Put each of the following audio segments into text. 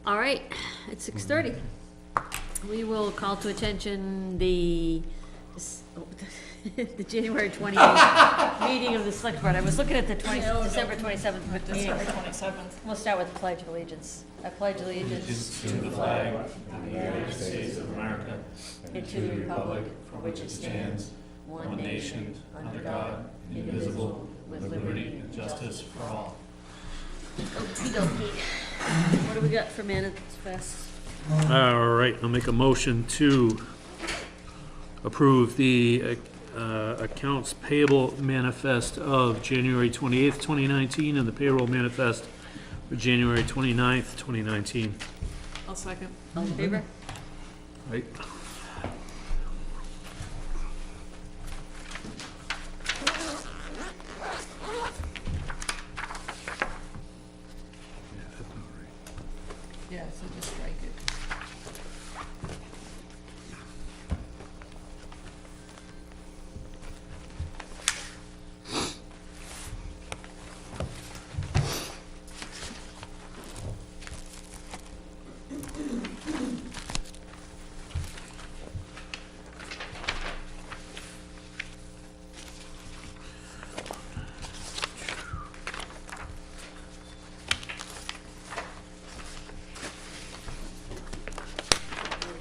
All right, it's 6:30. We will call to attention the the January 28th meeting of the select board. I was looking at the December 27th meeting. December 27th. We'll start with the Pledge of Allegiance. I pledge allegiance To the flag of the United States of America and to the republic for which it stands, one nation, under God, indivisible, with liberty and justice for all. Okey-dokey. What do we got for manifest? All right, I'll make a motion to approve the accounts payable manifest of January 28th, 2019, and the payroll manifest for January 29th, 2019. I'll second. All in favor? Right. Yeah, so just strike it.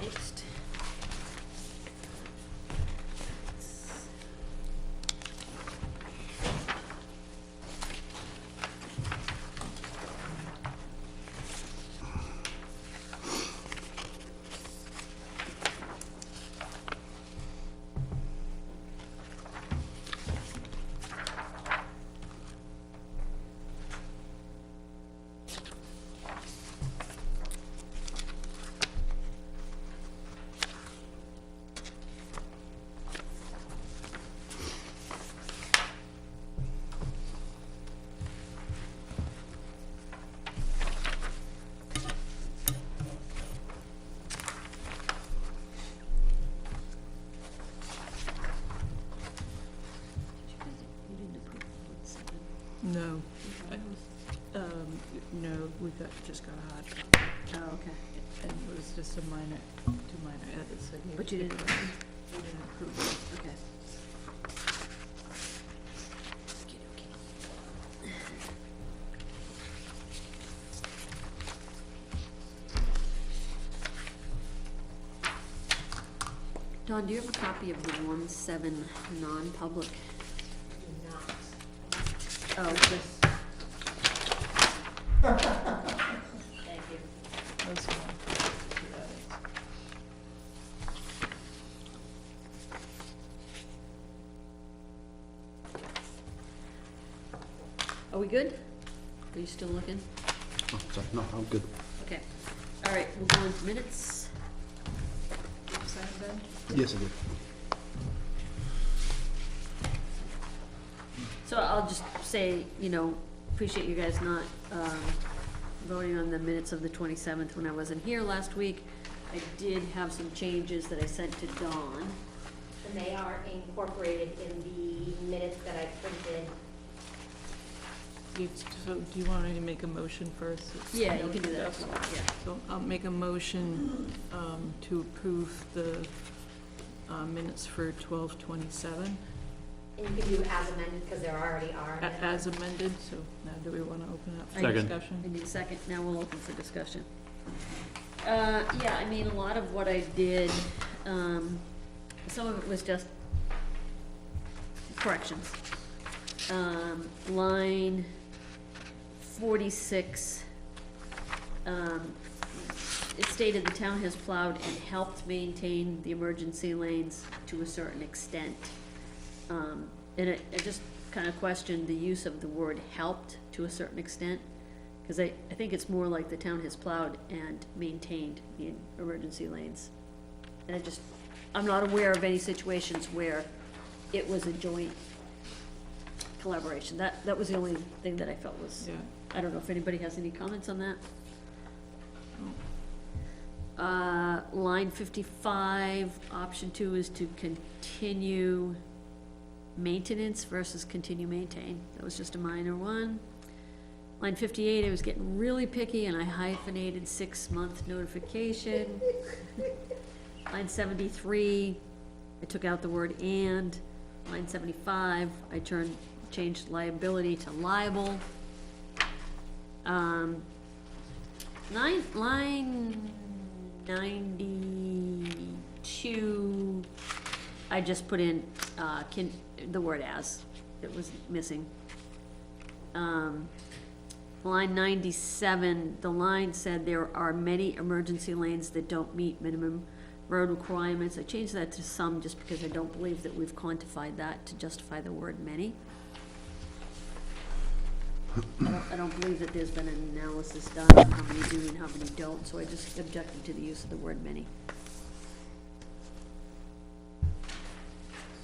Next. You didn't approve 1/7. No. No, just got a hard copy, Oh, okay. and it was just two minor edits. I gave But you to didn't, Glenn. We didn't approve it. okay. Don, do you have a copy of the 1/7 non-public? Oh, this. Thank you. Those two edits. Are we good? Are you still looking? Oh, sorry. No, I'm good. Okay. All right, we'll go into minutes. Did you sign it, Ben? Yes, I did. So I'll just say, appreciate you guys not voting on the minutes of the 27th when I wasn't here last week. I did have some changes that I sent to Dawn. And they are incorporated in the minutes that I printed. So do you want me to make a motion first? Yeah, you can do that if you want, yeah. So I'll make a motion to approve the minutes for 12/27 And you can do as amended, because there already are. as amended. So now do we want to open up for Second. discussion? I need a second, now we'll open for discussion. Yeah, I mean, a lot of what I did, some of it was just corrections. Line 46, it stated the town has plowed and helped maintain the emergency lanes to a certain extent. And I just kind of questioned the use of the word helped to a certain extent, because I think it's more like the town has plowed and maintained the emergency lanes. And I'm not aware of any situations where it was a joint collaboration. That was the only thing that I felt was, Yeah. I don't know if anybody has any comments on that. Line 55, option 2 is to continue maintenance versus continue maintain. That was just a minor one. Line 58, I was getting really picky and I hyphenated 6-month notification. Line 73, I took out the word and. Line 75, I changed liability to liable. Line 92, I just put in, the word as, it was missing. Line 97, the line said there are many emergency lanes that don't meet minimum road requirements. I changed that to some just because I don't believe that we've quantified that to justify the word many. I don't believe that there's been an analysis done on how many do and how many don't, so I just objected to the use of the word many.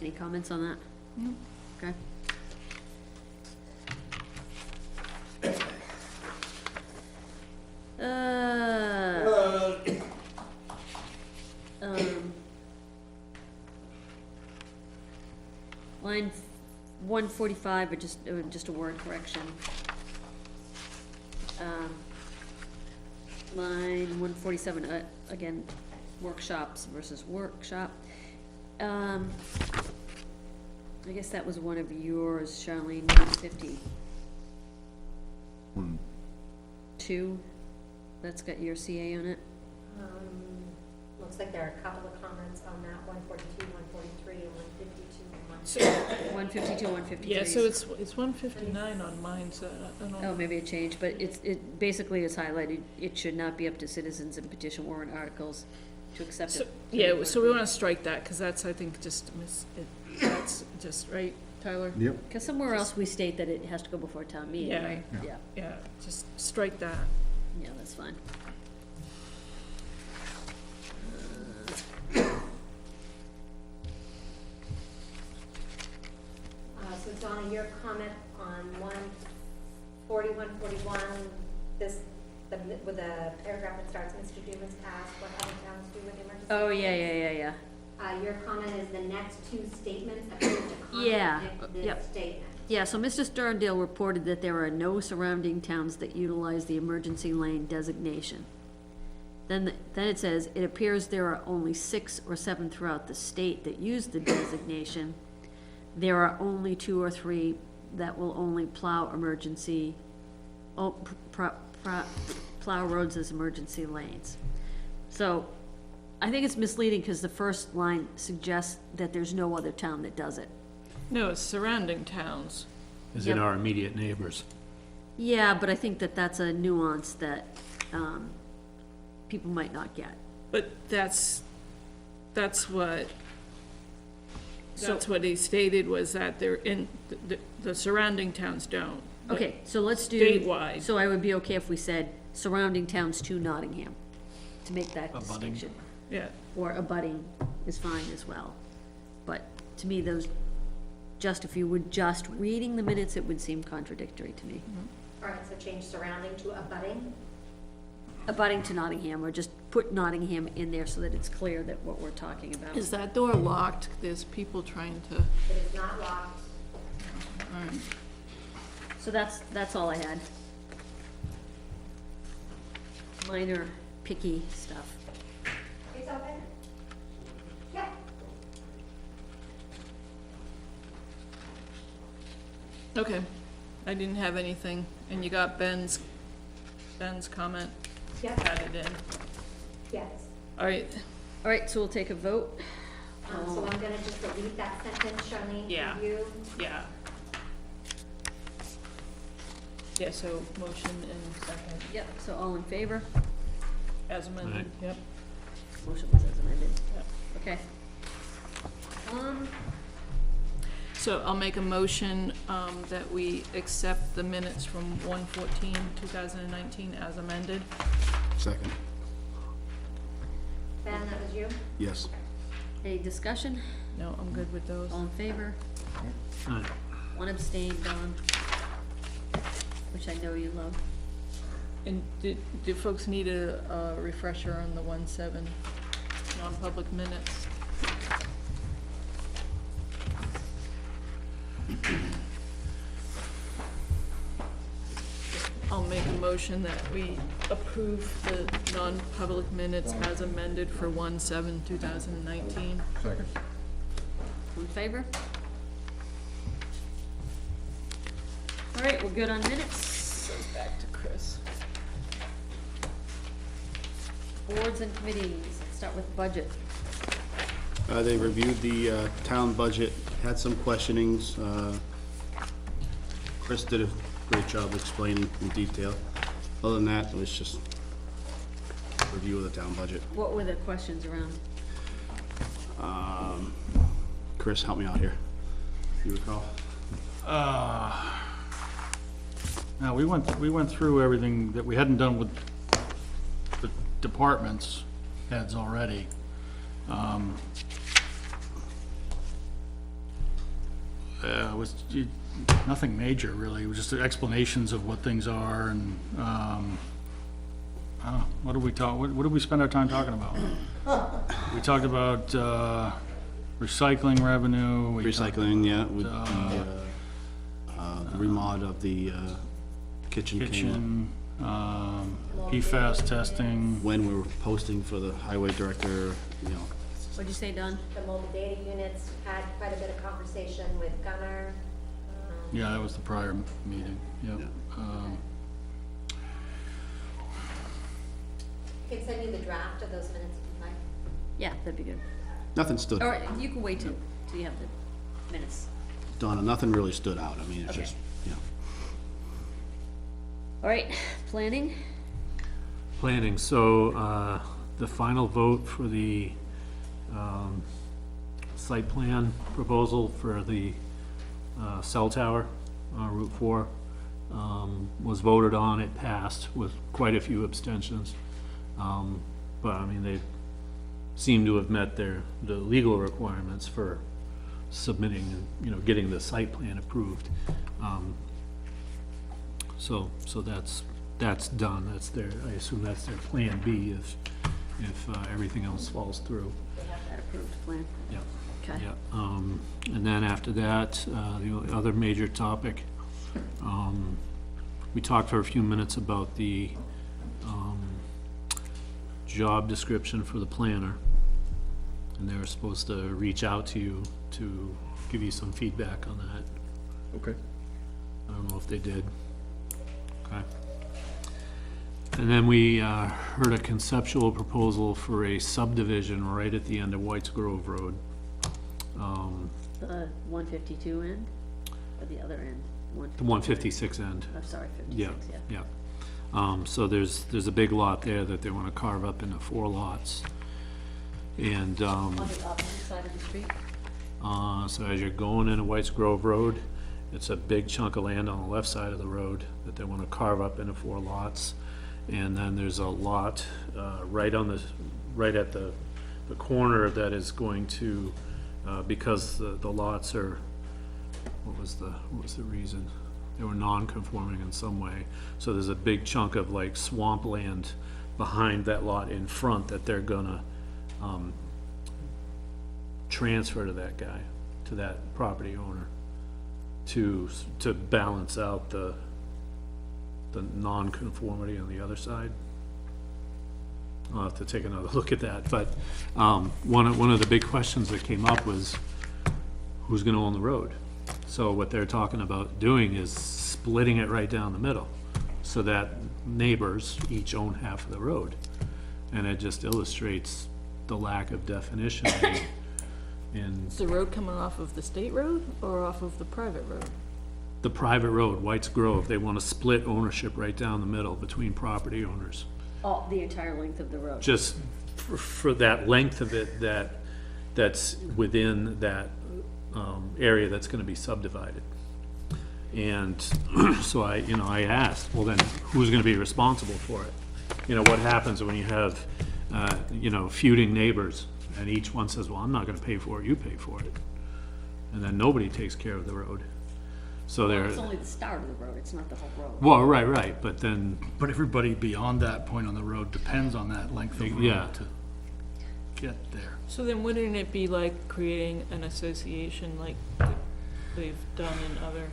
Any comments on that? No. Okay. Line 145, or just a word correction. Line 147, again, workshops versus workshop. I guess that was one of yours, Charlene, 150. 2, that's got your CA on it. Looks like there are a couple of comments on that, 142, 143, and 152. 152, 153. Yeah, so it's 159 on mine, so I don't know. Oh, maybe it changed, but it basically is highlighted, it should not be up to citizens and petition warrant articles to accept So, it. yeah, so we wanna strike that, cause that's, I think, that's just, right, Tyler? Yep. Because somewhere else we state that it has to go before town meeting, Yeah. right? Yeah, Yeah, just strike that. yeah, that's fine. So Donna, your comment on 140, 141, with the paragraph that starts, Mr. Dumas asked what other towns do with emergency. Oh, yeah. Your comment is the next two statements appear to Yeah, contradict this yep. statement. Yeah, so Mr. Sterndale reported that there are no surrounding towns that utilize the emergency lane designation. Then it says, it appears there are only 6 or 7 throughout the state that use the designation. There are only 2 or 3 that will only plow plow roads as emergency lanes. So, I think it's misleading because the first line suggests that there's no other town that does it. No, it's surrounding towns. Is in Yep. our immediate neighbors. Yeah, but I think that that's a nuance that, people might not get. But that's what So- he stated, was that they're in, the surrounding towns don't. but Okay, so let's do. Statewide. So I would be okay if we said surrounding towns to Nottingham, to make that Abutting. distinction. Yeah, Or abutting is fine as well. But to me, those, just if you were just reading the minutes, it would seem contradictory to me. All right, so change surrounding to abutting. Abutting to Nottingham, or just put Nottingham in there so that it's clear that what we're talking about. is that door locked? There's people trying to, It is not locked. all right. So that's all I had. Minor picky stuff. It's open? Yeah. Okay, I didn't have anything, and you got Ben's comment Yep, added in. yes. All right, All right, so we'll take a vote. So I'm gonna just delete that sentence, Charlene, Yeah. for you. yeah. Yeah, so motion and second, Yep, so all in favor? as amended, Right. yep. Motion was as amended. Yep. Okay. So I'll make a motion, that we accept the minutes from 1/14/2019 as amended. Second. Ben, that was you? Yes. Any discussion? No, I'm good with those. All in favor? All right. One abstain, Don, which I know you love. And do folks need a refresher on the 1/7 non-public minutes? motion that we approve the non-public minutes as amended for 1/7/2019. Second. All in favor? All right, we're good on minutes. Goes back to Chris. Boards and committees, let's start with budget. They reviewed the town budget, had some questionings. Chris did a great job explaining in detail. Other than that, it was just a review of the town budget. What were the questions around? Chris, help me out here. You recall? Now, we went through everything that we hadn't done with the departments heads already. It was nothing major, really. It was just explanations of what things are and, I don't know, what did we talk, what did we spend our time talking about? We talked about, recycling revenue. We talked Recycling, yeah, with the remod of the kitchen came kitchen, PFAS testing. up. When we were posting for the highway director, you know, What'd you say, Don? The mobile data units had quite a bit of conversation with Gunnar. Yeah, that was the prior meeting, yep. I can send you the draft of those minutes if you'd like. Yeah, that'd be good. nothing stood, Or you can wait till you have the minutes. Donna, nothing really stood out. I mean, it's Okay. just, you know. All right, planning? Planning, so, the final vote for the, site plan proposal for the, cell tower on Route 4, was voted on, it passed with quite a few abstentions. But, I mean, they seem to have met the legal requirements for submitting, you know, getting the site plan approved. So that's done, that's their, I assume that's their plan B if everything else falls through. They have that approved plan. Yeah. Okay. Yeah, and then after that, the only other major topic, we talked for a few minutes about the, job description for the planner. And they were supposed to reach out to you to give you some feedback on that. Okay. I don't know if they did. Okay. And then we, heard a conceptual proposal for a subdivision right at the end of Whites Grove Road. The 152 end, or the other end? The 156 end. I'm sorry, Yeah, 56, yeah. yeah. So there's a big lot there that they wanna carve up into 4 lots. And, On the opposite side of the street? so as you're going into Whites Grove Road, it's a big chunk of land on the left side of the road that they wanna carve up into 4 lots. And then there's a lot, right at the corner that is going to, because the lots are, what was the reason? They were non-conforming in some way. So there's a big chunk of like swampland behind that lot in front that they're gonna, transfer to that guy, to that property owner, to balance out the non-conformity on the other side. I'll have to take another look at that, but, one of the big questions that came up was, who's gonna own the road? So what they're talking about doing is splitting it right down the middle, so that neighbors each own half of the road. And it just illustrates the lack of definition in Is the road coming off of the state road or off of the private road? the private road, Whites Grove. They wanna split ownership right down the middle between property owners. Oh, the entire length of the road? Just for that length of it that's within that, area that's gonna be subdivided. And so I asked, well then, who's gonna be responsible for it? You know, what happens when you have, feuding neighbors, and each one says, well, I'm not gonna pay for it, you pay for it. And then nobody takes care of the road. So Well, they're, it's only the start of the road, it's not the whole road. well, right, but then, But everybody beyond that point on the road depends on that length of Yeah. road to get there. So then wouldn't it be like creating an association like they've done in other?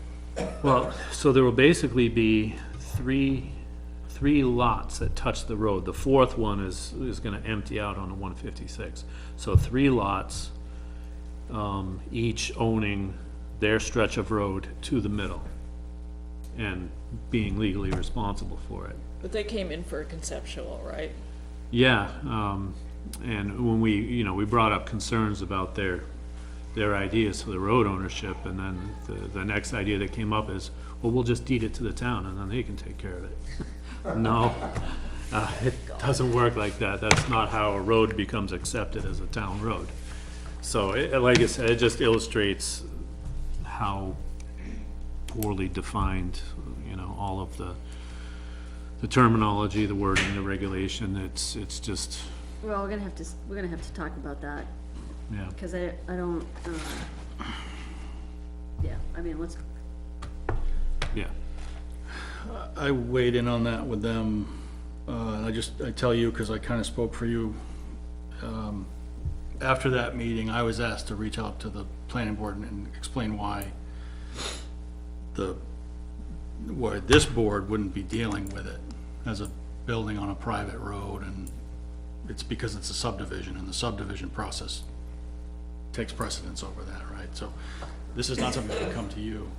well, so there will basically be three three lots that touch the road. The fourth one is gonna empty out on the 156. So three lots, each owning their stretch of road to the middle and being legally responsible for it. But they came in for a conceptual, right? Yeah, and when we brought up concerns about their ideas for the road ownership, and then the next idea that came up is, well, we'll just deed it to the town and then they can take care of it. No, it doesn't work like that. That's not how a road becomes accepted as a town road. So, like I said, it just illustrates how poorly defined, all of the terminology, the wording, the regulation, it's just, Well, we're gonna have to talk about that, yeah. cause I don't, yeah, I mean, let's, Yeah, I weighed in on that with them, and I tell you, cause I kinda spoke for you. After that meeting, I was asked to reach out to the planning board and explain why this board wouldn't be dealing with it as a building on a private road, and it's because it's a subdivision, and the subdivision process takes precedence over that, right? So this is not something that would come to you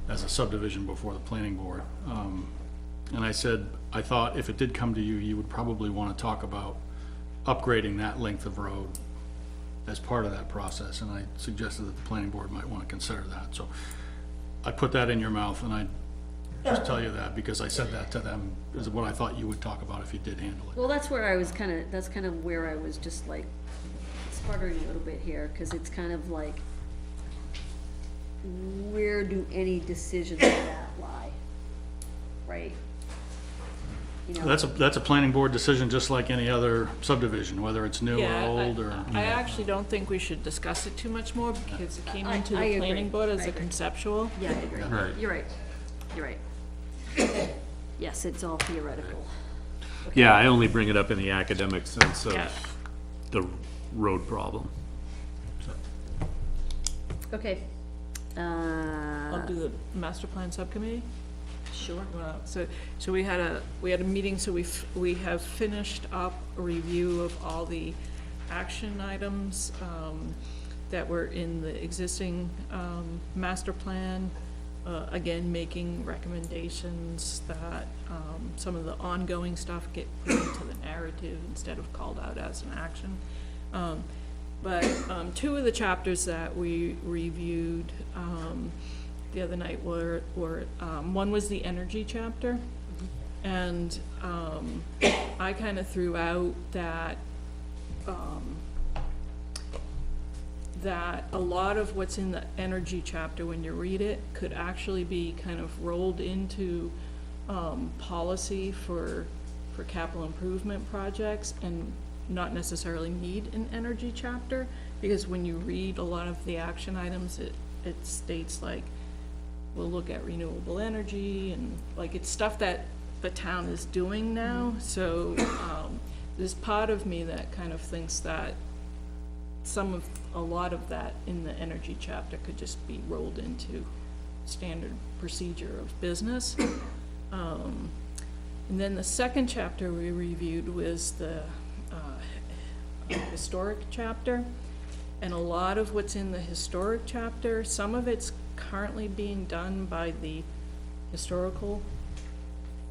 as a subdivision before the planning board. And I said, I thought if it did come to you, you would probably want to talk about upgrading that length of road as part of that process, and I suggested that the planning board might want to consider that. So I put that in your mouth, and I just tell you that because I said that to them, is what I thought you would talk about if you did handle it. well, that's where I was that's kind of where I was just like sputtering a little bit here, cause it's kind of like, where do any decisions like that lie? Right? You know, That's a planning board decision, just like any other subdivision, whether it's new or Yeah, old, or. I actually don't think we should discuss it too much more because it came into I the agree. planning board as I a agree. conceptual. yeah, I agree. Right. You're right, you're right. Yes, it's all theoretical. yeah, I only bring it up in the academic sense Yeah. of the road problem. Okay. I'll do the master plan subcommittee. Sure. So we had a meeting, so we have finished up a review of all the action items, that were in the existing, master plan. Again, making recommendations that, some of the ongoing stuff get put into the narrative instead of called out as an action. But two of the chapters that we reviewed, the other night were one was the energy chapter. And, I kind of threw out that, that a lot of what's in the energy chapter, when you read it, could actually be kind of rolled into, policy for capital improvement projects and not necessarily need an energy chapter, because when you read a lot of the action items, it states like, we'll look at renewable energy, and like, it's stuff that the town is doing now. So, there's part of me that kind of thinks that a lot of that in the energy chapter could just be rolled into standard procedure of business. And then the second chapter we reviewed was the historic chapter. And a lot of what's in the historic chapter, some of it's currently being done by the historical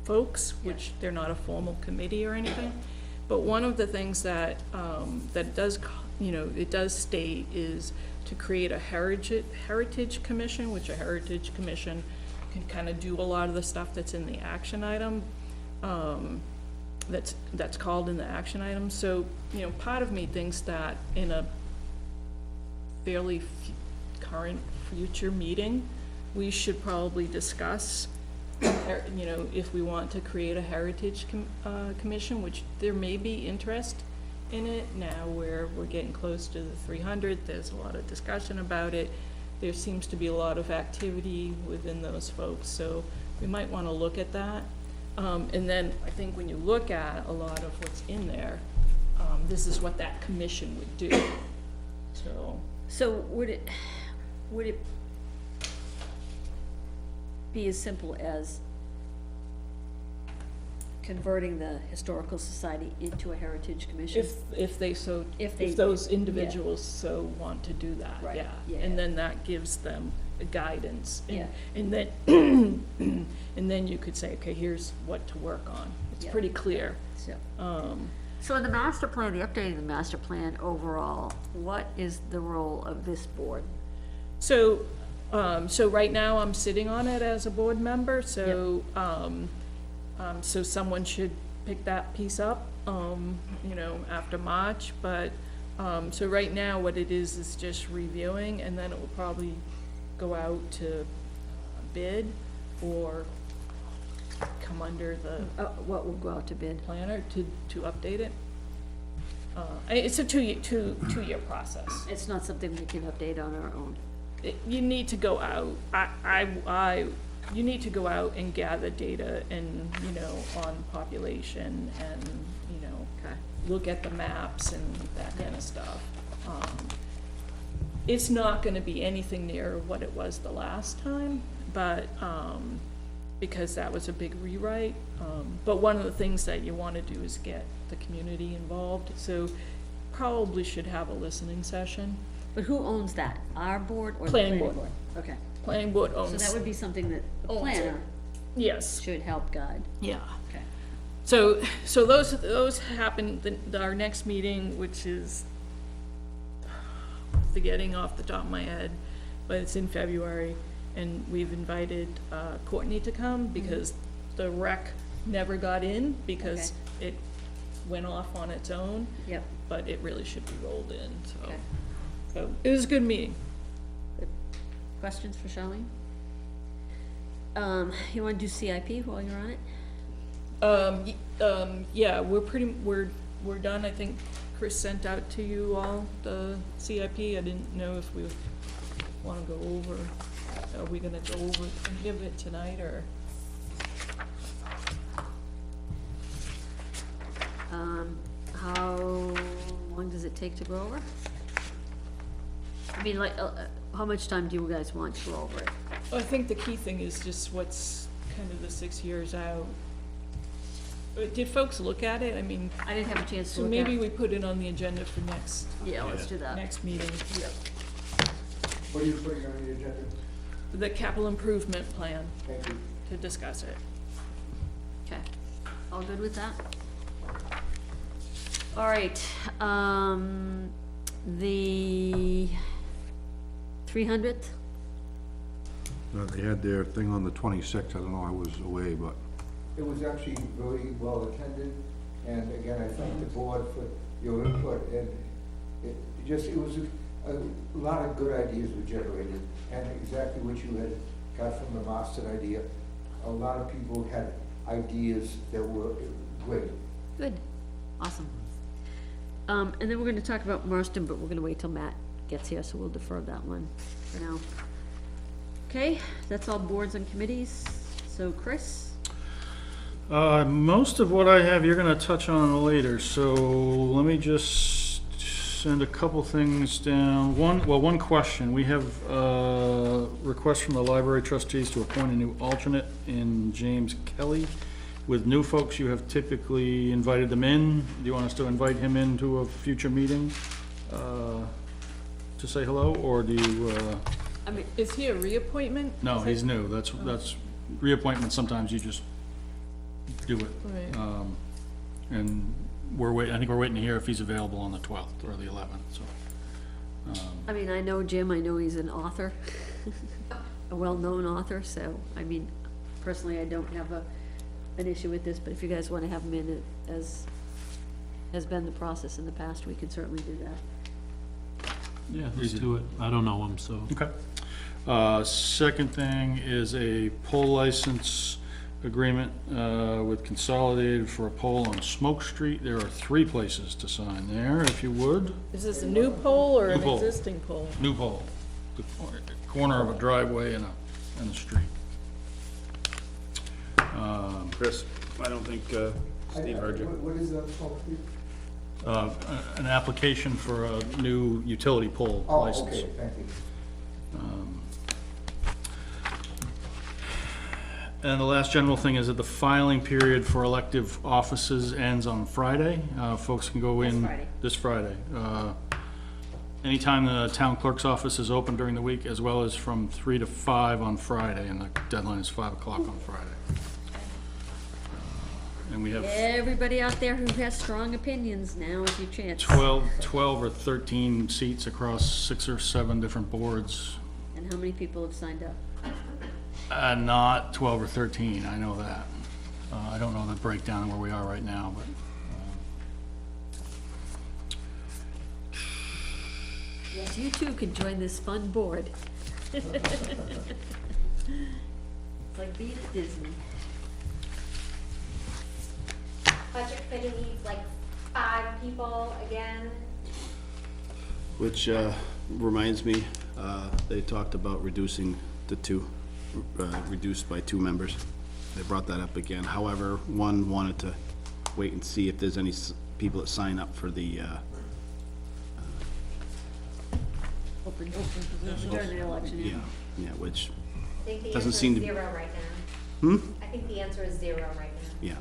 folks, which they're not a formal committee or anything. But one of the things that, that does, it does state is to create a heritage commission, which a heritage commission can kind of do a lot of the stuff that's in the action item, that's called in the action item. So, part of me thinks that in a fairly current future meeting, we should probably discuss, if we want to create a heritage commission, which there may be interest in it now where we're getting close to the 300, there's a lot of discussion about it. There seems to be a lot of activity within those folks, so we might want to look at that. And then I think when you look at a lot of what's in there, this is what that commission would do, So would it be as simple as converting the Historical Society into a Heritage Commission. If they so, If they- if those yeah. individuals so want to do that, Right, yeah. yeah. And then that gives them a guidance. Yeah. And then, and then you could say, okay, here's what to work on. It's Yeah. pretty clear. So, Um, so in the master plan, the updating of the master plan overall, what is the role of this board? So, so right now I'm sitting on it as a board member, so, so someone should pick that piece up, you know, after March, but, so right now what it is just reviewing, and then it will probably go out to bid or come under the What will go out to bid? planner to update it. It's a two-year process. It's not something we can update on our own. You need to go out, you need to go out and gather data and, you know, on population and, you know, Okay. look at the maps and that kind of stuff. It's not gonna be anything near what it was the last time, but, because that was a big rewrite. But one of the things that you wanna do is get the community involved, so probably should have a listening session. But who owns that? Our board or the Planning planning board. board? Okay, Planning board so owns. that would be something that the Owns it. planner Yes, should help guide. yeah. Okay. So those happen, our next meeting, which is, forgetting off the top of my head, but it's in February, and we've invited Courtney to come, because the rec never got in, because it went off on its own, Yep, but it really should be rolled in, so. okay. So, it was a good meeting. Questions for Charlene? You wanna do CIP while you're on it? Yeah, we're done, I think Chris sent out to you all the CIP, I didn't know if we wanna go over, are we gonna go over and give it tonight, or? How long does it take to go over? I mean, like, how much time do you guys want to go over it? I think the key thing is just what's kind of the 6 years out. Did folks look at it? I mean, I didn't have a chance to so look at maybe it. we put it on the agenda for next, Yeah, let's do that. next meeting. What are you putting on the agenda? The capital improvement plan, Thank you. to discuss it. Okay, all good with that? All right, the 300th? They had their thing on the 26th, I don't know, I was away, but It was actually very well attended, and again, I thank the board for your input, and it was a lot of good ideas were generated, and exactly what you had got from the Marston idea. A lot of people had ideas that were great. Good, awesome. And then we're gonna talk about Marston, but we're gonna wait till Matt gets here, so we'll defer that one for now. Okay, that's all boards and committees, so Chris? Most of what I have, you're gonna touch on later, so let me just send a couple things down. One question, we have a request from the library trustees to appoint a new alternate in James Kelly. With new folks, you have typically invited them in. Do you want us to invite him into a future meeting, to say hello, or do you, I mean, Is he a reappointment? no, Is he's it- new, that's reappointment, sometimes you just do it. Right. And I think we're waiting to hear if he's available on the 12th or the 11th, so. I mean, I know Jim, I know he's an author, a well-known author, so, I mean, personally, I don't have an issue with this, but if you guys wanna have him in it, as has been the process in the past, we can certainly do that. Yeah, let's do it. I don't know him, so. Okay. Second thing is a poll license agreement with Consolidated for a poll on Smoke Street. There are 3 places to sign there, if you would. Is this a new pole or an New pole. existing pole? New poll, the corner of a driveway and a street. Chris, I don't think Steve heard you. What is that called, please? An application for a new utility pole Oh, license. okay, thank you. And the last general thing is that the filing period for elective offices ends on Friday. Folks can go in. This Friday. Anytime the town clerk's office is open during the week, as well as from 3 to 5 on Friday, and the deadline is 5 o'clock on Friday. And we have Everybody out there who has strong opinions, now is your chance. 12 or 13 seats across 6 or 7 different boards. And how many people have signed up? Not 12 or 13, I know that. I don't know the breakdown where we are right now, but. Yes, you too can join this fun board. It's like being at Disney. Budget committee needs like 5 people again. Which reminds me, they talked about reducing the 2, reduced by 2 members. They brought that up again. However, one wanted to wait and see if there's any people that sign up for the, Open position during the election, yeah, yeah, which, I think the Doesn't answer seem is to- 0 right now. hmm? I think the answer is 0 right now. Yeah.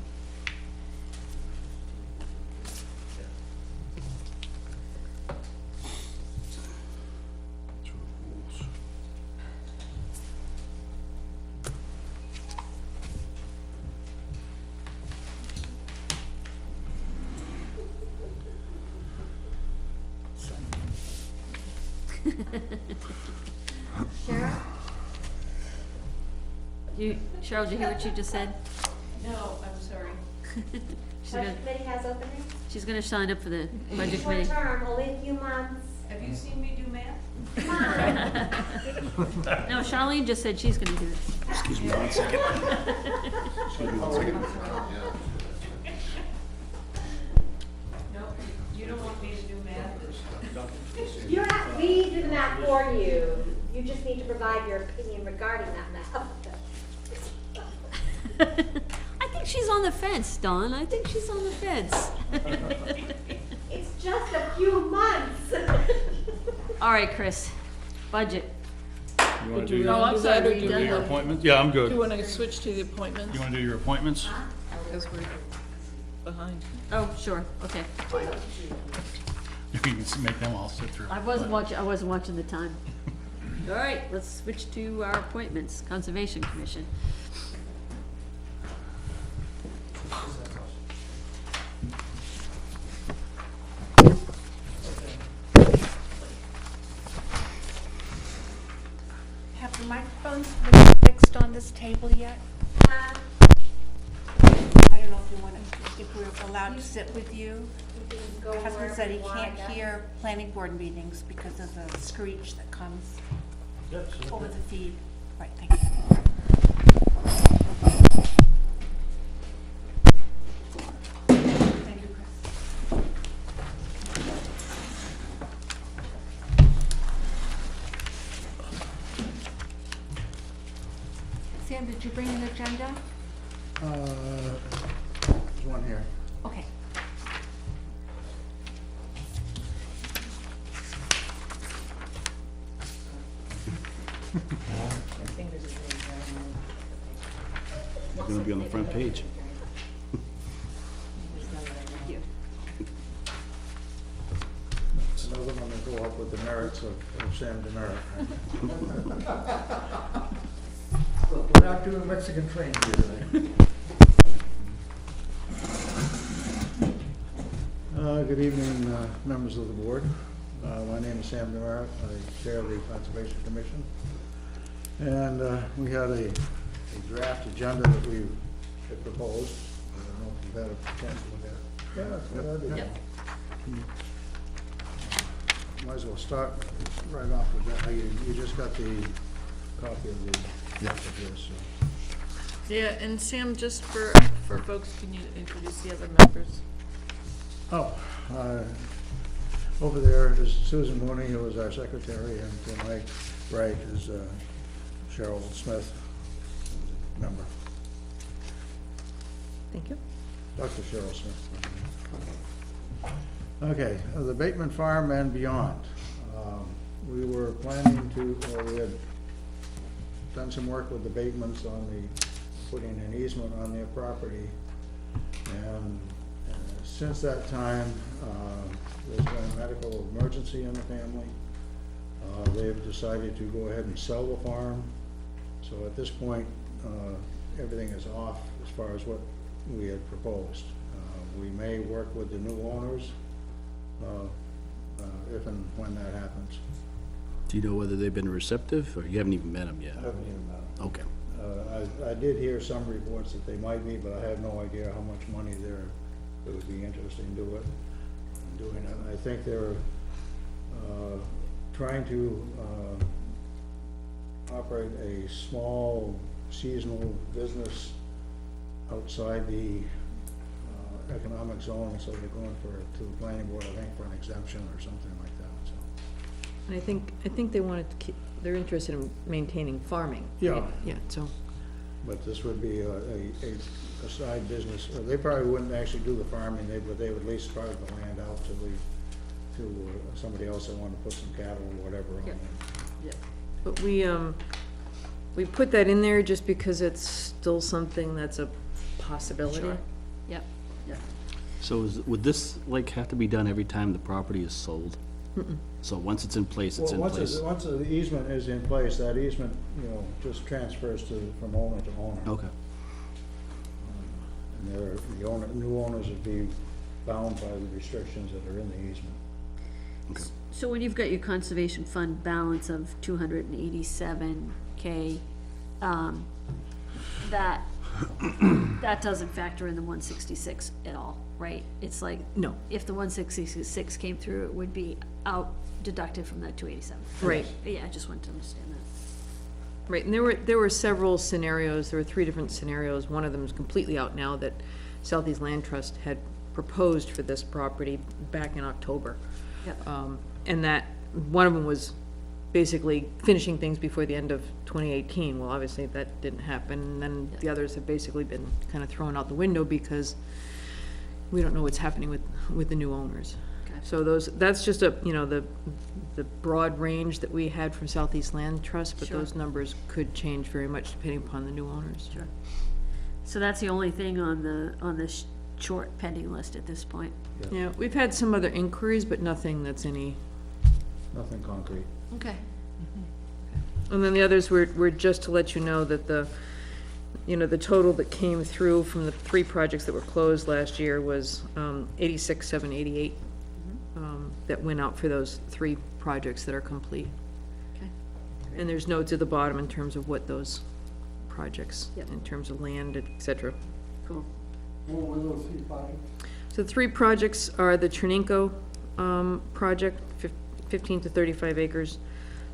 Cheryl? Cheryl, did you hear what you just said? No, I'm sorry. She's gonna, Budget committee has openings? she's gonna sign up for the budget Short committee. term, only a few months. Have you seen me do math? Come on. No, Charlene just said she's gonna do it. Excuse me 1 second. No, you don't want me to do math? You don't have me do the math for you. You just need to provide your opinion regarding that math. I think she's on the fence, Dawn. I think she's on the fence. It's just a few months. All right, Chris, budget. You wanna Do you do wanna do that, or do you you done? your appointments? Yeah, I'm do you good. wanna switch to the appointments? You wanna do your appointments? Because we're behind. Oh, sure, okay. You can make them all sit through. I wasn't watching the time. All right, let's switch to our appointments, Conservation Commission. Have the microphones been fixed on this table yet? I don't know if you want to, if we're allowed to sit with you. Go My husband wherever said he you want, I can't guess. hear planning board meetings because of the screech that comes over the feed. Right, thank you. Thank you, Chris. Sam, did you bring an agenda? There's one here. Okay. It's gonna be on the front page. Another one to go up with the merits of Sam Demerit. We're not doing Mexican train here today. Good evening, members of the board. My name is Sam Demerit. I chair the Conservation Commission. And we had a draft agenda that we had proposed. I don't know if you've had a chance to look at it. Yeah, that's a good idea. Might as well start right off with that. You just got the copy of the, of this, so. Yeah, and Sam, just for folks, can you introduce the other members? Oh, over there is Susan Mooney, who is our secretary, and to my right is Cheryl Smith, member. Thank you. Dr. Cheryl Smith. Okay, the Bateman Farm and beyond. We were planning to, or we had done some work with the Batemans on the putting an easement on their property. And since that time, there's been a medical emergency in the family. They've decided to go ahead and sell the farm. So at this point, everything is off as far as what we had proposed. We may work with the new owners if and when that happens. Do you know whether they've been receptive, or you haven't even met them yet? I haven't even met them. Okay. I did hear some reports that they might be, but I have no idea how much money it would be interested in doing it. I think they're trying to operate a small seasonal business outside the economic zone, so they're going to the planning board, I think, for an exemption or something like that, so. And I think they wanted to keep, they're interested in maintaining farming. Yeah. right? Yeah, so, But this would be a side business. They probably wouldn't actually do the farming, but they would lease part of the land out to somebody else that wanted to put some cattle or whatever on Yep. it. Yep. but we put that in there just because it's still something that's a possibility. Sure. Yep, yep. So would this like have to be done every time the property is sold? So once it's in place, it's Well, in place? once the easement is in place, that easement, just transfers from owner to owner. Okay. And the new owners would be bound by the restrictions that are in the easement. So when you've got your conservation fund balance of 287K, that doesn't factor in the 166 at all, right? It's like, No. if the 166 came through, it would be out deducted from that 287. Right. Yeah, I just wanted to understand that. Right, and there were several scenarios, there were 3 different scenarios. One of them is completely out now that Southeast Land Trust had proposed for this property back in October. Yep. And that, one of them was basically finishing things before the end of 2018. Well, obviously, that didn't happen, and then the others have basically been kind of thrown out the window because we don't know what's happening with the new owners. Okay. So that's just the broad range that we had from Southeast Land Trust, but Sure. those numbers could change very much depending upon the new owners. Sure. So that's the only thing on the short pending list at this point? Yeah, we've had some other inquiries, but nothing that's any, Nothing concrete. Okay. and then the others were just to let you know that the total that came through from the 3 projects that were closed last year was 86,788, that went out for those 3 projects that are complete. Okay. And there's notes at the bottom in terms of what those projects, Yep. in terms of land, et cetera. Cool. What were those 3 projects? So the 3 projects are the Trininco project, 15 to 35 acres.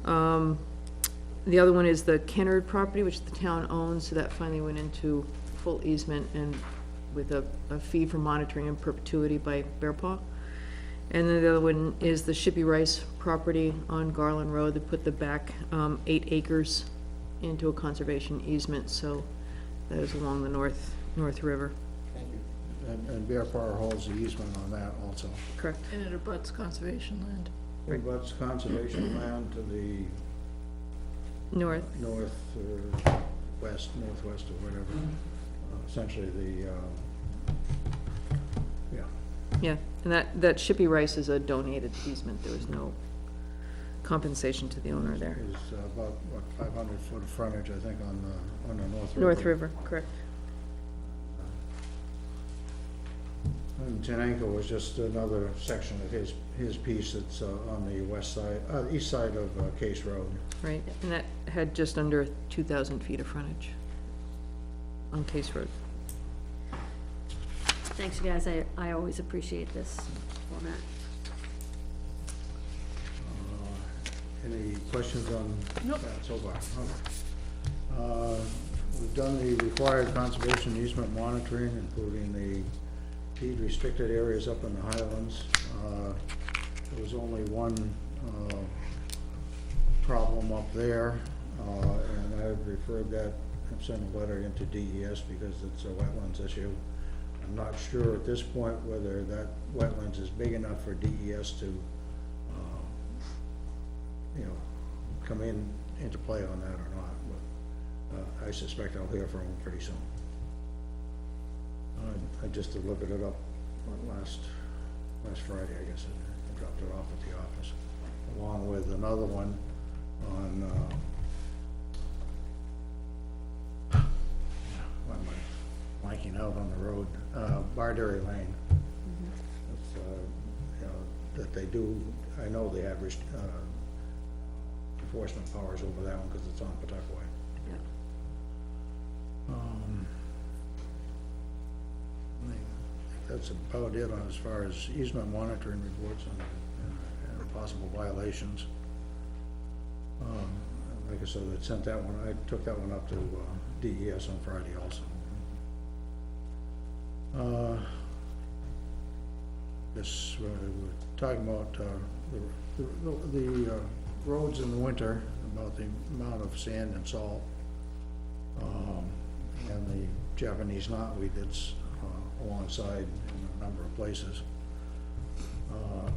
The other one is the Kennard property, which the town owns, so that finally went into full easement and with a fee for monitoring in perpetuity by Bear Paw. And then the other one is the Shippey Rice property on Garland Road. They put the back 8 acres into a conservation easement, so that is along the North River. Thank you. And Bear Paw holds the easement on that also. Correct. And it abuts conservation land. It abuts conservation land to the North. northwest or whatever. Essentially Yeah, and that Shippey Rice is a donated easement. There was no compensation to the owner there. is about, 500 foot of frontage, I think, on the North River. North River, correct. And Tenango was just another section of his piece that's on the east side of Case Road. Right, and that had just under 2,000 feet of frontage on Case Road. Thanks, you guys. I always appreciate this format. Any questions on Nope. that so far? Okay. We've done the required conservation easement monitoring, including the deed restricted areas up in the Highlands. There was only one problem up there, and I've referred that, I've sent a letter into DES because it's a wetlands issue. I'm not sure at this point whether that wetlands is big enough for DES to, come into play on that or not, I suspect I'll hear from them pretty soon. I just did look it up last Friday, I guess. I dropped it off at the office, along with another one on, why am I blanking out on the road? Bardary Lane. It's, you know, that they do, I know they have enforcement powers over that one because it's on Pawtucket. I think that's about it on as far as easement monitoring reports and possible violations. Like I said, I sent that one, I took that one up to DES on Friday also. This, we're talking about the roads in the winter, about the amount of sand and salt, and the Japanese knotweed that's alongside in a number of places.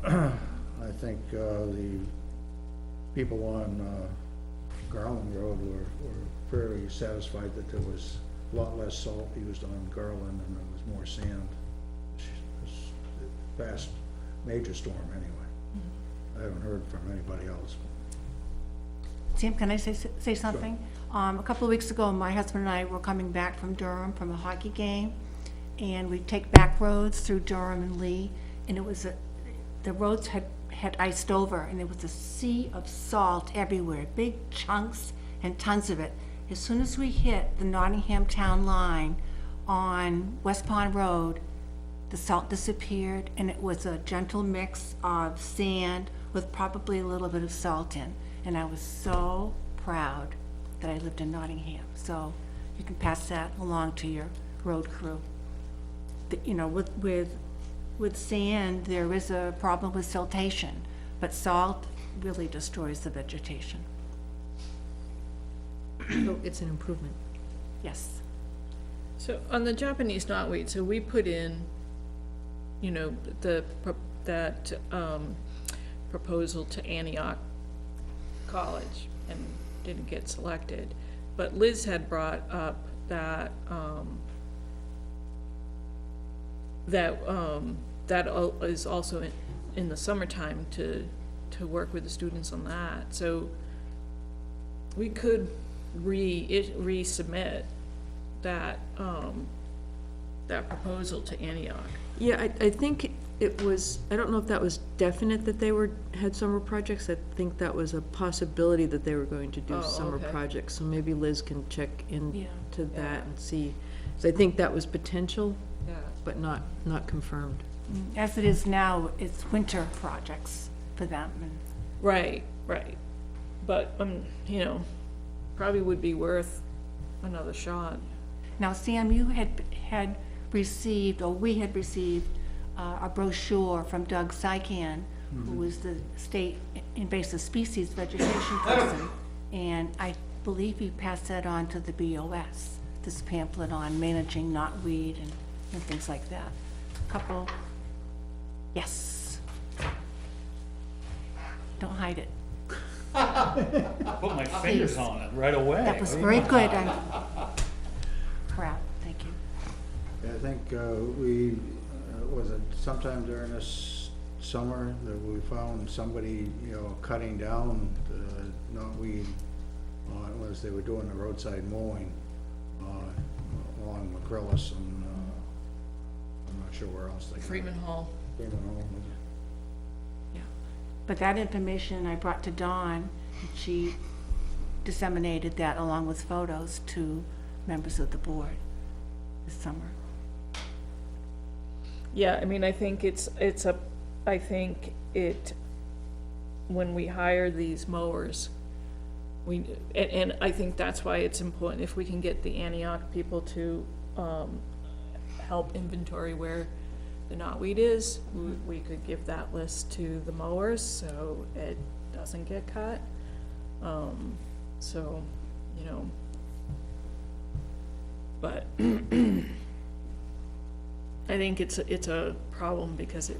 I think the people on Garland Road were fairly satisfied that there was a lot less salt used on Garland and there was more sand. This past major storm anyway. I haven't heard from anybody else. Sam, can I say something? A couple of weeks ago, my husband and I were coming back from Durham from a hockey game, and we take back roads through Durham and Lee, and it was the roads had iced over, and there was a sea of salt everywhere, big chunks and tons of it. As soon as we hit the Nottingham town line on West Pond Road, the salt disappeared, and it was a gentle mix of sand with probably a little bit of salt in. And I was so proud that I lived in Nottingham. So you can pass that along to your road crew. You know, with sand, there is a problem with siltation, but salt really destroys the vegetation. So it's an improvement. Yes. So on the Japanese knotweed, so we put in, you know, that proposal to Antioch College and didn't get selected. But Liz had brought up that, that is also in the summertime to work with the students on that. So we could resubmit that, that proposal to Antioch. Yeah, I think it was, I don't know if that was definite that they had summer projects. I think that was a possibility that they were going to do Oh, summer okay. projects. So maybe Liz can check Yeah. into that and see. So I think that was potential, Yeah. but not confirmed. As it is now, it's winter projects for them. And Right. But, you know, probably would be worth another shot. now, Sam, you had received, or we had received, a brochure from Doug Sycan, who is the state invasive species vegetation person, and I believe he passed that on to the BOS, this pamphlet on managing knotweed and things like that. Couple, yes. Don't hide it. Put my fingers on it right away. That was very good. I'm proud, thank you. I think we, was it sometime during this summer that we found somebody, you know, cutting down the knotweed as they were doing the roadside mowing along McCrillis and I'm not sure where else they got it. Freeman Hall. Freeman Hall. Yeah, but that information I brought to Dawn, and she disseminated that along with photos to members of the board this summer. Yeah, I mean, I think when we hire these mowers, and I think that's why it's important, if we can get the Antioch people to, help inventory where the knotweed is, we could give that list to the mowers, so it doesn't get cut. So, you know, but I think it's a problem because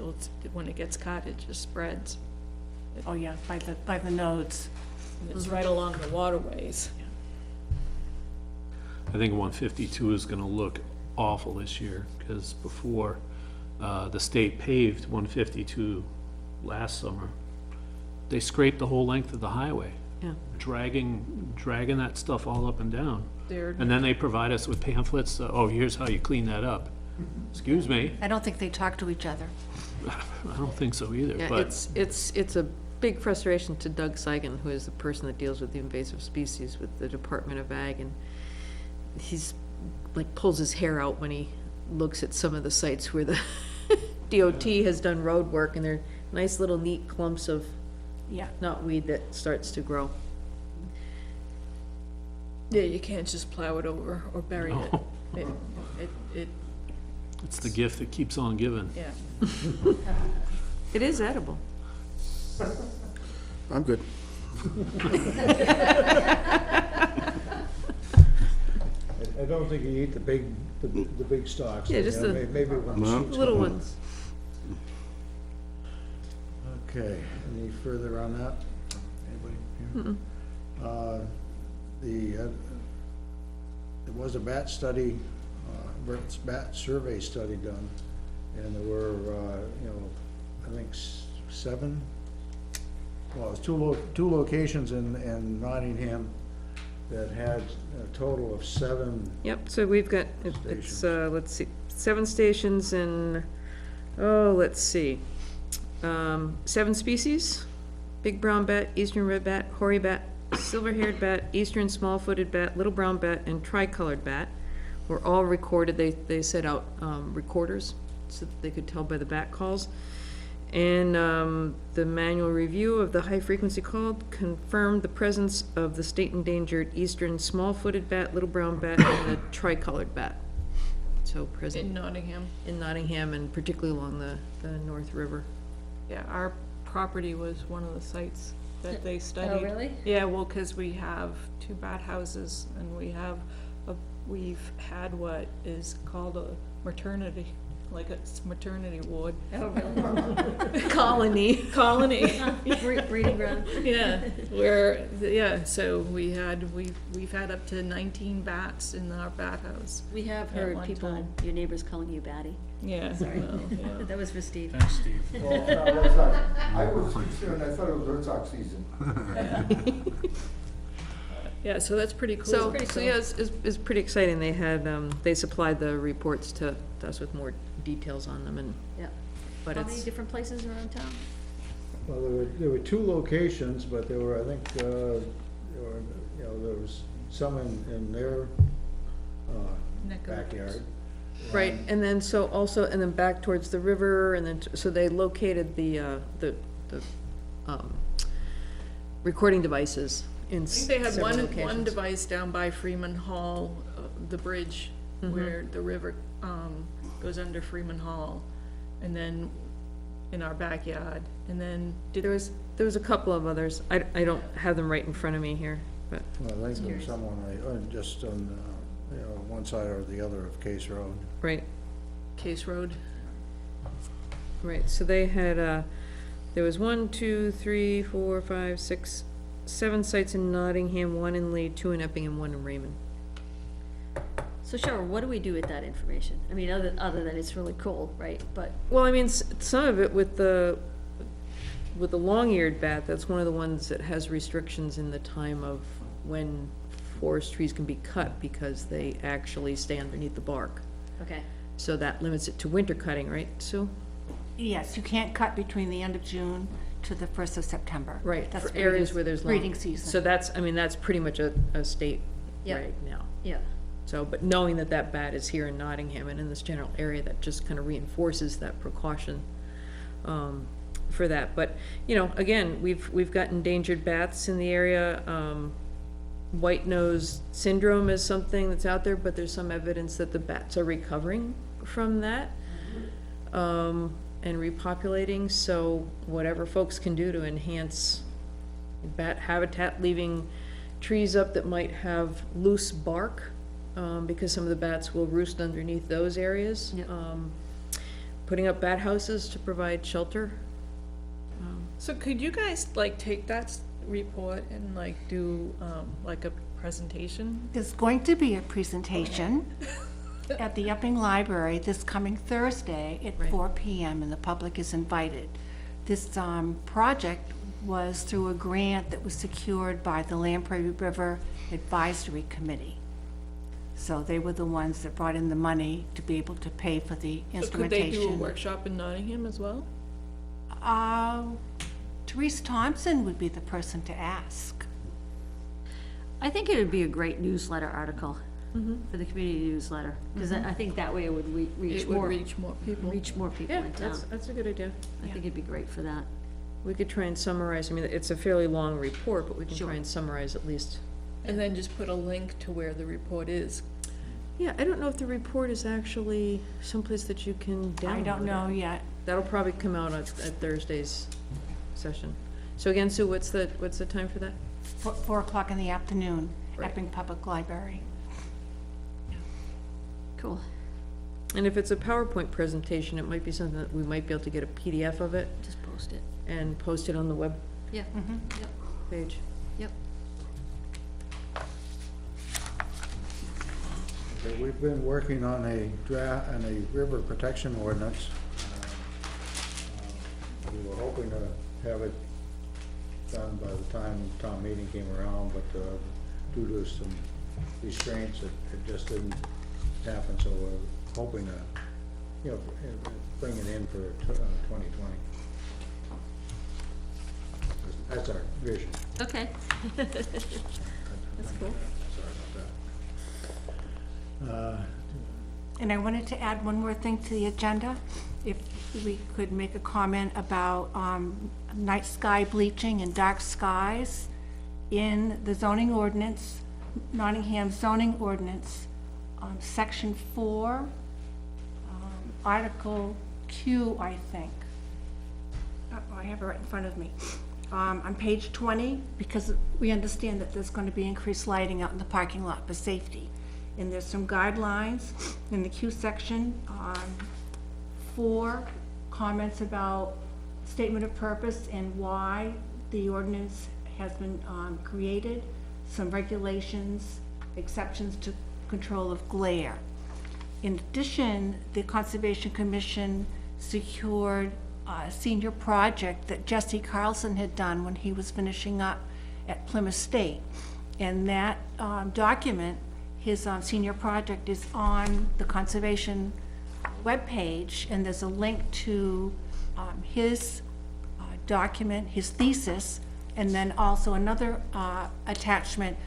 when it gets cut, it just spreads. Oh, yeah, by the nodes. It's right along the waterways. I think 152 is gonna look awful this year, because before, the state paved 152 last summer, they scraped the whole length of the highway, Yeah. dragging that stuff all up and down. They're, And then they provide us with pamphlets, oh, here's how you clean that up. Excuse me, I don't think they talk to each other. I don't think so either, Yeah, but, it's a big frustration to Doug Seigan, who is the person that deals with the invasive species with the Department of Ag, and he's, like, pulls his hair out when he looks at some of the sites where the DOT has done road work, and they're nice little neat clumps of Yeah. knotweed that starts to grow. yeah, you can't just plow it over or bury it. No. It, it's the gift that keeps on giving. yeah. It is edible. I'm good. I don't think you eat the big stalks. Yeah, just the Maybe one No. shoots Little one. ones. Okay, any further on that? Anybody here? There was a bat study, bat survey study done, and there were, I think seven, well, it was two locations in Nottingham that had a total of 7. Yep, so we've got, it's, let's see, 7 stations and, oh, let's see. 7 species: big brown bat, eastern red bat, hoary bat, silver-haired bat, eastern small-footed bat, little brown bat, and tricolored bat were all recorded. They set out recorders so that they could tell by the bat calls. And the manual review of the high-frequency call confirmed the presence of the state-endangered eastern small-footed bat, little brown bat, and the tricolored bat. So present In Nottingham. in Nottingham, and particularly along the North River. Yeah, our property was one of the sites that they studied. Oh, really? Yeah, well, because we have 2 bat houses, and we've had what is called a maternity, like a maternity ward. Oh, really? Colony. Colony. Breeding ground. Yeah, where, yeah, so we've had up to 19 bats in our bat house. We have At heard one people, time. your neighbors calling you Batty. Yeah. Sorry. well, yeah. That was for Steve. Thanks, Steve. Well, no, that's not, I was concerned, I thought it was Red Sox season. Yeah, so that's pretty cool. So, pretty so cool. yeah, it's pretty exciting. They had, they supplied the reports to us with more details on them, and, Yeah. but How many it's, different places around town? Well, there were 2 locations, but there were, I think, there was some in their Neck of the woods. backyard. right, and then so also, and then back towards the river, and then, so they located the recording devices in I think they had several one locations. device down by Freeman Hall, the bridge where the river, goes under Freeman Hall, and then in our backyard, and then There was a couple of others. I don't have them right in front of me here, but, Well, I think there was someone, just on, one side or the other of Case Road. right. Case Road. Right, so they had, there was 1, 2, 3, 4, 5, 6, 7 sites in Nottingham, 1 in Lee, 2 in Epping, and 1 in Raymond. So Cheryl, what do we do with that information? I mean, other than it's really cool, right? But, Well, I mean, some of it with the long-eared bat, that's one of the ones that has restrictions in the time of when forest trees can be cut, because they actually stay underneath the bark. okay, So that limits it to winter cutting, right, Sue? Yes, you can't cut between the end of June to the 1st of September. Right, That's for areas breeding- where there's long. breeding season. So that's, I mean, that's pretty much a state Yeah. right now. yeah. So, but knowing that that bat is here in Nottingham and in this general area, that just kind of reinforces that precaution for that. But, again, we've got endangered bats in the area. White nose syndrome is something that's out there, but there's some evidence that the bats are recovering from that and repopulating. So whatever folks can do to enhance bat habitat, leaving trees up that might have loose bark, because some of the bats will roost underneath those areas. Yep. Putting up bat houses to provide shelter. So could you guys like take that report and like do, like a presentation? There's going to be a presentation at the Upping Library this coming Thursday at Right. 4 PM, and the public is invited. This project was through a grant that was secured by the Lamprey River Advisory Committee. So they were the ones that brought in the money to be able to pay for the So could they instrumentation. do a workshop in Nottingham as well? Therese Thompson would be the person to ask. I think it would be a great newsletter article for the community newsletter, because I think that way it would reach It would more, reach more people. reach more people Yeah, in town. That's a good idea. I think it'd be great for that. We could try and summarize, I mean, it's a fairly long report, but we can Sure. try and summarize at least. And then just put a link to where the report is. Yeah, I don't know if the report is actually someplace that you can download I don't know it. yet. That'll probably come out at Thursday's session. So again, Sue, what's the time for that? 4 o'clock in the afternoon, Right. Epping Public Library. Cool. And if it's a PowerPoint presentation, it might be something that we might be able to get a PDF of it Just post it. and post it on the web Yeah, yep, page. yep. Okay, we've been working on a draft, on a river protection ordinance. We were hoping to have it done by the time town meeting came around, but due to some restraints, it just didn't happen, so we're hoping to, bring it in for 2020. That's our vision. Okay. That's cool. Sorry about that. And I wanted to add one more thing to the agenda. If we could make a comment about night sky bleaching and dark skies in the zoning ordinance, Nottingham zoning ordinance, section 4, article Q, I think. I have it right in front of me. On page 20, because we understand that there's going to be increased lighting out in the parking lot for safety. And there's some guidelines in the Q section, 4 comments about statement of purpose and why the ordinance has been created, some regulations, exceptions to control of glare. In addition, the Conservation Commission secured a senior project that Jesse Carlson had done when he was finishing up at Plymouth State. And that document, his senior project, is on the Conservation webpage, and there's a link to his document, his thesis, and then also another attachment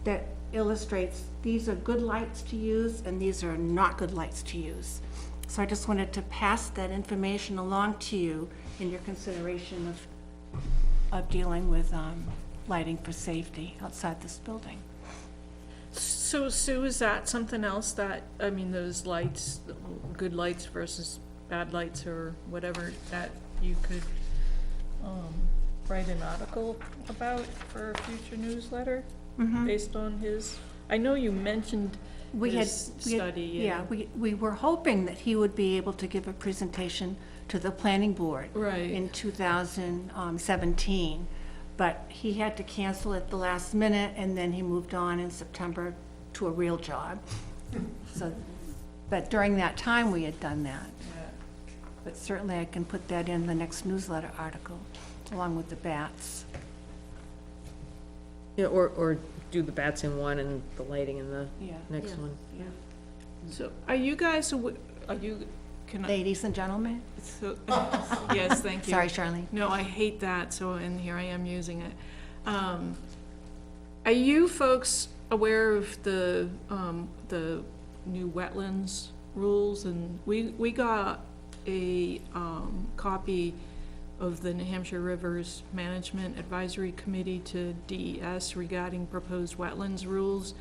that illustrates these are good lights to use and these are not good lights to use. So I just wanted to pass that information along to you in your consideration of dealing with lighting for safety outside this building. So Sue, is that something else that, I mean, those lights, good lights versus bad lights or whatever, that you could, write an article about for a future newsletter? Based on his, I know you mentioned his study. Yeah, we were hoping that he would be able to give a presentation to the planning board Right. in 2017, but he had to cancel at the last minute, and then he moved on in September to a real job. So, but during that time, we had done that. But certainly I can put that in the next newsletter article, along with the bats. Yeah, or do the bats in one and the lighting in the Yeah. next Yeah. one. So, are you guys, can I, Ladies and gentlemen, so, yes, thank you. sorry, Charlene. No, I hate that, so, and here I am using it. Are you folks aware of the new wetlands rules? And we got a, copy of the New Hampshire Rivers Management Advisory Committee to DES regarding proposed wetlands rules,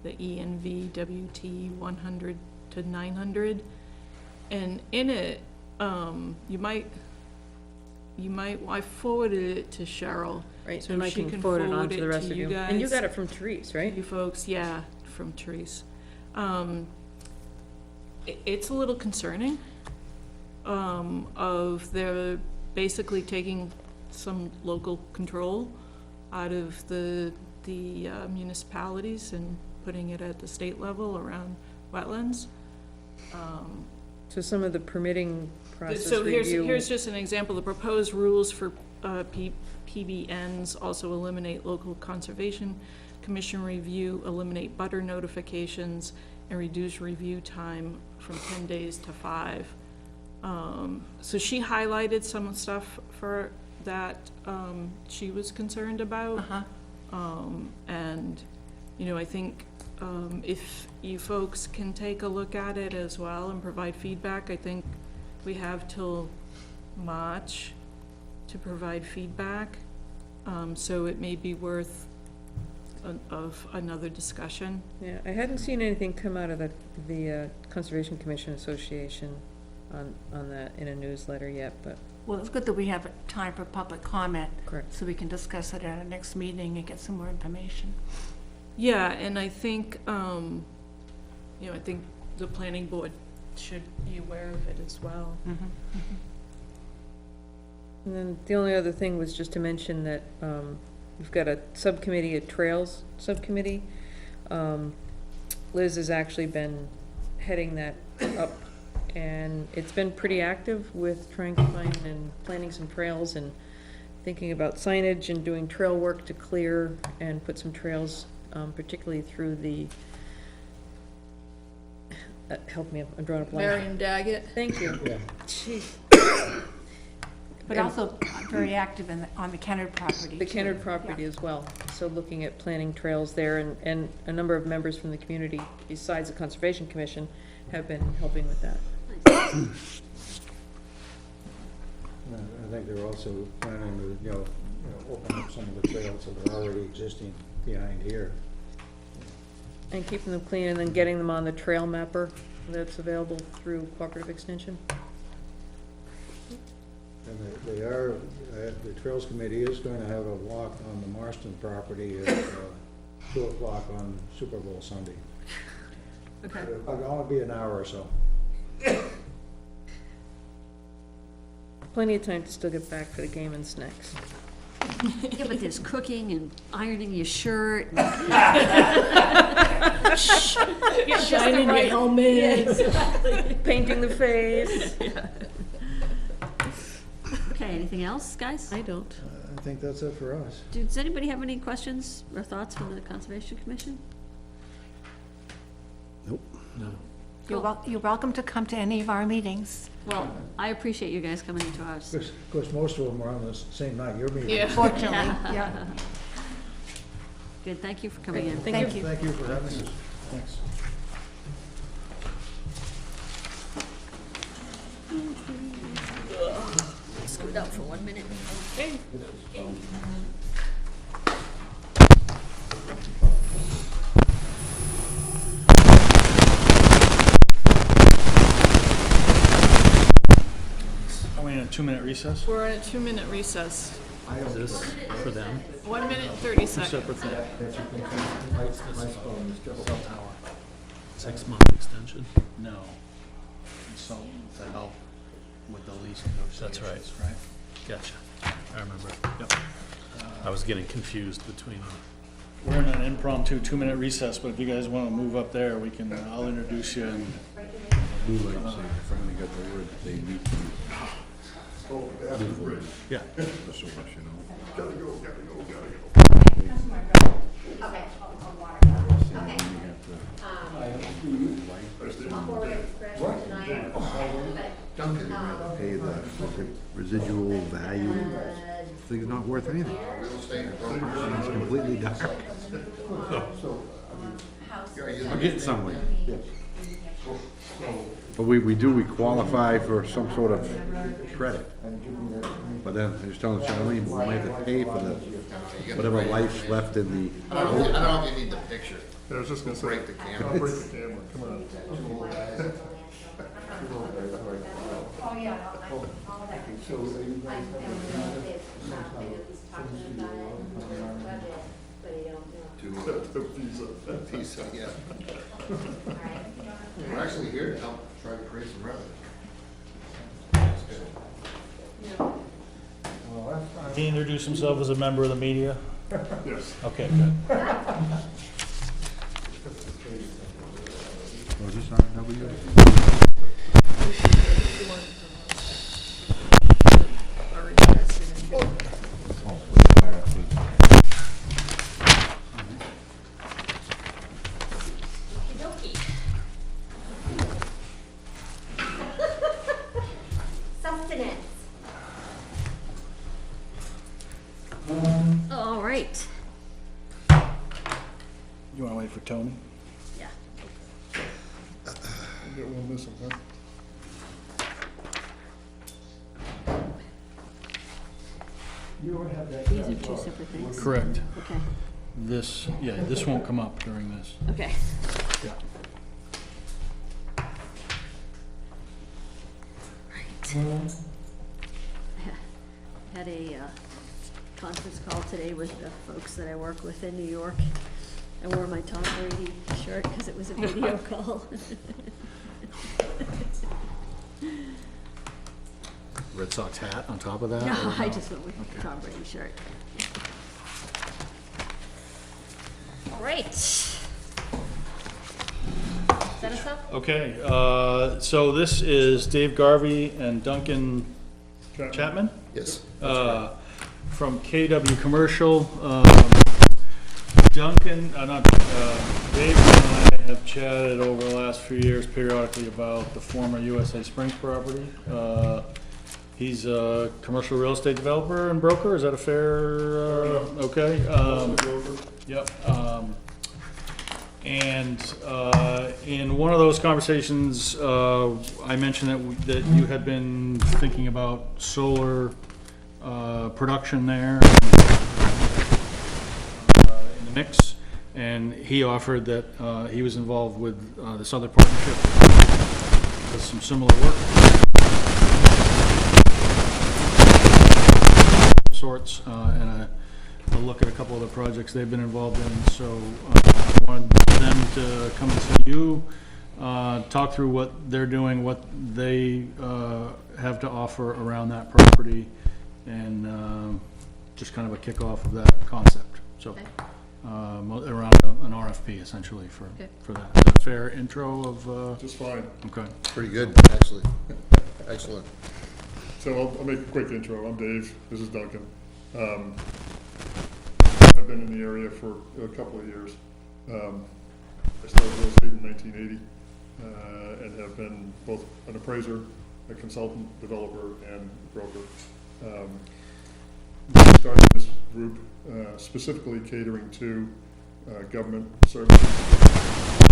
the ENVWT 100 to 900. And in it, you might, I forwarded it to Cheryl. Right, So and I she can forward it on to the to rest of you. And you guys. got it from Therese, right? You folks, yeah, from Therese. It's a little concerning, of they're basically taking some local control out of the municipalities and putting it at the state level around wetlands. So some of the permitting process So here's review. just an example. The proposed rules for PBNs also eliminate local conservation commission review, eliminate butter notifications, and reduce review time from 10 days to 5. So she highlighted some stuff for that she was concerned about. And, you know, I think if you folks can take a look at it as well and provide feedback, I think we have till March to provide feedback. So it may be worth of another discussion. Yeah, I hadn't seen anything come out of the Conservation Commission Association on that in a newsletter yet, but. Well, it's good that we have time for public comment. Correct. So we can discuss it at our next meeting and get some more information. Yeah, and I think, you know, I think the planning board should be aware of it as well. And then the only other thing was just to mention that we've got a subcommittee, a Trails Subcommittee. Liz has actually been heading that up, and it's been pretty active with trying to find and planning some trails and thinking about signage and doing trail work to clear and put some trails, particularly through the, help me, I'm drawing a blank. Marion Daggett. Thank you. Yeah. Jeez. But also very active on the Kennard property. The too. Kennard property as well, so looking at planning trails there, and a number of members from the community, besides the Conservation Commission, have been helping with that. I think they're also planning to, open up some of the trails that are already existing behind here. And keeping them clean, and then getting them on the trail mapper that's available through Cooperative Extension. And the Trails Committee is going to have a walk on the Marston property at 2 o'clock on Super Bowl Sunday. Okay. It'll only be an hour or so. Plenty of time to still get back for the game and snacks. Yeah, but there's cooking and ironing your shirt. Shining your helmet. Painting the face. Okay, anything else, guys? I don't. I think that's it for us. Does anybody have any questions or thoughts from the Conservation Commission? Nope. No. You're welcome to come to any of our meetings. Well, I appreciate you guys coming into ours. Of course, most of them are on the same night you're meeting. Yeah. Fortunately, yeah. Good, thank you for coming in. Thank you. Thank you for having us. Thanks. Scoot out for 1 minute. Are we in a 2-minute recess? We're in a 2-minute recess. Is this for them? 1 minute and 30 seconds. Separate thing. 6-month extension? No. Consultant to help with the lease negotiations. That's right. Right? Gotcha. I remember. Yep. I was getting confused between. We're in an impromptu 2-minute recess, but if you guys want to move up there, we can, I'll introduce you and Blue lights, they finally got the word that they need to. yeah. That's so much, you know. Okay, I'll water. Okay. Pay the residual value, thing's not worth anything. It's completely dark. I'm getting somewhere. But we qualify for some sort of credit. But then, I was telling Charlene, we might have to pay for the, whatever life's left in the. I don't know if you need the picture. I was just gonna say. Break the camera. I'll break the camera, come on. Oh, yeah, all that. So are you guys Piece of, yeah. We're actually here to help try to create some revenue. He introduced himself as a member of the media. Yes. Okay, good. Was this RW? Are interested in getting Oh, with the RFP. Sustenance. All right. You wanna wait for Tony? Yeah. We'll get one missing, huh? You would have that. These are two separate things. Correct. Okay, This, yeah, this won't come up during this. okay. Yeah. Right. Had a conference call today with the folks that I work with in New York. I wore my Tom Brady shirt because it was a video call. Red Sox hat on top of that? No, or I no? just went with the Tom Brady shirt. All right. Set us up? Okay, so this is Dave Garvey and Duncan Chapman? Yes. From KW Commercial. Duncan, Dave and I have chatted over the last few years periodically about the former USA Springs property. He's a commercial real estate developer and broker, is that a fair, okay? Yep. And in one of those conversations, I mentioned that you had been thinking about solar production there in the mix, and he offered that he was involved with this other partnership with some similar work sorts, and a look at a couple of the projects they've been involved in. So I wanted them to come and see you, talk through what they're doing, what they have to offer around that property, and just kind of a kickoff of that concept. So Okay. around an RFP essentially for Okay. that. Is that a fair intro of? Just fine. Okay. Pretty good, actually. Excellent. So I'll make a quick intro. I'm Dave. This is Duncan. I've been in the area for a couple of years. I started real estate in 1980 and have been both an appraiser, a consultant, developer, and broker. We started this group specifically catering to government services,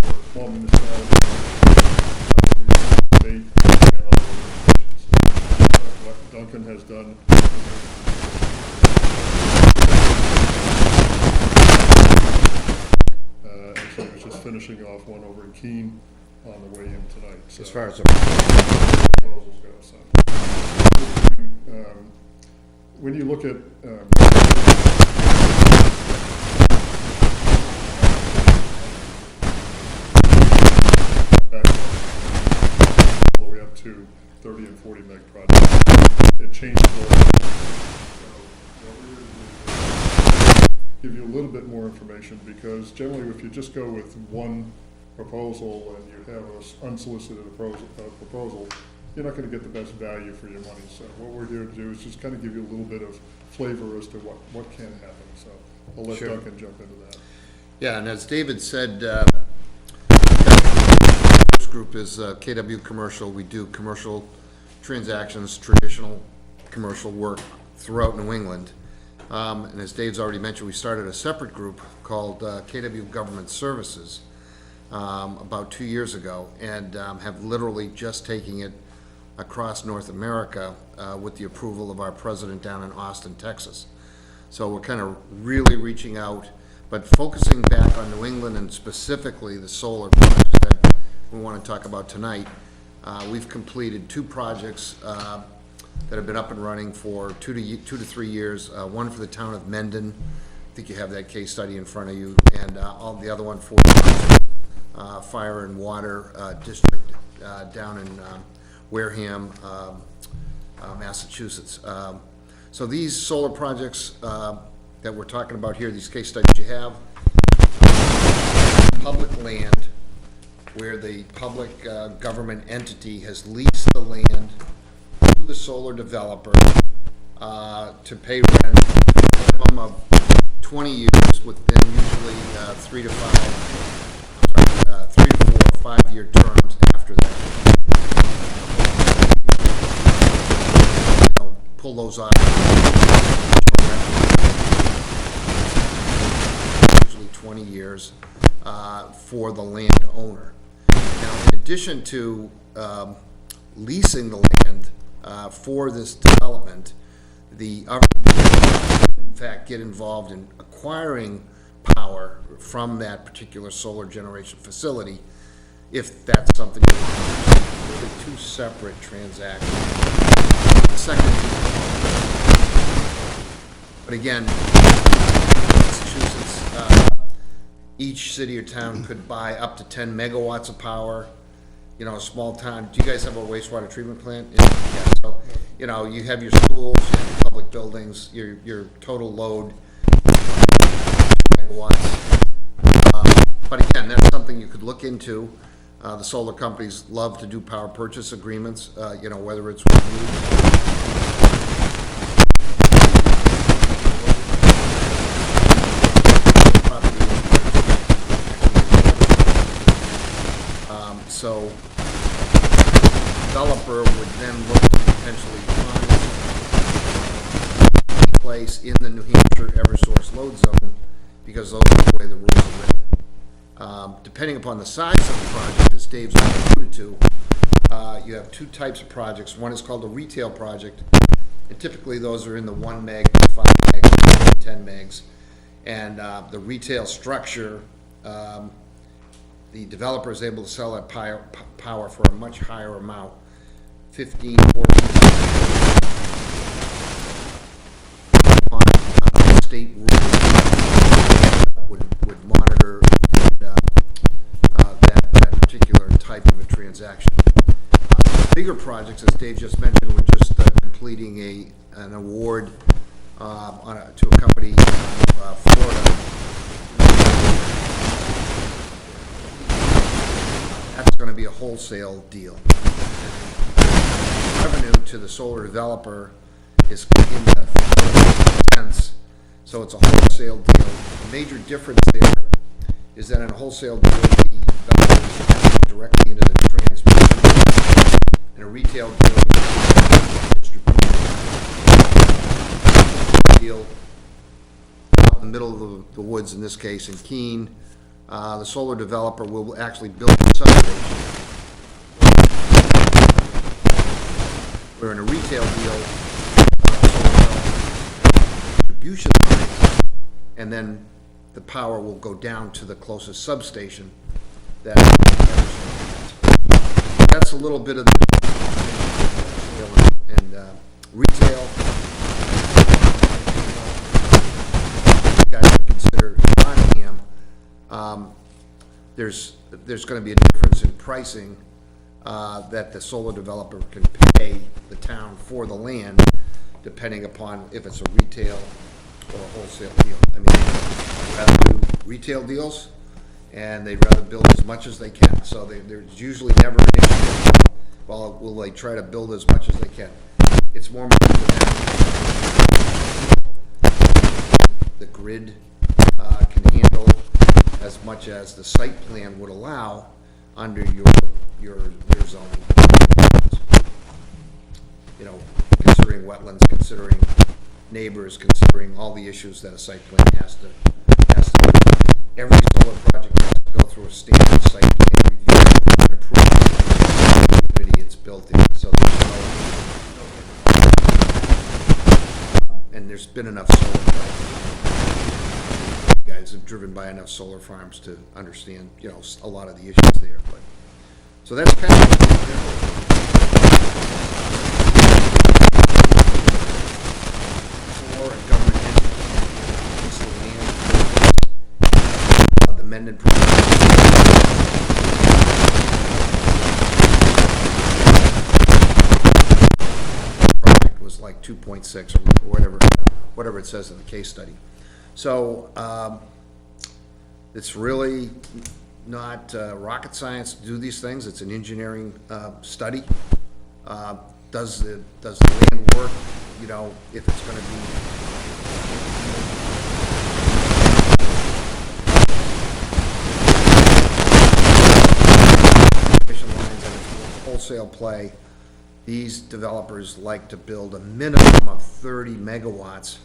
for small municipalities, state, and other organizations. What Duncan has done and so he was just finishing off one over in Keene on the way in tonight. So As far as the proposals go, so. When you look at back all the way up to 30 and 40 meg projects, it changed a little. So what we're going to do is give you a little bit more information, because generally if you just go with one proposal and you have an unsolicited proposal, you're not going to get the best value for your money. So what we're here to do is just kind of give you a little bit of flavor as to what can happen. So I'll let Sure. Duncan jump into that. Yeah, and as David said, this group is KW Commercial. We do commercial transactions, traditional commercial work throughout New England. And as Dave's already mentioned, we started a separate group called KW Government Services about 2 years ago, and have literally just taken it across North America with the approval of our president down in Austin, Texas. So we're kind of really reaching out, but focusing back on New England and specifically the solar projects that we want to talk about tonight. We've completed 2 projects that have been up and running for 2 to 3 years. One for the town of Mendon. I think you have that case study in front of you, and all the other one for Fire and Water District down in Wareham, Massachusetts. So these solar projects that we're talking about here, these case studies you have, public land where the public government entity has leased the land to the solar developer to pay rent, a minimum of 20 years within usually 3 to 4 5-year terms after that. Pull those off. Usually 20 years for the landowner. Now, in addition to leasing the land for this development, the in fact get involved in acquiring power from that particular solar generation facility, if that's something you want to do. They're two separate transactions. The second, but again, Massachusetts, each city or town could buy up to 10 megawatts of power. You know, a small town. Do you guys have a wastewater treatment plant? Yeah, so, you know, you have your schools, you have your public buildings, your total load, megawatts. But again, that's something you could look into. The solar companies love to do power purchase agreements, you know, whether it's with you. So the developer would then look to potentially find a place in the New Hampshire Eversource load zone, because those are the way the rules are written. Depending upon the size of the project, as Dave's alluded to, you have two types of projects. One is called a retail project, and typically those are in the 1 meg, 5 meg, 10 megs. And the retail structure, the developer is able to sell that power for a much higher amount, 15, 14, on state rules would monitor that particular type of a transaction. Bigger projects, as Dave just mentioned, we're just completing an award to a company in Florida. That's going to be a wholesale deal. Revenue to the solar developer is in the cents, so it's a wholesale deal. The major difference there is that in a wholesale deal, the developer is investing directly into the transmission. In a retail deal, deal out in the middle of the woods, in this case in Keene. The solar developer will actually build the substation. Where in a retail deal, distribution lines, and then the power will go down to the closest substation. That's a little bit of the and retail. You guys would consider Nottingham. There's going to be a difference in pricing that the solar developer can pay the town for the land, depending upon if it's a retail or a wholesale deal. I mean, they'd rather do retail deals, and they'd rather build as much as they can. So there's usually never an issue. Well, will they try to build as much as they can? It's more money for them. The grid can handle as much as the site plan would allow under your zoning. You know, considering wetlands, considering neighbors, considering all the issues that a site plan has to do. Every solar project has to go through a standard site plan review and approval of the community it's built in. So there's and there's been enough solar projects. You guys have driven by enough solar farms to understand, you know, a lot of the issues there. But so that's kind of for a government entity, the amended project was like 2.6 or whatever it says in the case study. So, it's really not rocket science to do these things. It's an engineering study. Does the land work, you know, if it's gonna be lines and it's a wholesale play. These developers like to build a minimum of 30 megawatts,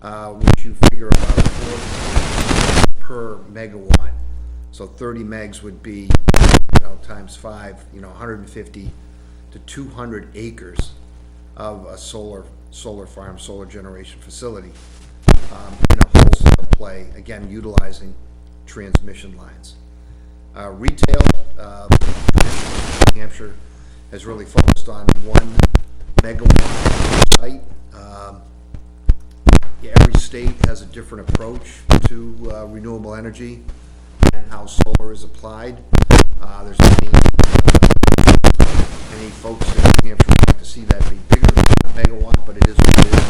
which you figure about 4 per megawatt. So 30 megs would be, you know, times 5, you know, 150 to 200 acres of a solar farm, solar generation facility, in a wholesale play, again, utilizing transmission lines. Retail, New Hampshire has really focused on 1 megawatt site. Every state has a different approach to renewable energy and how solar is applied. There's many folks in New Hampshire would like to see that be bigger than 1 megawatt, but it is what it is.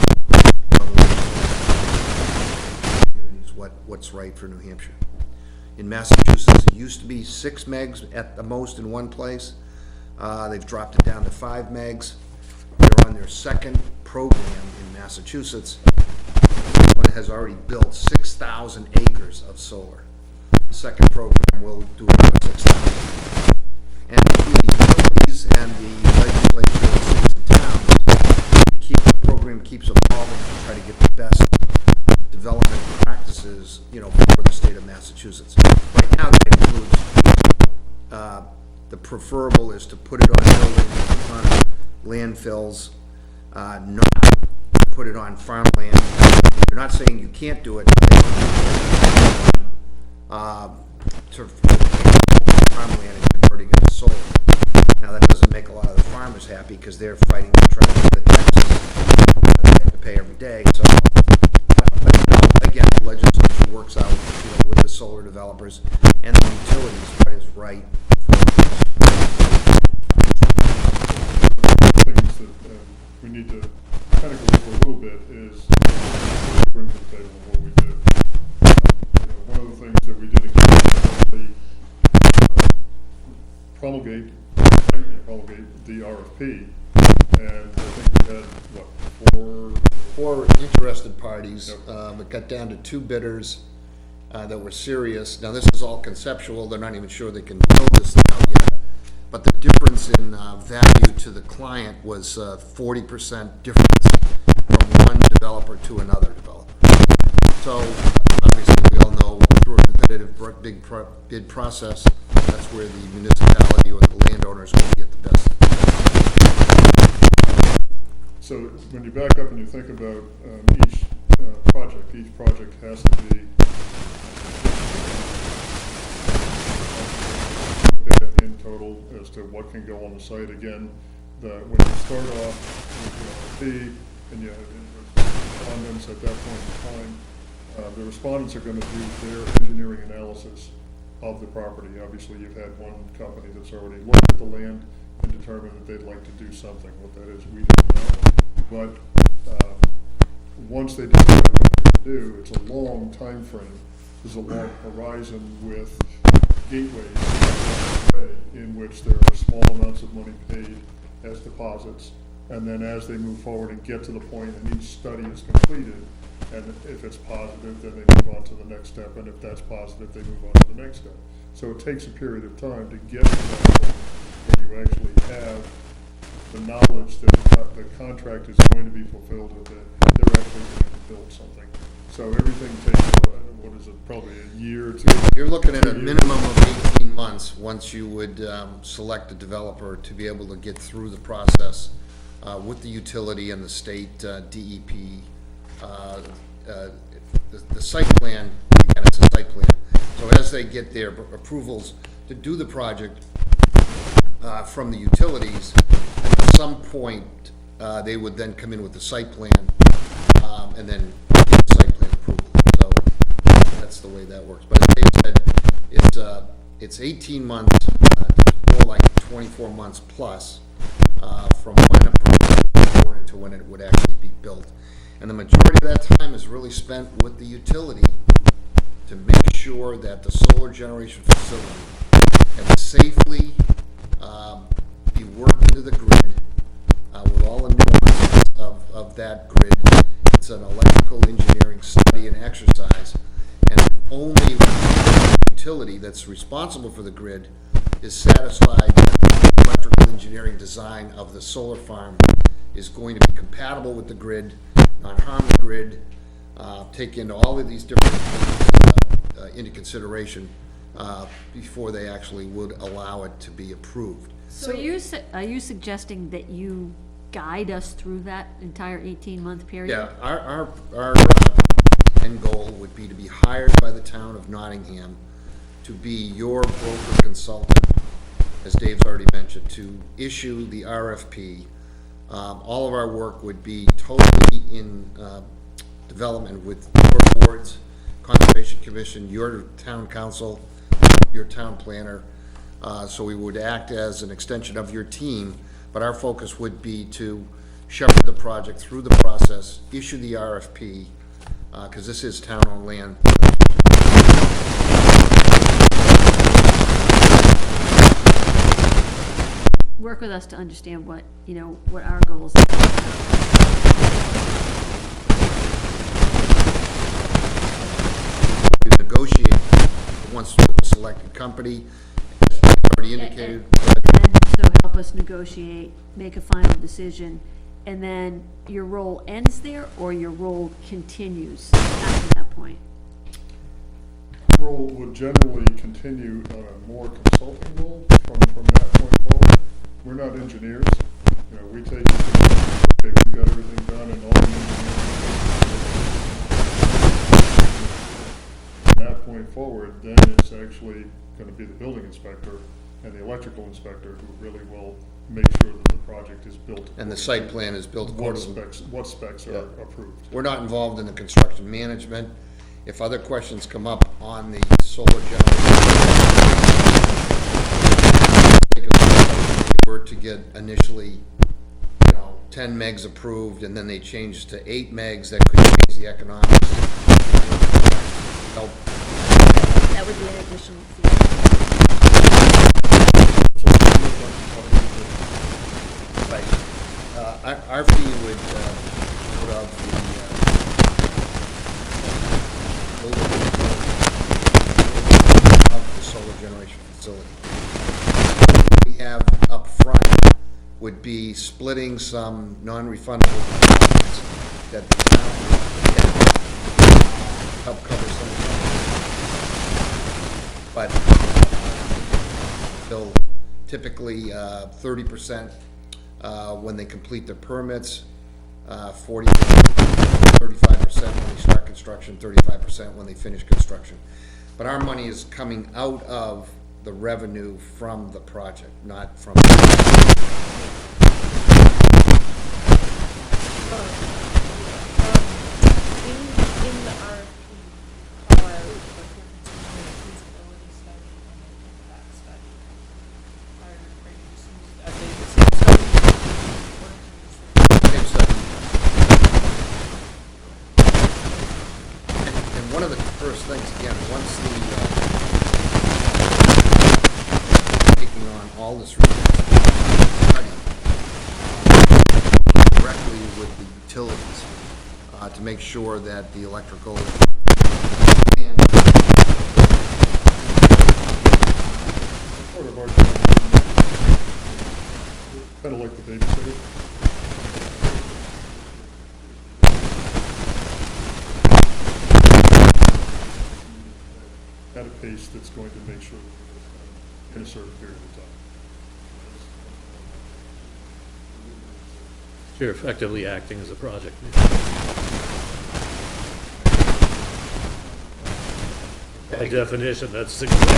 What's right for New Hampshire. In Massachusetts, it used to be 6 megs at the most in one place. They've dropped it down to 5 megs. They're on their second program in Massachusetts. One has already built 6,000 acres of solar. The second program will do about 6,000. And between the utilities and the legislature in cities and towns, the program keeps evolving to try to get the best development practices, you know, for the state of Massachusetts. Right now, that includes the preferable is to put it on buildings, on landfills, not put it on farmland. They're not saying you can't do it. To farmland and converting it to solar. Now that doesn't make a lot of the farmers happy because they're fighting to try to get the taxes that they have to pay every day. So, but again, the legislature works out, you know, with the solar developers and the utilities what is right. Things that we need to kind of go over a little bit is what we bring to the table and what we do. You know, one of the things that we did exactly promulgate the RFP, and I think we had, what, 4 interested parties. Yep. It got down to 2 bidders that were serious. Now, this is all conceptual. They're not even sure they can build this thing out yet. But the difference in value to the client was 40% difference from one developer to another developer. So, obviously, we all know through a competitive bid process, that's where the municipality or the landowner is going to get the best. so when you back up and you think about each project has to be looked at in total as to what can go on the site. Again, when you start off with an RFP and you have respondents at that point in time, the respondents are going to do their engineering analysis of the property. Obviously, you've had one company that's already looked at the land and determined that they'd like to do something. What that is, we don't know. But once they decide what to do, it's a long time frame. There's a long horizon with gateways in which there are small amounts of money paid as deposits. And then as they move forward and get to the point and each study is completed, and if it's positive, then they move on to the next step, and if that's positive, they move on to the next step. So it takes a period of time to get to that point where you actually have the knowledge that the contract is going to be fulfilled and that they're actually going to build something. So everything takes, what is it, probably a year or 2? You're looking at a minimum of 18 months once you would select a developer to be able to get through the process with the utility and the state DEP. The site plan, again, it's a site plan. So as they get their approvals to do the project from the utilities, at some point they would then come in with the site plan and then get the site plan approval. So that's the way that works. But as Dave said, it's 18 months, more like 24 months plus from when approval forward to when it would actually be built. And the majority of that time is really spent with the utility to make sure that the solar generation facility can safely be worked into the grid with all the nuances of that grid. It's an electrical engineering study and exercise, and only the utility that's responsible for the grid is satisfied that the electrical engineering design of the solar farm is going to be compatible with the grid, not harm the grid, take into all of these different things into consideration before they actually would allow it to be approved. So are you suggesting that you guide us through that entire 18-month period? Yeah, our end goal would be to be hired by the town of Nottingham to be your broker consultant, as Dave's already mentioned, to issue the RFP. All of our work would be totally in development with your boards, Conservation Commission, your town council, your town planner. So we would act as an extension of your team, but our focus would be to shepherd the project through the process, issue the RFP, because this is town-owned land. Work with us to understand what, what our goals are. We negotiate once selected company, as already indicated. And so help us negotiate, make a final decision, and then your role ends there, or your role continues after that point? Role would generally continue on a more consulting role from that point forward. We're not engineers. We take it to, okay, we got everything done and all the engineering. From that point forward, then it's actually going to be the building inspector and the electrical inspector who really will make sure that the project is built. And the site plan is built accordingly. What specs are approved. We're not involved in the construction management. If other questions come up on the solar generation, we were to get initially, 10 megs approved, and then they changed to 8 megs, that could change the economics. Help. That would be an additional fee. Right. Our fee would put out of the solar generation facility. What we have up front would be splitting some non-refundable costs that the town would help cover some of the, but they'll typically 30% when they complete their permits, 35% when they start construction, 35% when they finish construction. But our money is coming out of the revenue from the project, not from. In the RFP, call out the feasibility study and the impact study. Are you just, are they the same study? Same study. And one of the first things, again, once the taking on all this study directly with the utilities to make sure that the electrical and Part of our job, kind of like the babysitter. At a pace that's going to make sure in a certain period of time. You're effectively acting as a project. By definition, that's exactly.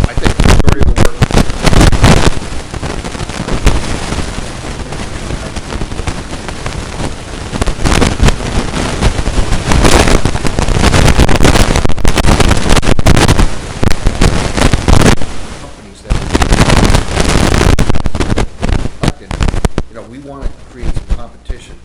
I think the majority of the work companies that we want to create some competition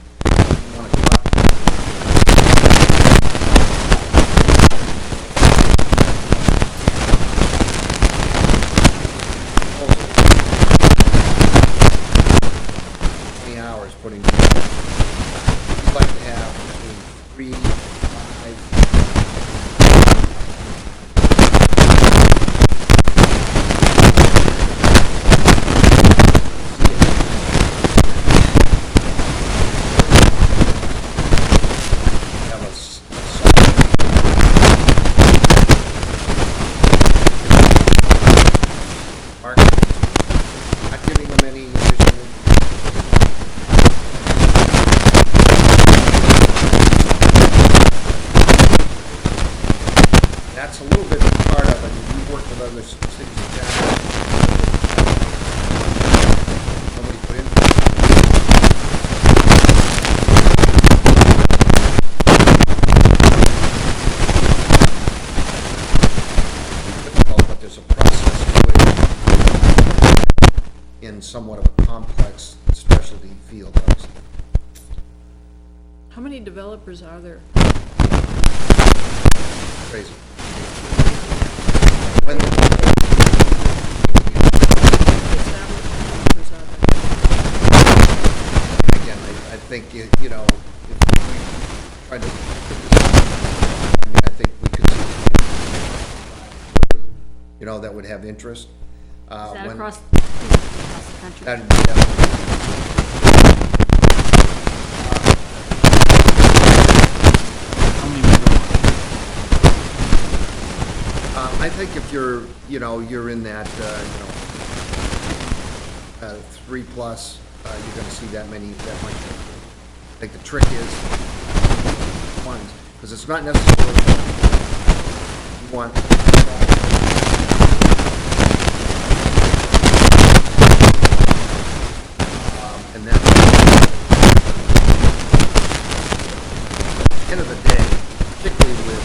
a little bit part of it, we worked with other cities and towns. Somebody put in. Difficult, but there's a process to it in somewhat of a complex specialty field, obviously. How many developers are there? Crazy. When Established developers are there? again, I think, you know, if we try to put this, I mean, I think we could see, you know, that would have interest. Is that when- across the country? That'd be, How many megawatts? I think if you're, you know, you're in that, 3 plus, you're gonna see that much. I think the trick is, ones, because it's not necessarily, you want, and that, at the end of the day, particularly with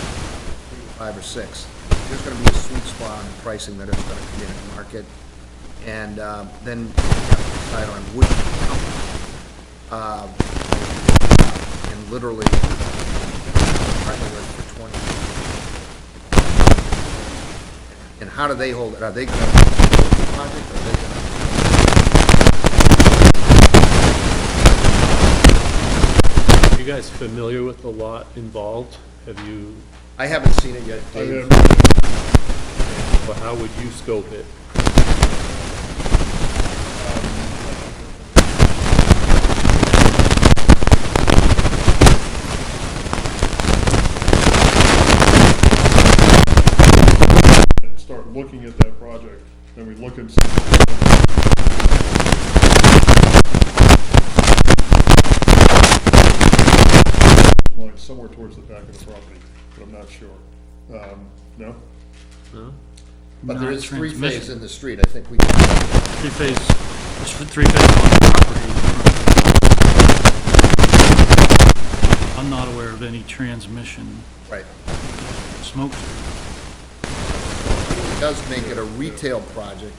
5 or 6, there's going to be a sweet spot on the pricing that is going to come in the market, and then you have to decide on which and literally partner with for 20. And how do they hold it? Are they going to hold the project, or are they going to? Are you guys familiar with the lot involved? Have you, I haven't seen it yet, I Dave. have, well, how would you scope it? and start looking at that project, and we look and see. Like somewhere towards the back of the property, but I'm not sure. No? No? But there Not is 3 transmission. phase in the street, I think we can. Three-phase, there's three-phase on the property. I'm not aware of any transmission Right. smoke. It does make it a retail project.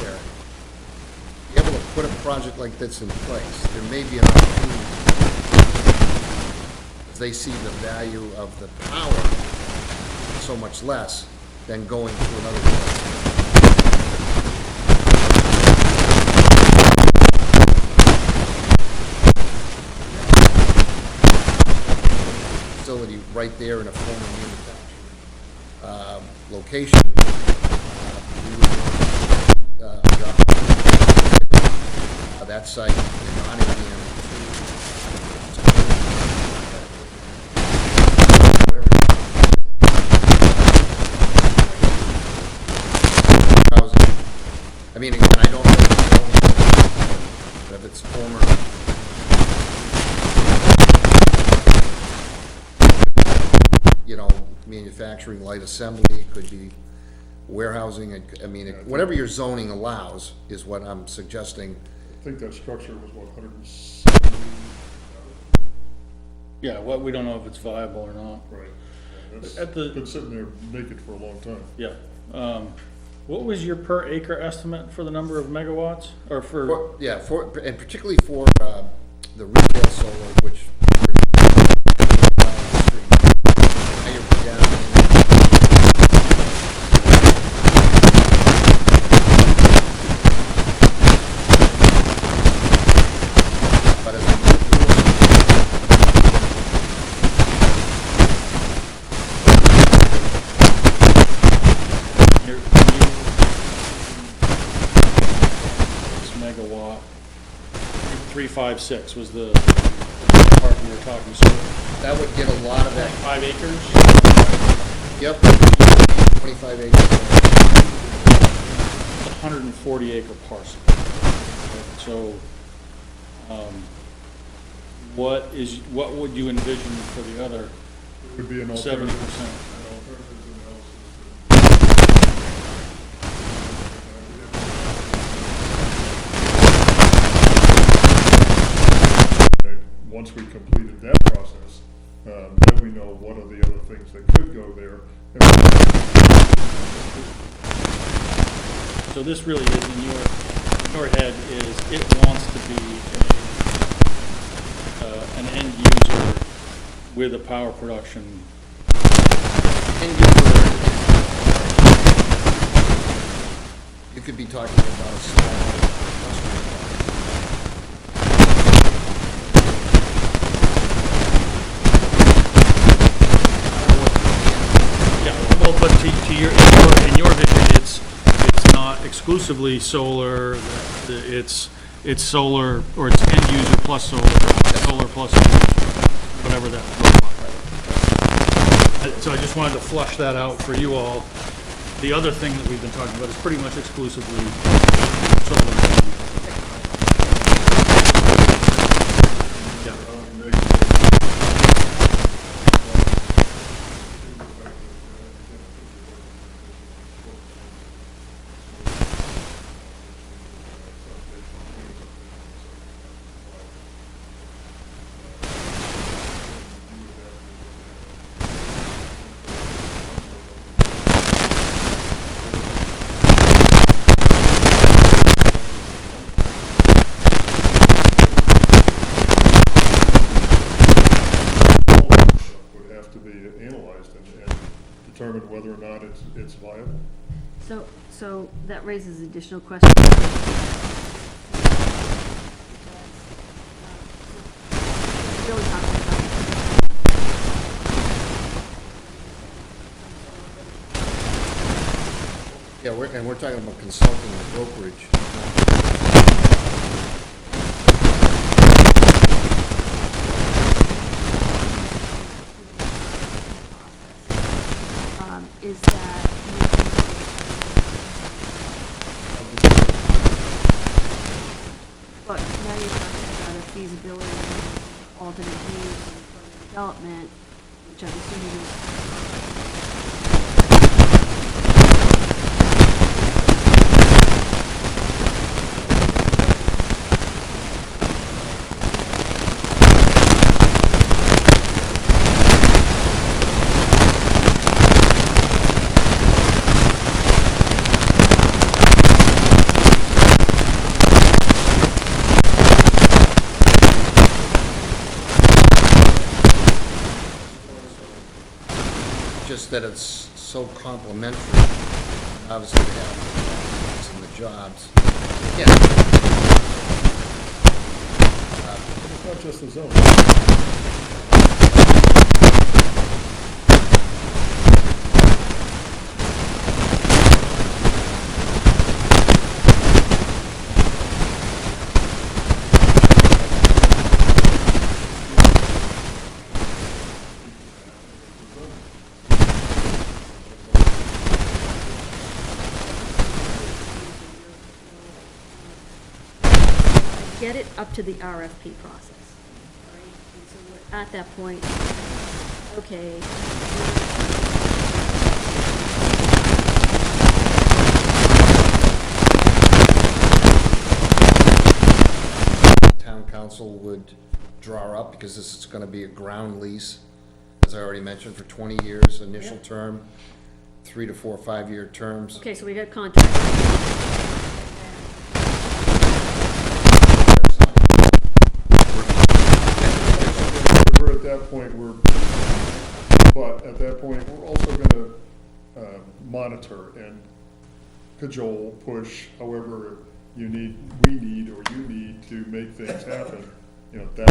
There. Be able to put a project like this in place, there may be an opportunity. If they see the value of the power so much less than going to another. Facility right there in a former manufacturing location. We would, that site in Nottingham. I mean, again, I don't know, but if it's former. You know, manufacturing, light assembly, it could be warehousing, I mean, whatever your zoning allows is what I'm suggesting. I think that structure was, what, 170? Yeah, what, we don't know if it's viable or not. Right. And it's At the- been sitting there naked for a long time. Yeah. What was your per acre estimate for the number of megawatts, or for? And particularly for the retail solar, which higher down. But as This megawatt, 356 was the part we were talking, so that would get a lot of that. 5 acres? Yep. 25 acres. 140 acre parcel. So, what would you envision for the other It would be an 70%? alternative. An alternative analysis. Once we completed that process, then we know what are the other things that could go there. So this really is in your head is it wants to be an end user with a power production. End user, you could be talking about a small industrial Yeah, well, but to in your vision, it's not exclusively solar. It's solar, or it's end user plus solar, solar plus whatever that looks like. So I just wanted to flush that out for you all. The other thing that we've been talking about is pretty much exclusively solar. Determine whether or not it's viable. So that raises additional questions. Really talking about Yeah, we're talking about consulting and brokerage. is that but now you're talking about a feasibility, alternate use, and further development, which I'm assuming is just that it's so complementary, obviously they have some of the jobs. Yeah. It's not just the zone. get it up to the RFP process, right? And so we're at that point, okay. Town council would draw up, because this is gonna be a ground lease, as I already mentioned, for 20 years, initial term, 3 to 4 5-year terms. Okay, so we got contract. We're at that point, but at that point, we're also gonna monitor and cajole, push, however we need, or you need to make things happen. You know, that.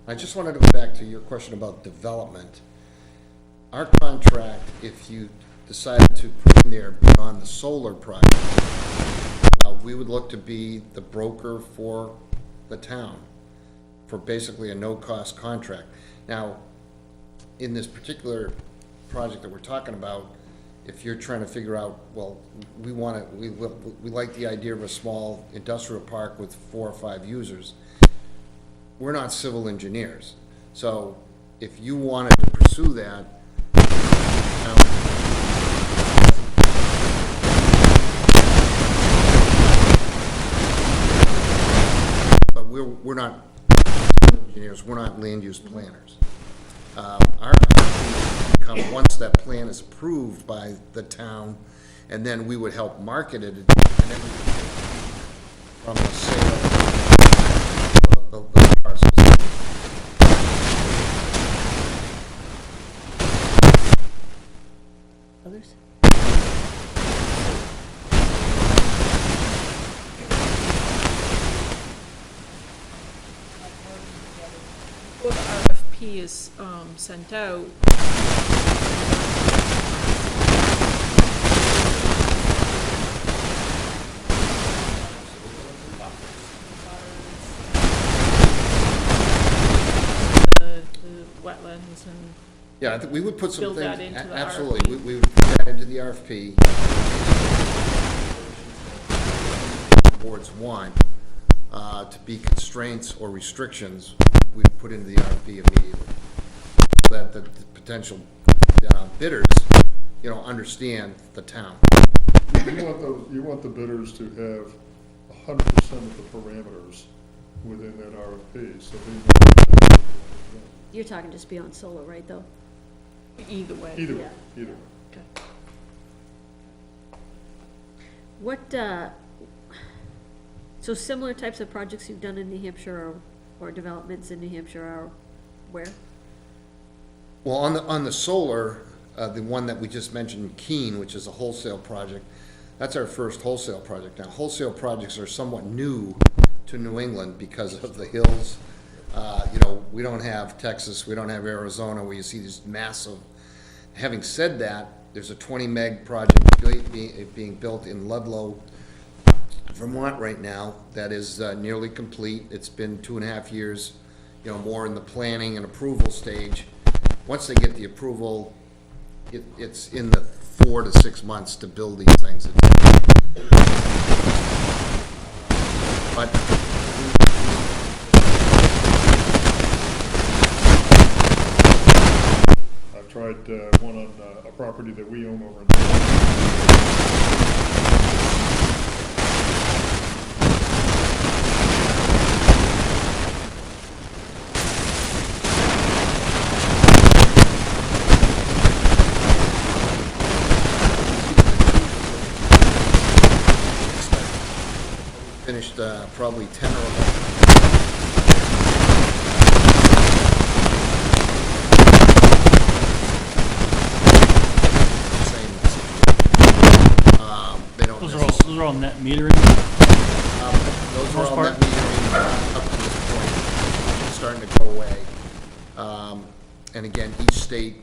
I just wanted to go back to your question about development. Our contract, if you decided to put in there beyond the solar project, we would look to be the broker for the town for basically a no-cost contract. Now, in this particular project that we're talking about, if you're trying to figure out, well, we like the idea of a small industrial park with 4 or 5 users, we're not civil engineers. So if you wanted to pursue that, but we're not engineers, we're not land use planners. Our come once that plan is approved by the town, and then we would help market it, and then we would take from the sale of the parcels. Others? Before the RFP is sent out, the wetlands and Yeah, I think we would put some Build things, that into the absolutely, we would put that into the RFP. Boards want, to be constraints or restrictions, we put into the RFP immediately. So that the potential bidders, understand the town. You want the bidders to have 100% of the parameters within that RFP, so they know. You're talking just beyond solar, right, though? either way. Either way, Yeah. either way. Okay. What, so similar types of projects you've done in New Hampshire or developments in New Hampshire are where? Well, on the solar, the one that we just mentioned, Keene, which is a wholesale project, that's our first wholesale project. Now, wholesale projects are somewhat new to New England because of the hills. We don't have Texas, we don't have Arizona, where you see these massive. Having said that, there's a 20 meg project being built in Ludlow, Vermont right now that is nearly complete. It's been 2.5 years, more in the planning and approval stage. Once they get the approval, it's in the 4 to 6 months to build these things. But I've tried one on a property that we own over in. finished probably 10 or 11. They don't Those are all net metering? those are most all part? net metering up to this point. It's starting to go away. And again, each state.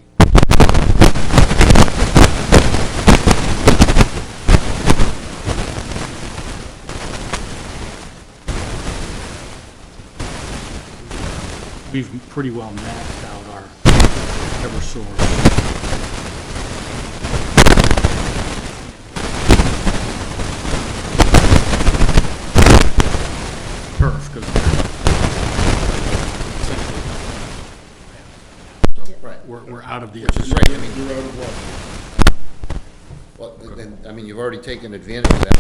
We've pretty well maxed out our Eversource. Perf, because Right. we're out of the. Which is great, I mean, You're out of luck. well, then, I mean, you've already taken advantage of that.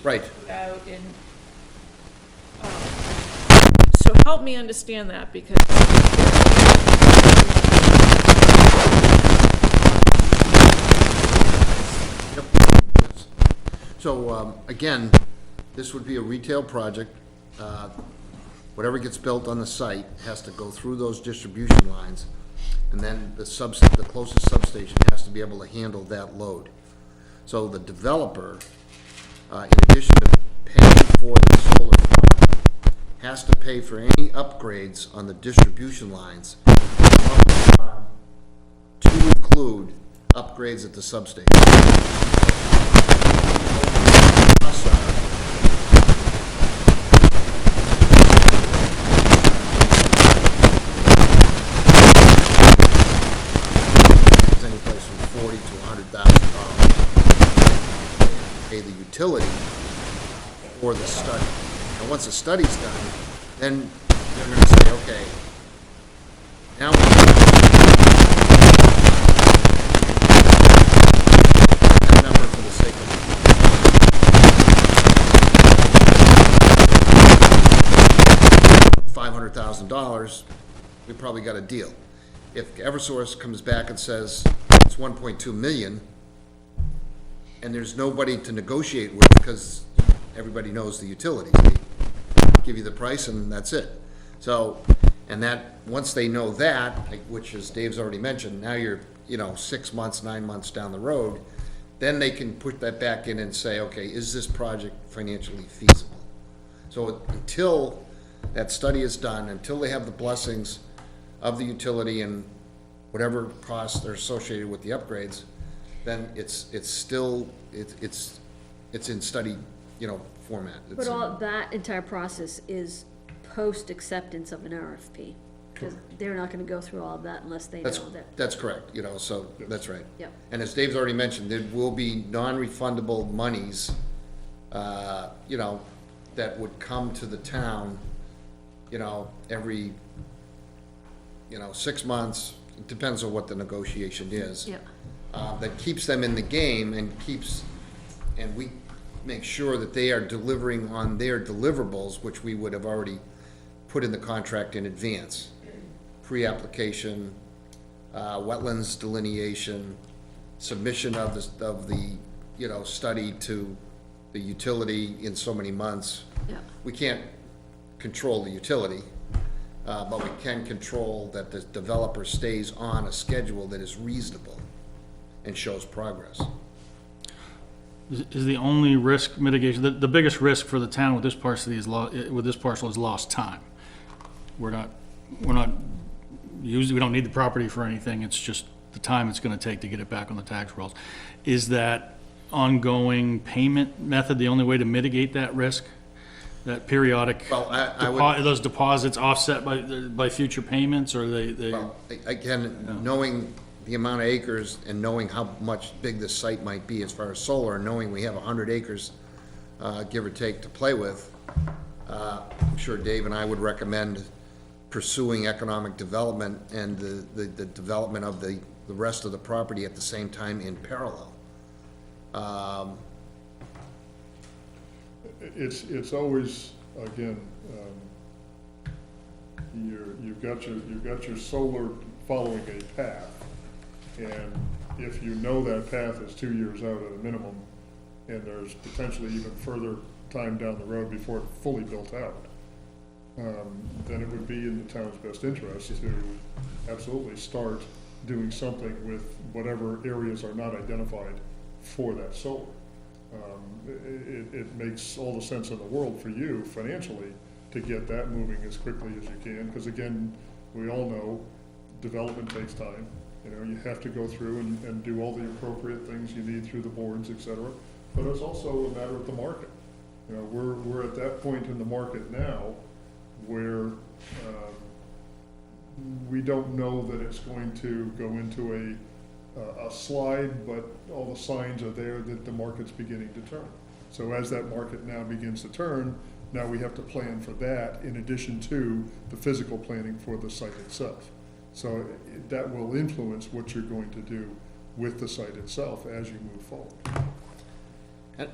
Right. Out in, so help me understand that, because Yep. So, again, this would be a retail project. Whatever gets built on the site has to go through those distribution lines, and then the closest substation has to be able to handle that load. So the developer, in addition to paying for the solar farm, has to pay for any upgrades on the distribution lines to include upgrades at the substation. Any place from $40,000 to $100,000 pay the utility for the study. And once the study's done, then they're gonna say, okay, now that number for the sake of $500,000, we probably got a deal. If Eversource comes back and says it's 1.2 million, and there's nobody to negotiate with because everybody knows the utilities, they give you the price and that's it. So, and that, once they know that, like, which is Dave's already mentioned, now you're, 6 months, 9 months down the road, then they can put that back in and say, okay, is this project financially feasible? So until that study is done, until they have the blessings of the utility and whatever costs are associated with the upgrades, then it's still, it's in study, format. But It's in- all, that entire process is post-acceptance of an RFP. Because they're not gonna go through all of that unless they know that. That's correct, so, that's right. Yep. And as Dave's already mentioned, there will be non-refundable monies, that would come to the town, every, 6 months, it depends on what the negotiation is. Yep. That keeps them in the game and we make sure that they are delivering on their deliverables, which we would have already put in the contract in advance. Pre-application, wetlands delineation, submission of the study to the utility in so many months. Yeah. We can't control the utility, but we can control that the developer stays on a schedule that is reasonable and shows progress. Is the only risk mitigation, the biggest risk for the town with this parcel is lost time. We don't need the property for anything, it's just the time it's gonna take to get it back on the tax rolls. Is that ongoing payment method the only way to mitigate that risk? That periodic, Well, I would, those deposits offset by future payments, or they? well, again, knowing the amount of acres and knowing how much big this site might be as far as solar, and knowing we have 100 acres, give or take, to play with, I'm sure Dave and I would recommend pursuing economic development and the development of the rest of the property at the same time in parallel. It's always, again, you've got your solar following a path. And if you know that path is 2 years out at a minimum, and there's potentially even further time down the road before it's fully built out, then it would be in the town's best interest to absolutely start doing something with whatever areas are not identified for that solar. It makes all the sense in the world for you financially to get that moving as quickly as you can, because again, we all know development takes time. You have to go through and do all the appropriate things you need through the boards, et cetera. But it's also a matter of the market. We're at that point in the market now where we don't know that it's going to go into a slide, but all the signs are there that the market's beginning to turn. So as that market now begins to turn, now we have to plan for that in addition to the physical planning for the site itself. So that will influence what you're going to do with the site itself as you move forward.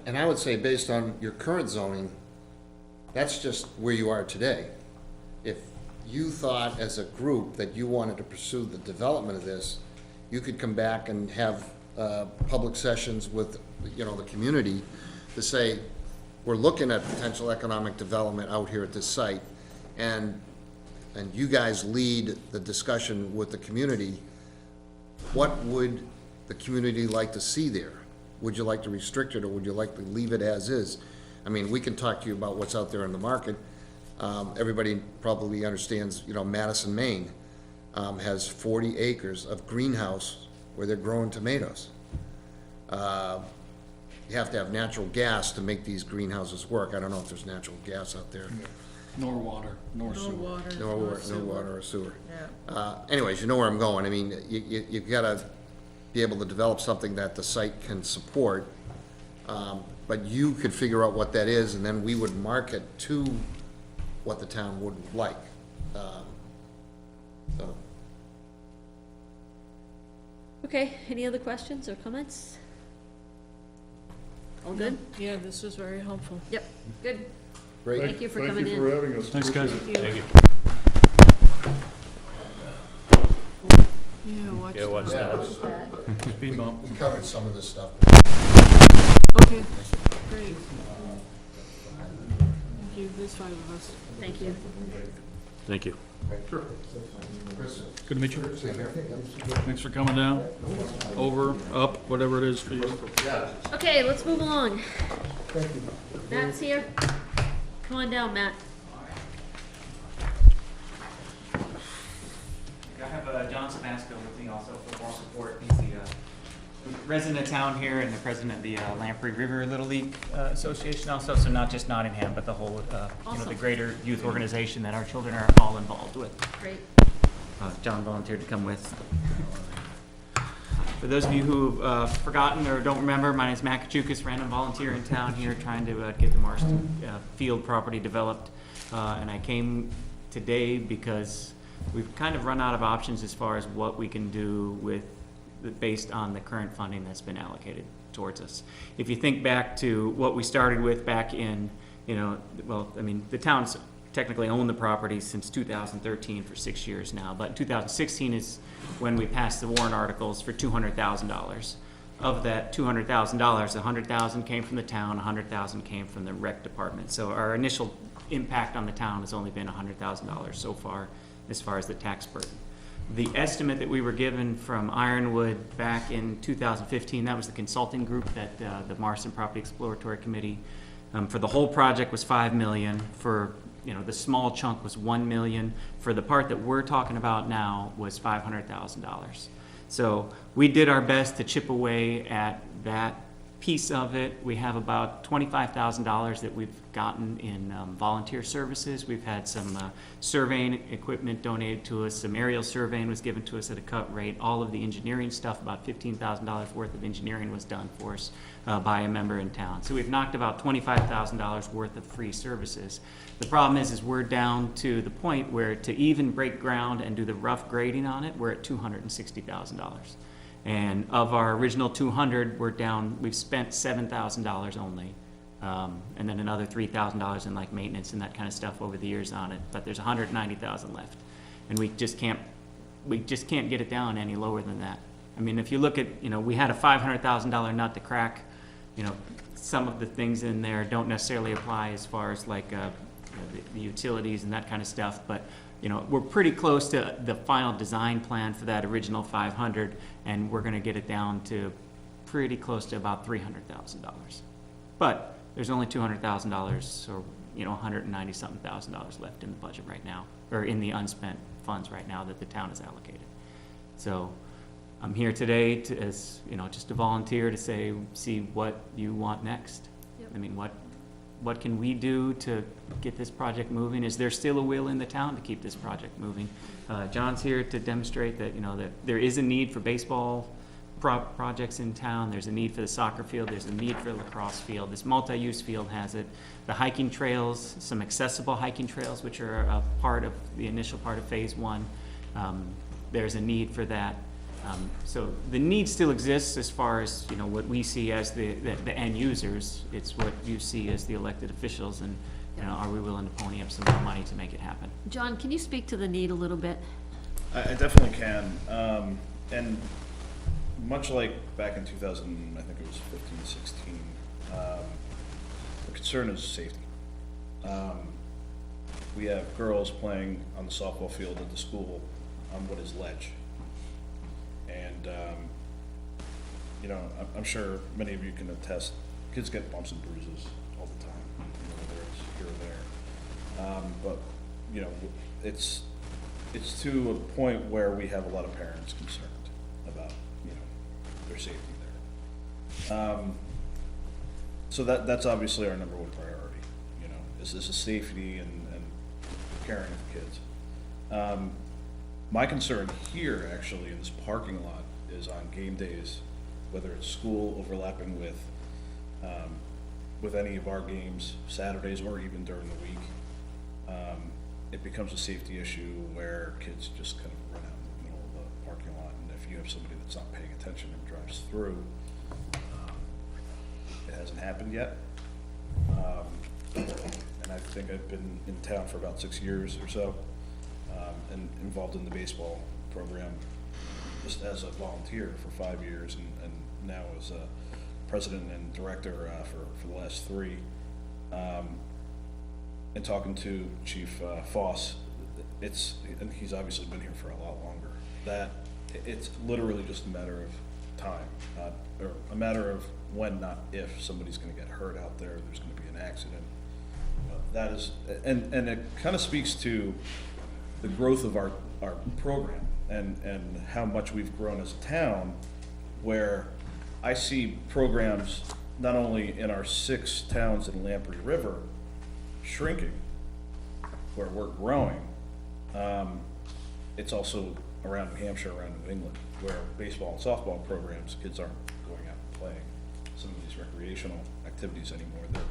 And I would say, based on your current zoning, that's just where you are today. If you thought as a group that you wanted to pursue the development of this, you could come back and have public sessions with, the community to say, we're looking at potential economic development out here at this site, and you guys lead the discussion with the community. What would the community like to see there? would you like to restrict it, or would you like to leave it as is? I mean, we can talk to you about what's out there in the market. Everybody probably understands, you know, Madison, Maine, has 40 acres of greenhouse where they're growing tomatoes. You have to have natural gas to make these greenhouses work. I don't know if there's natural gas out there. Nor water, nor sewer. No water or sewer. Yeah. Anyways, you know where I'm going. I mean, you've gotta be able to develop something that the site can support. But you could figure out what that is, and then we would market to what the town would like. So, Okay, any other questions or comments? All good? Yeah, this was very helpful. Yep, good. great. Thank you for coming Thank you in. for having us. Thanks, guys. Thank you. Yeah, watch Yeah, watch that. that. Speed bump. We covered some of this stuff. Okay, great. Thank you, there's 5 of us. Thank you. Thank you. Good to meet you. Thanks for coming down, over, up, whatever it is for you. Okay, let's move along. Matt's here. Come on down, Matt. I have John Samasco with me also for moral support. He's the resident of town here and the president of the Lamprey River Little League Association also, so not just Nottingham, but the whole, you know, Awesome. the greater youth organization that our children are all involved with. Great. John volunteered to come with. For those of you who've forgotten or don't remember, my name is Matt Kachukas, random volunteer in town here trying to get the Marston Field property developed. And I came today because we've kind of run out of options as far as what we can do with, based on the current funding that's been allocated towards us. If you think back to what we started with back in, you know, well, I mean, the town's technically owned the property since 2013 for 6 years now, but 2016 is when we passed the warrant articles for $200,000. Of that $200,000, $100,000 came from the town, $100,000 came from the rec department. So our initial impact on the town has only been $100,000 so far as the tax burden. The estimate that we were given from Ironwood back in 2015, that was the consulting group that the Marston Property Exploratory Committee, for the whole project was $5 million. For, you know, the small chunk was $1 million. For the part that we're talking about now was $500,000. So we did our best to chip away at that piece of it. We have about $25,000 that we've gotten in volunteer services. We've had some surveying equipment donated to us. Some aerial surveying was given to us at a cut rate. All of the engineering stuff, about $15,000 worth of engineering was done for us by a member in town. So we've knocked about $25,000 worth of free services. The problem is we're down to the point where to even break ground and do the rough grading on it, we're at $260,000. And of our original 200, we've spent $7,000 only. And then another $3,000 in like maintenance and that kind of stuff over the years on it. But there's $190,000 left. And we just can't get it down any lower than that. I mean, if you look at, you know, we had a $500,000 nut to crack. You know, some of the things in there don't necessarily apply as far as like the utilities and that kind of stuff, but you know, we're pretty close to the final design plan for that original 500, and we're going to get it down to pretty close to about $300,000. But there's only $200,000 or, you know, $190-something thousand left in the budget right now, or in the unspent funds right now that the town has allocated. So I'm here today to, as you know, just to volunteer to see what you want next. Yep. I mean, what can we do to get this project moving? Is there still a will in the town to keep this project moving? John's here to demonstrate that, you know, that there is a need for baseball projects in town. There's a need for the soccer field. There's a need for a lacrosse field. This multi-use field has it. The hiking trails, some accessible hiking trails, which are a part of the initial part of phase 1. There's a need for that. So the need still exists as far as, you know, what we see as the end users. It's what you see as the elected officials, and, you know, are we willing to pony up some more money to make it happen? John, can you speak to the need a little bit? I definitely can. And much like back in 2000, I think it was 15, 16, the concern is safety. We have girls playing on the softball field at the school on what is ledge. And you know, I'm sure many of you can attest, kids get bumps and bruises all the time, you know, whether it's here or there. But, you know, it's to a point where we have a lot of parents concerned about, you know, their safety there. So that's obviously our number one priority, you know, is the safety and caring of kids. My concern here, actually, in this parking lot, is on game days, whether it's school overlapping with any of our games, Saturdays or even during the week. It becomes a safety issue where kids just kind of run out in the middle of the parking lot, and if you have somebody that's not paying attention and drives through, it hasn't happened yet. And I think I've been in town for about 6 years or so, and involved in the baseball program just as a volunteer for 5 years, and now as a president and director for the last 3. And talking to Chief Foss, and he's obviously been here for a lot longer, that it's literally just a matter of time, or a matter of when, not if, somebody's gonna get hurt out there, there's gonna be an accident. That is, and it kind of speaks to the growth of our program and how much we've grown as a town, where I see programs not only in our 6 towns in Lamprey River shrinking, where we're growing, it's also around New Hampshire, around New England, where baseball and softball programs, kids aren't going out and playing some of these recreational activities anymore. They're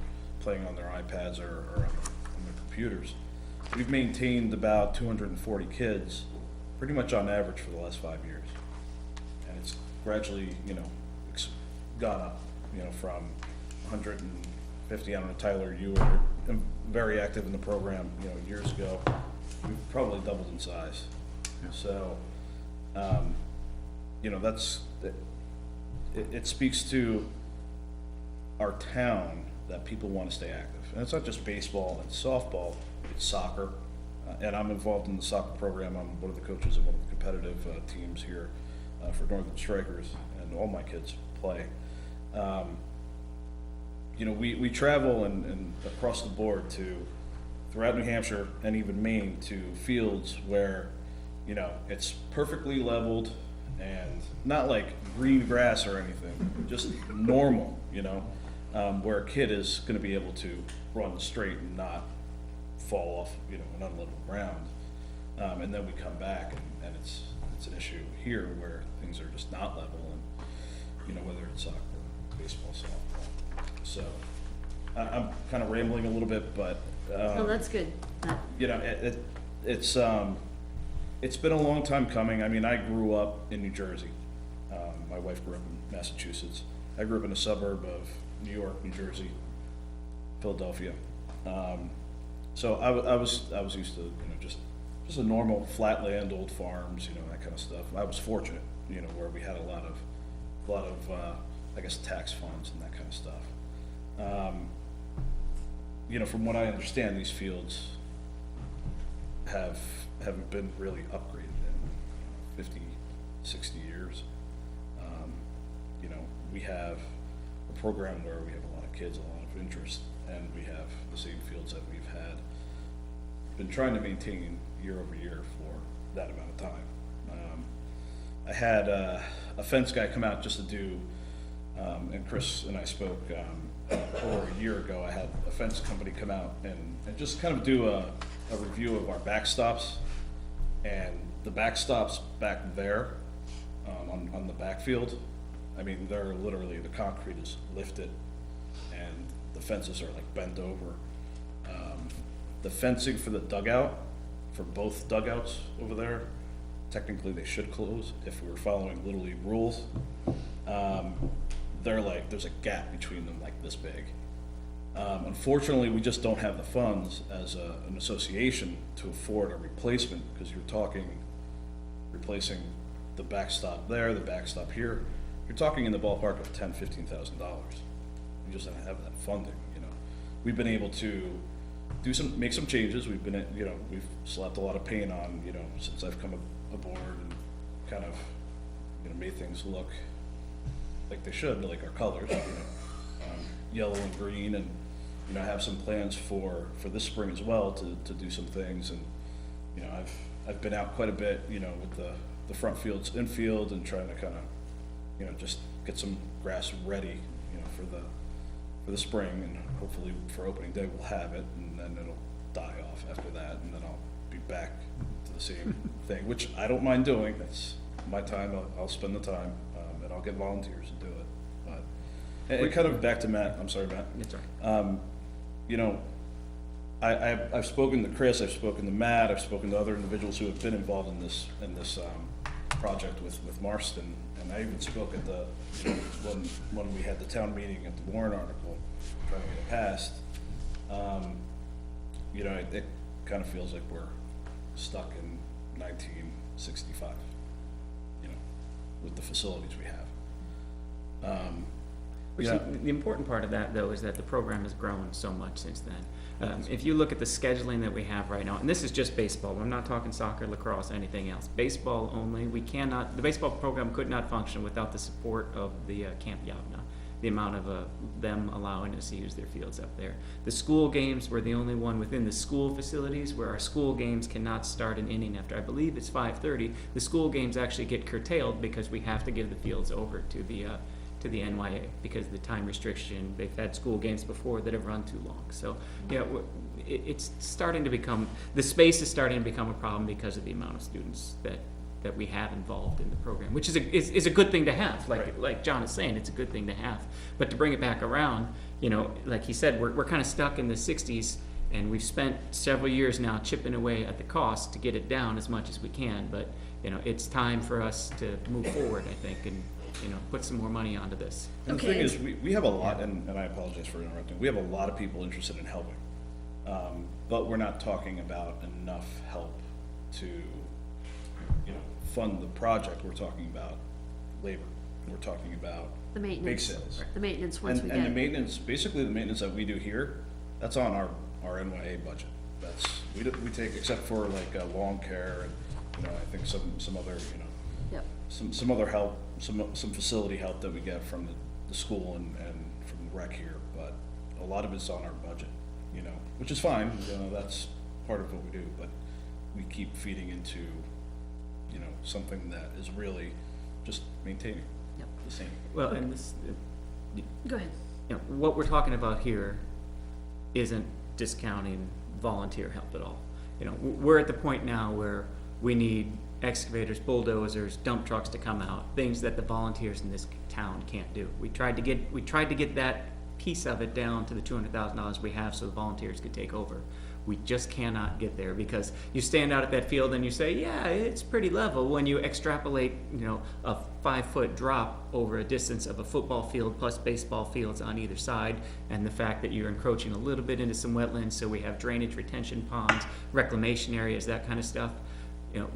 playing on their iPads or on their computers. We've maintained about 240 kids, pretty much on average for the last 5 years. And it's gradually, you know, gone up, you know, from 150, I don't know, Tyler, you were very active in the program, you know, years ago. We've probably doubled in size. So, you know, it speaks to our town that people want to stay active. And it's not just baseball and softball, it's soccer. And I'm involved in the soccer program. I'm one of the coaches of one of the competitive teams here for Northern Strikers, and all my kids play. You know, we travel and across the board throughout New Hampshire and even Maine, to fields where, you know, it's perfectly leveled and not like green grass or anything, just normal, you know, where a kid is going to be able to run straight and not fall off, you know, an unlevel ground. And then we come back and it's an issue here where things are just not level, and, you know, whether it's soccer, baseball, softball. So I'm kind of rambling a little bit, but Oh, that's good. you know, it's been a long time coming. I mean, I grew up in New Jersey. My wife grew up in Massachusetts. I grew up in a suburb of New York, New Jersey, Philadelphia. So I was used to, you know, just a normal flat land, old farms, you know, that kind of stuff. I was fortunate, you know, where we had a lot of I guess tax funds and that kind of stuff. You know, from what I understand, these fields haven't been really upgraded in 50, 60 years. You know, we have a program where we have a lot of kids, a lot of interest, and we have the same fields that we've been trying to maintain year over year for that amount of time. I had a fence guy come out just to do, and Chris and I spoke over a year ago. I had a fence company come out and just kind of do a review of our backstops, and the backstops back there on the backfield. I mean, they're literally, the concrete is lifted and the fences are like bent over. The fencing for the dugout, for both dugouts over there, technically they should close if we were following Little League rules. They're like, there's a gap between them like this big. Unfortunately, we just don't have the funds as an association to afford a replacement, because you're talking replacing the backstop there, the backstop here. You're talking in the ballpark of $10,000, $15,000. We just don't have that funding, you know. We've been able to make some changes. We've been, you know, we've slapped a lot of paint on, you know, since I've come aboard, and kind of, you know, made things look like they should, like our colors, yellow and green, and, have some plans for this spring as well to do some things. And, I've been out quite a bit, with the front fields, infield, and trying to kind of, just get some grass ready, for the spring, and hopefully for opening day we'll have it, and then it'll die off after that, and then I'll be back to the same thing, which I don't mind doing. That's my time. I'll spend the time, and I'll get volunteers to do it. But and kind of back to Matt. I'm sorry, Matt. It's all right. I've spoken to Chris. I've spoken to Matt. I've spoken to other individuals who have been involved in this project with Marston, and I even spoke at the when we had the town meeting at the Warren article trying to get it passed. It kind of feels like we're stuck in 1965, with the facilities we have. The important part of that, though, is that the program has grown so much since then. If you look at the scheduling that we have right now, and this is just baseball, I'm not talking soccer, lacrosse, anything else. Baseball only, the baseball program could not function without the support of the Camp Yavna, the amount of them allowing us to use their fields up there. The school games, we're the only one within the school facilities where our school games cannot start an inning after, I believe it's 5:30. The school games actually get curtailed because we have to give the fields over to the NYA because of the time restriction. They've had school games before that have run too long. So, it's starting to become, the space is starting to become a problem because of the amount of students that we have involved in the program, which is a good thing to have. Like John is saying, it's a good thing to have. But to bring it back around, like he said, we're kind of stuck in the 60s, and we've spent several years now chipping away at the cost to get it down as much as we can. But, it's time for us to move forward, I think, and put some more money onto this. And the thing is, we have a lot, and I apologize for interrupting, we have a lot of people interested in helping. But we're not talking about enough help to, fund the project. We're talking about labor. We're talking about The maintenance. bake sales. The maintenance, once we And the get, maintenance, basically the maintenance that we do here, that's on our NYA budget. We take, except for like lawn care and, I think some other, yep. some other help, some facility help that we get from the school and from the rec here, but a lot of it's on our budget, which is fine, that's part of what we do, but we keep feeding into, something that is really just maintaining Yep. the same. Well, and this, Go ahead. what we're talking about here isn't discounting volunteer help at all. We're at the point now where we need excavators, bulldozers, dump trucks to come out, things that the volunteers in this town can't do. We tried to get that piece of it down to the $200,000 we have so the volunteers could take over. We just cannot get there because you stand out at that field and you say, yeah, it's pretty level. When you extrapolate, a 5-foot drop over a distance of a football field plus baseball fields on either side, and the fact that you're encroaching a little bit into some wetlands, so we have drainage, retention ponds, reclamation areas, that kind of stuff.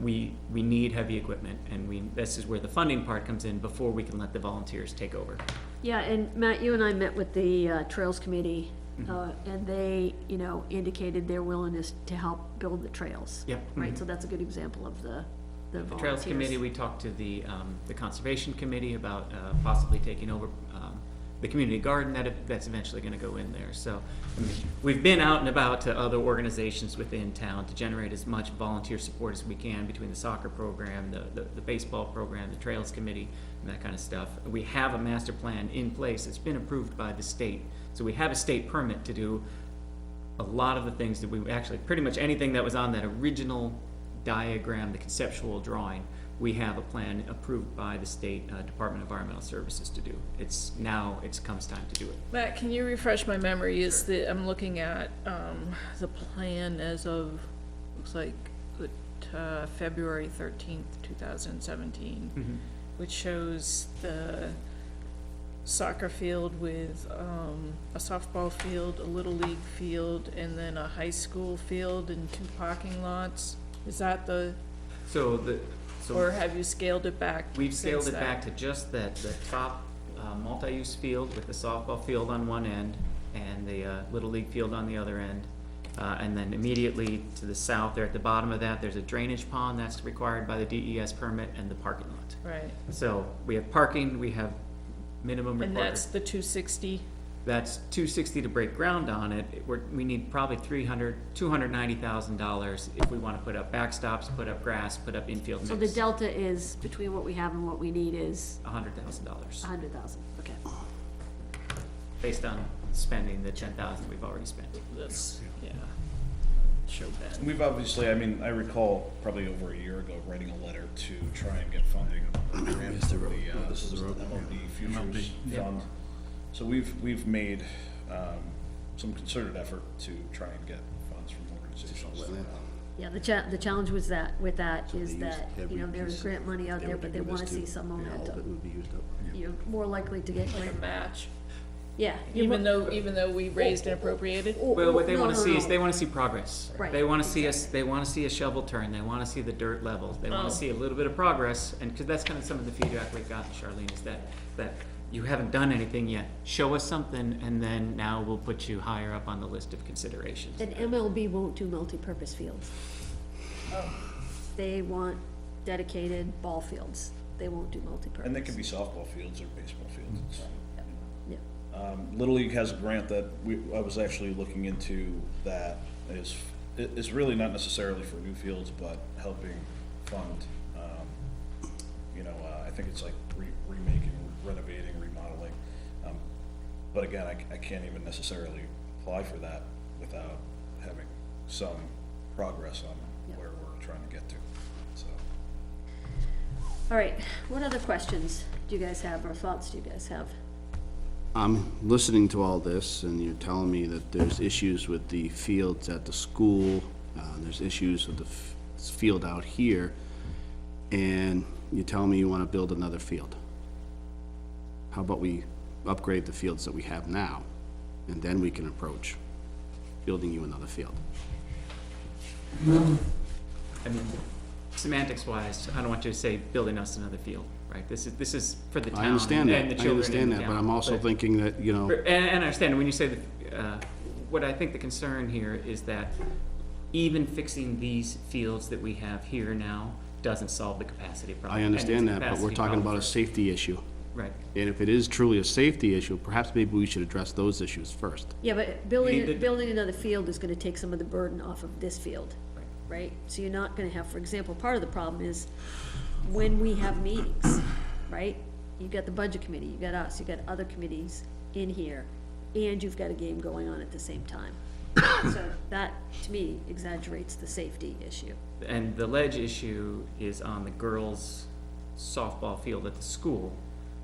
We need heavy equipment, and this is where the funding part comes in before we can let the volunteers take over. Yeah, and Matt, you and I met with the Trails Committee, and they, indicated their willingness to help build the trails. Yep. Right, so that's a good example of the volunteers. Trails Committee, we talked to the Conservation Committee about possibly taking over the community garden that's eventually gonna go in there. So, we've been out and about to other organizations within town to generate as much volunteer support as we can between the soccer program, the baseball program, the Trails Committee, and that kind of stuff. We have a master plan in place. It's been approved by the state. So we have a state permit to do a lot of the things that we actually, pretty much anything that was on that original diagram, the conceptual drawing, we have a plan approved by the state Department of Environmental Services to do. It comes time to do it. Matt, can you refresh my memory? I'm looking at the plan as of, looks like February 13th, 2017, which shows the soccer field with a softball field, a little league field, and then a high school field and 2 parking lots. Is that or have you scaled it back? We've scaled it back to just the top multi-use field with the softball field on one end and the little league field on the other end. And then immediately to the south there at the bottom of that, there's a drainage pond that's required by the DES permit and the parking lot. Right. So we have parking, we have minimum And required. that's the 260, That's $260 to break ground on it. We need probably $290,000 if we want to put up backstops, put up grass, put up infield mix. So the delta is, between what we have and what we need is $100,000, 100,000, okay. based on spending the 10,000 we've already spent. that's, yeah, show that. We've obviously, I mean, I recall probably over a year ago, writing a letter to try and get funding for the, this is the MLB Futures Fund. So we've made, some concerted effort to try and get funds from organizations. Yeah, the challenge was that, with that, is that, you know, there's grant money out there, but they wanna see some momentum. You're more likely to get Like grant. a match, Yeah. even though we raised and appropriated? Well, what they No, wanna no, see is, no. they wanna see progress. Right, They wanna see they wanna see a shovel turn, they wanna see the dirt leveled, they wanna see a little bit of progress, and, cause that's kind of some of the feedback we've gotten, Charlene, is that you haven't done anything yet. Show us something, and then now we'll put you higher up on the list of considerations. And MLB won't do multi-purpose fields. They want dedicated ball fields. They won't do multi-purpose. And they could be softball fields or baseball fields. Yeah. Little League has a grant that I was actually looking into that is really not necessarily for new fields, but helping fund, I think it's like remaking, renovating, remodeling. But again, I can't even necessarily apply for that without having some progress on where we're trying to get to, so. All right, what other questions do you guys have, or thoughts do you guys have? I'm listening to all this, and you're telling me that there's issues with the fields at the school, there's issues with the field out here, and you're telling me you want to build another field. How about we upgrade the fields that we have now, and then we can approach building you another field? I mean, semantics wise, I don't want you to say building us another field, right? This is for the town I understand and the that, I children understand in the that, but town. I'm also thinking that, And I understand, when you say that, what I think the concern here is that even fixing these fields that we have here now doesn't solve the capacity problem. I And understand it's a that, but we're capacity talking problem about a safety issue. Right. And if it is truly a safety issue, perhaps maybe we should address those issues first. Yeah, but need to- building another field is gonna take some of the burden off of this field, right? So you're not gonna have, for example, part of the problem is when we have meetings, right? You've got the budget committee, you've got us, you've got other committees in here, and you've got a game going on at the same time. So that, to me, exaggerates the safety issue. And the ledge issue is on the girls' softball field at the school,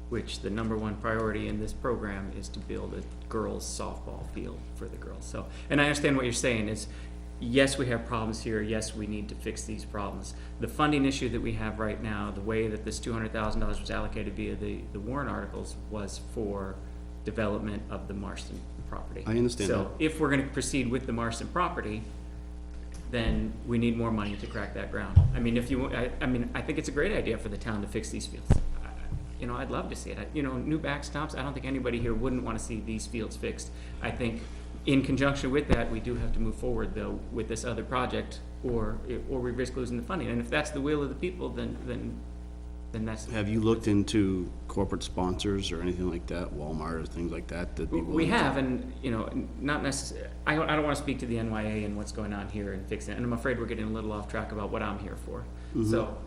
which the #1 priority in this program is to build a girls' softball field for the girls. So, and I understand what you're saying is, yes, we have problems here, yes, we need to fix these problems. The funding issue that we have right now, the way that this $200,000 was allocated via the warrant articles was for development of the Marston property. I understand So that. if we're gonna proceed with the Marston property, then we need more money to crack that ground. I mean, I think it's a great idea for the town to fix these fields. I'd love to see it. New backstops, I don't think anybody here wouldn't wanna see these fields fixed. I think in conjunction with that, we do have to move forward though with this other project, or we risk losing the funding. And if that's the will of the people, then that's. Have you looked into corporate sponsors or anything like that, Walmart or things like that? We have, and, not necessarily, I don't wanna speak to the NYA and what's going on here and fix it, and I'm afraid we're getting a little off track about what I'm here for. So,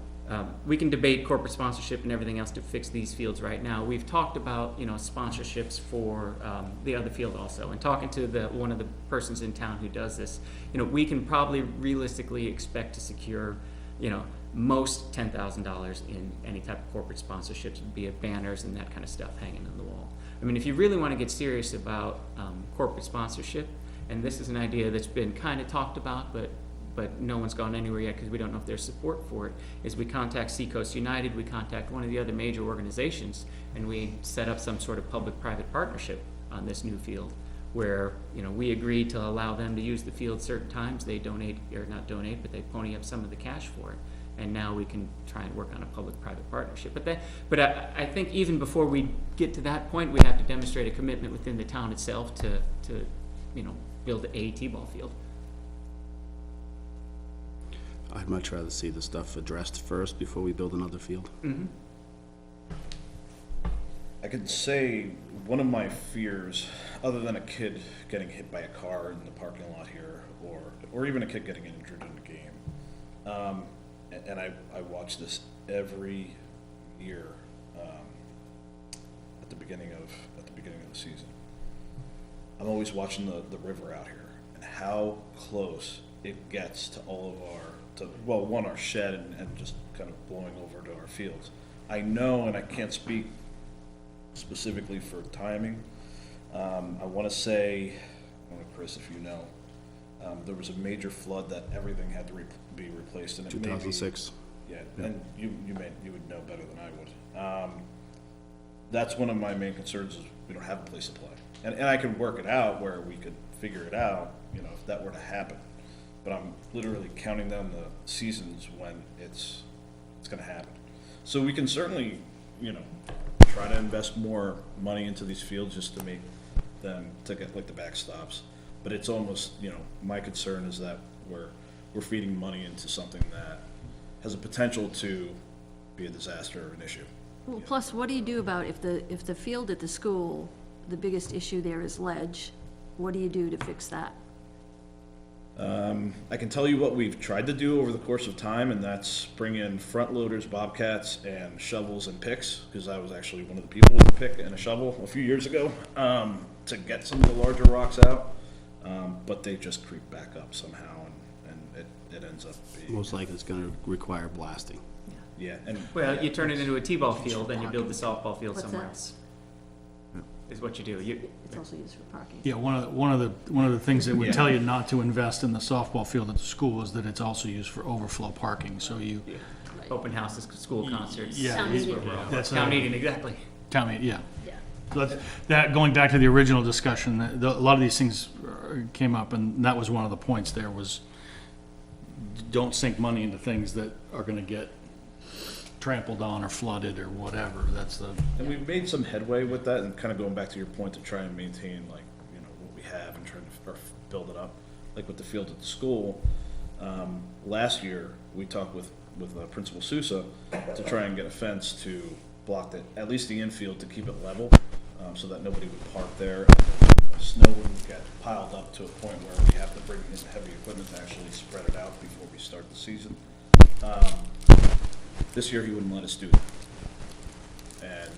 we can debate corporate sponsorship and everything else to fix these fields right now. We've talked about, sponsorships for, the other field also, and talking to one of the persons in town who does this, we can probably realistically expect to secure, most $10,000 in any type of corporate sponsorships, be it banners and that kind of stuff hanging on the wall. I mean, if you really want to get serious about corporate sponsorship, and this is an idea that's been kind of talked about, but no one's gone anywhere yet because we don't know if there's support for it, is we contact Seacoast United, we contact one of the other major organizations, and we set up some sort of public-private partnership on this new field, where, we agree to allow them to use the field certain times, they donate, or not donate, but they pony up some of the cash for it. And now we can try and work on a public-private partnership. But I think even before we get to that point, we have to demonstrate a commitment within the town itself to build a T-ball field. I'd much rather see the stuff addressed first before we build another field. I could say one of my fears, other than a kid getting hit by a car in the parking lot here, or even a kid getting injured in the game, and I watch this every year at the beginning of the season. I'm always watching the river out here and how close it gets to all of our shed and just kind of blowing over to our fields. I know, and I can't speak specifically for timing. I want to say, I don't know, Chris, if you know, there was a major flood that everything had to be replaced, and it 2006. Yeah, and you would know better than I would. That's one of my main concerns, is we don't have a place to play, and I can work it out where we could figure it out, if that were to happen. But I'm literally counting down the seasons when it's going to happen. So we can certainly, try to invest more money into these fields just to make them, to get like the backstops. But it's almost, my concern is that we're feeding money into something that has a potential to be a disaster or an issue. Well, plus, what do you do about if the field at the school, the biggest issue there is ledge? What do you do to fix that? I can tell you what we've tried to do over the course of time, and that's bring in front loaders, bobcats, and shovels and picks, because I was actually one of the people with a pick and a shovel a few years ago, to get some of the larger rocks out, but they just creep back up somehow, and it ends up being... Most likely it's gonna require blasting. Yeah, and... Well, you turn it into a t-ball field, and you build the softball field What's somewhere that? else. Is what you do. It's also used for parking. Yeah, one of the things that would tell you not to invest in the softball field at the school is that it's also used for overflow parking, so you... Open houses, school concerts. Yeah, Town meeting. that's Town meeting, exactly. Town meeting, yeah. Yeah. That, going back to the original discussion, a lot of these things came up, and that was one of the points there was, don't sink money into things that are gonna get trampled on or flooded or whatever. That's the... And we've made some headway with that, and kind of going back to your point, to try and maintain, like, what we have and trying to build it up. Like with the field at the school, last year, we talked with Principal Sousa to try and get a fence to block at least the infield, to keep it level, so that nobody would park there. And the snow wouldn't get piled up to a point where we have to bring in heavy equipment to actually spread it out before we start the season. This year, he wouldn't let us do that. And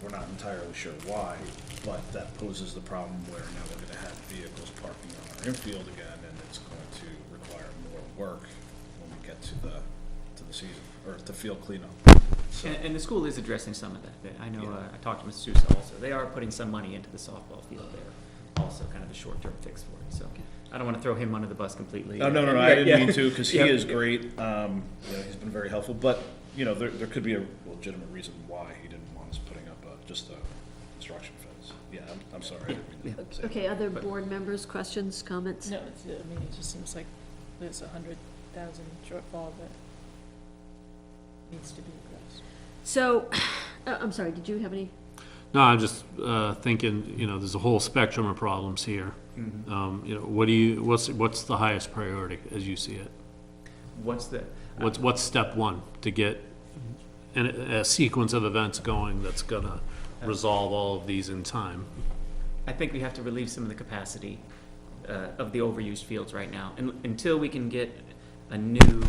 we're not entirely sure why, but that poses the problem where now we're going to have vehicles parking on our infield again, and it's going to require more work when we get to the season, or to field cleanup. So, And the school is addressing some of that. I know, I talked to Mr. Sousa also. They are putting some money into the softball field there, also kind of a short-term fix for it. So I don't want to throw him under the bus completely. No, I didn't mean to, because he is great. He's been very helpful, but there could be a legitimate reason why he didn't want us putting up just a construction fence. Yeah, I'm sorry. I didn't mean to say Okay, that. other board members, questions, comments? No, it just seems like there's 100,000 shortfall that needs to be addressed. So, I'm sorry, did you have any? No, I'm just thinking, there's a whole spectrum of problems here. What's the highest priority as you see it? What's step one to get a sequence of events going that's gonna resolve all of these in time? I think we have to relieve some of the capacity of the overused fields right now. And until we can get a new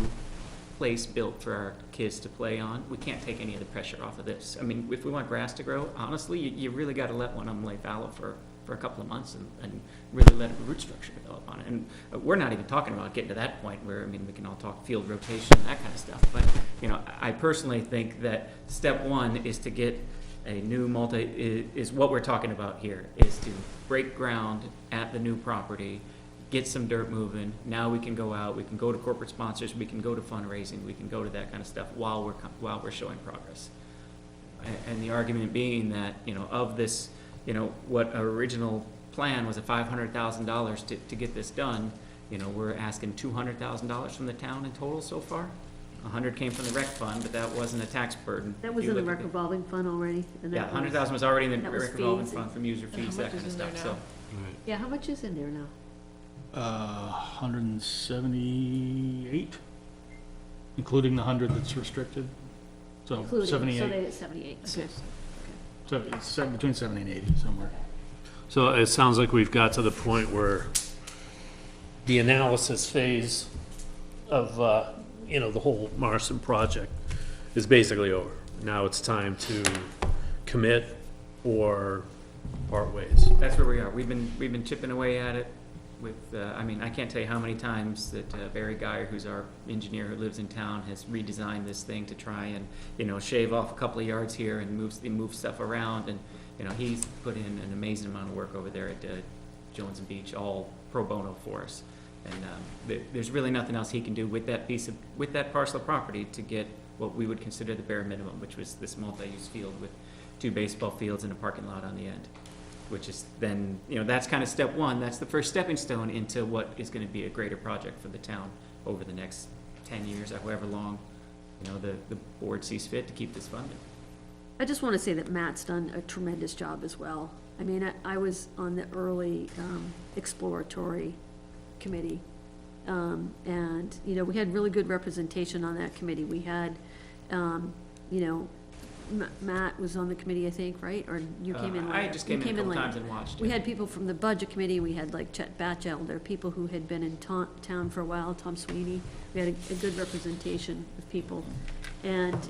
place built for our kids to play on, we can't take any of the pressure off of this. I mean, if we want grass to grow, honestly, you really got to let one of them lay fallow for a couple of months and really let a root structure develop on it. And we're not even talking about getting to that point where, we can all talk field rotation and that kind of stuff. But, I personally think that step one is to get a new is what we're talking about here, is to break ground at the new property, get some dirt moving. Now we can go out, we can go to corporate sponsors, we can go to fundraising, we can go to that kind of stuff while we're showing progress. And the argument being that, of this, what our original plan was $500,000 to get this done, we're asking $200,000 from the town in total so far. 100 came from the rec fund, but that wasn't a tax burden. That was in the rec revolving fund already? And Yeah, that 100,000 was already in the that was rec revolving fees. fund from user fees, that kind of stuff, so. Yeah, how much is in there now? 178, including the 100 that's restricted. So Including, 78. so they had 78. So So it's between 70 and 80 somewhere. So it sounds like we've got to the point where the analysis phase of, the whole Marston project is basically over. Now it's time to commit or part ways. That's where we are. We've been chipping away at it with, I can't tell you how many times that Barry Geyer, who's our engineer who lives in town, has redesigned this thing to try and, shave off a couple of yards here and move stuff around. And, he's put in an amazing amount of work over there at Jones and Beach, all pro bono for us. And there's really nothing else he can do with that parcel of property to get what we would consider the bare minimum, which was this multi-use field with 2 baseball fields and a parking lot on the end. Which is then, that's kind of step one. That's the first stepping stone into what is going to be a greater project for the town over the next 10 years, or however long, the board sees fit to keep this funded. I just want to say that Matt's done a tremendous job as well. I mean, I was on the early exploratory committee, and, we had really good representation on that committee. We had, Matt was on the committee, I think, right? Or you came in later? I just came in a couple times and watched. We had people from the budget committee, we had like Chet Batchelder, people who had been in town for a while, Tom Sweeney. We had a good representation of people. And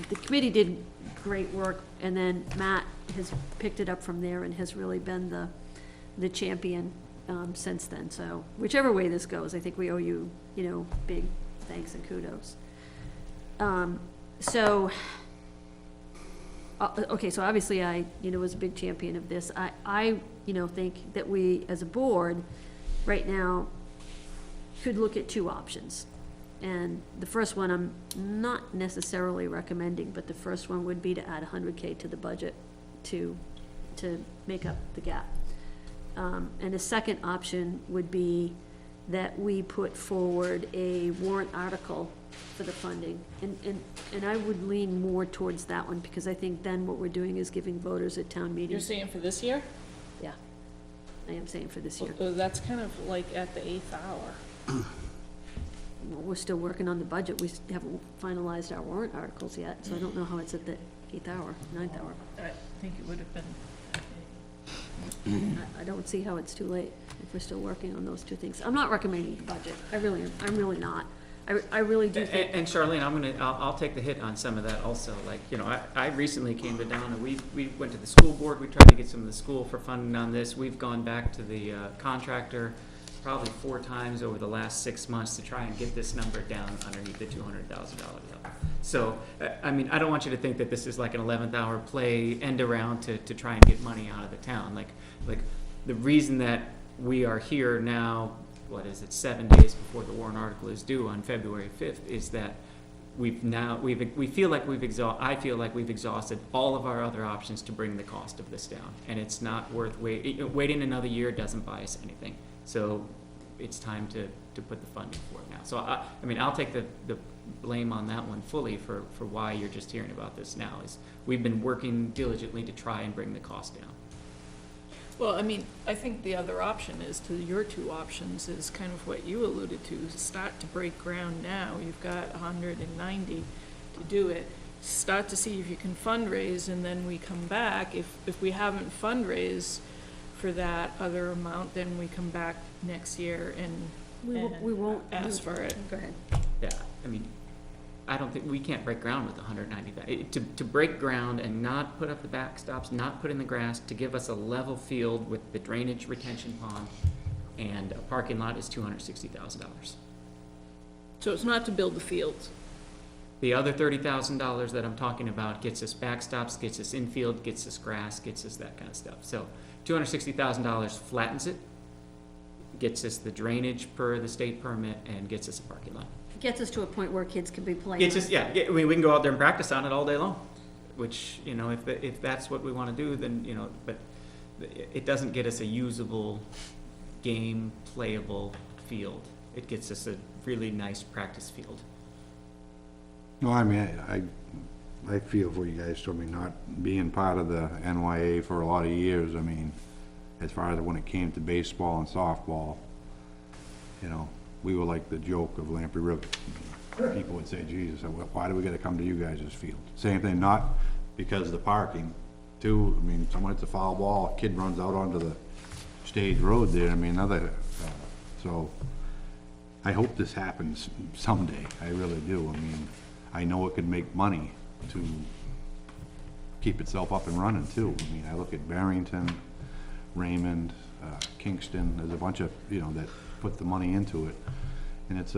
the committee did great work, and then Matt has picked it up from there and has really been the champion since then. So whichever way this goes, I think we owe you, big thanks and kudos. Okay, so obviously I, was a big champion of this. I think that we, as a board, right now, could look at 2 options. And the first one I'm not necessarily recommending, but the first one would be to add $100K to the budget to make up the gap. And the second option would be that we put forward a warrant article for the funding. And I would lean more towards that one, because I think then what we're doing is giving voters at town meetings. You're saying for this year? Yeah, I am saying for this year. Well, that's kind of like at the 8th hour. Well, we're still working on the budget. We haven't finalized our warrant articles yet, so I don't know how it's at the 8th hour, 9th hour. I think it would have been. I don't see how it's too late if we're still working on those 2 things. I'm not recommending the budget. I'm really not. I really do think. And Charlene, I'll take the hit on some of that also. Like, I recently came to down and we went to the school board. We tried to get some of the school for funding on this. We've gone back to the contractor probably 4 times over the last 6 months to try and get this number down underneath the $200,000 level. So, I don't want you to think that this is like an 11th hour play end around to try and get money out of the town. Like the reason that we are here now, 7 days before the warrant article is due on February 5th, is that I feel like we've exhausted all of our other options to bring the cost of this down. And it's not worth waiting another year doesn't buy us anything. So it's time to put the funding for it now. So I'll take the blame on that one fully for why you're just hearing about this now, is we've been working diligently to try and bring the cost down. Well, I think the other option is, to your 2 options, is kind of what you alluded to. Start to break ground now. You've got 190 to do it. Start to see if you can fundraise, and then we come back. If we haven't fundraised for that other amount, then we come back next year and we won't ask for it. Go ahead. Yeah, I don't think, we can't break ground with 190. To break ground and not put up the backstops, not put in the grass, to give us a level field with the drainage retention pond and a parking lot is $260,000. So it's not to build the fields. The other $30,000 that I'm talking about gets us backstops, gets us infield, gets us grass, gets us that kind of stuff. So $260,000 flattens it, gets us the drainage per the state permit, and gets us a parking lot. Gets us to a point where kids can be playing. Gets us, we can go out there and practice on it all day long, which, if that's what we want to do, then, but it doesn't get us a usable, game playable field. It gets us a really nice practice field. No, I feel for you guys, told me, not being part of the NYA for a lot of years. As far as when it came to baseball and softball, we were like the joke of Lamprey River. People would say, Jesus, why do we gotta come to you guys' field? Same thing, not because of the parking, too. I mean, someone hits a foul ball, a kid runs out onto the stage road there, I mean, so I hope this happens someday, I really do. I mean, I know it could make money to keep itself up and running too. I mean, I look at Barrington, Raymond, Kingston, there's a bunch of, that put the money into it. And it's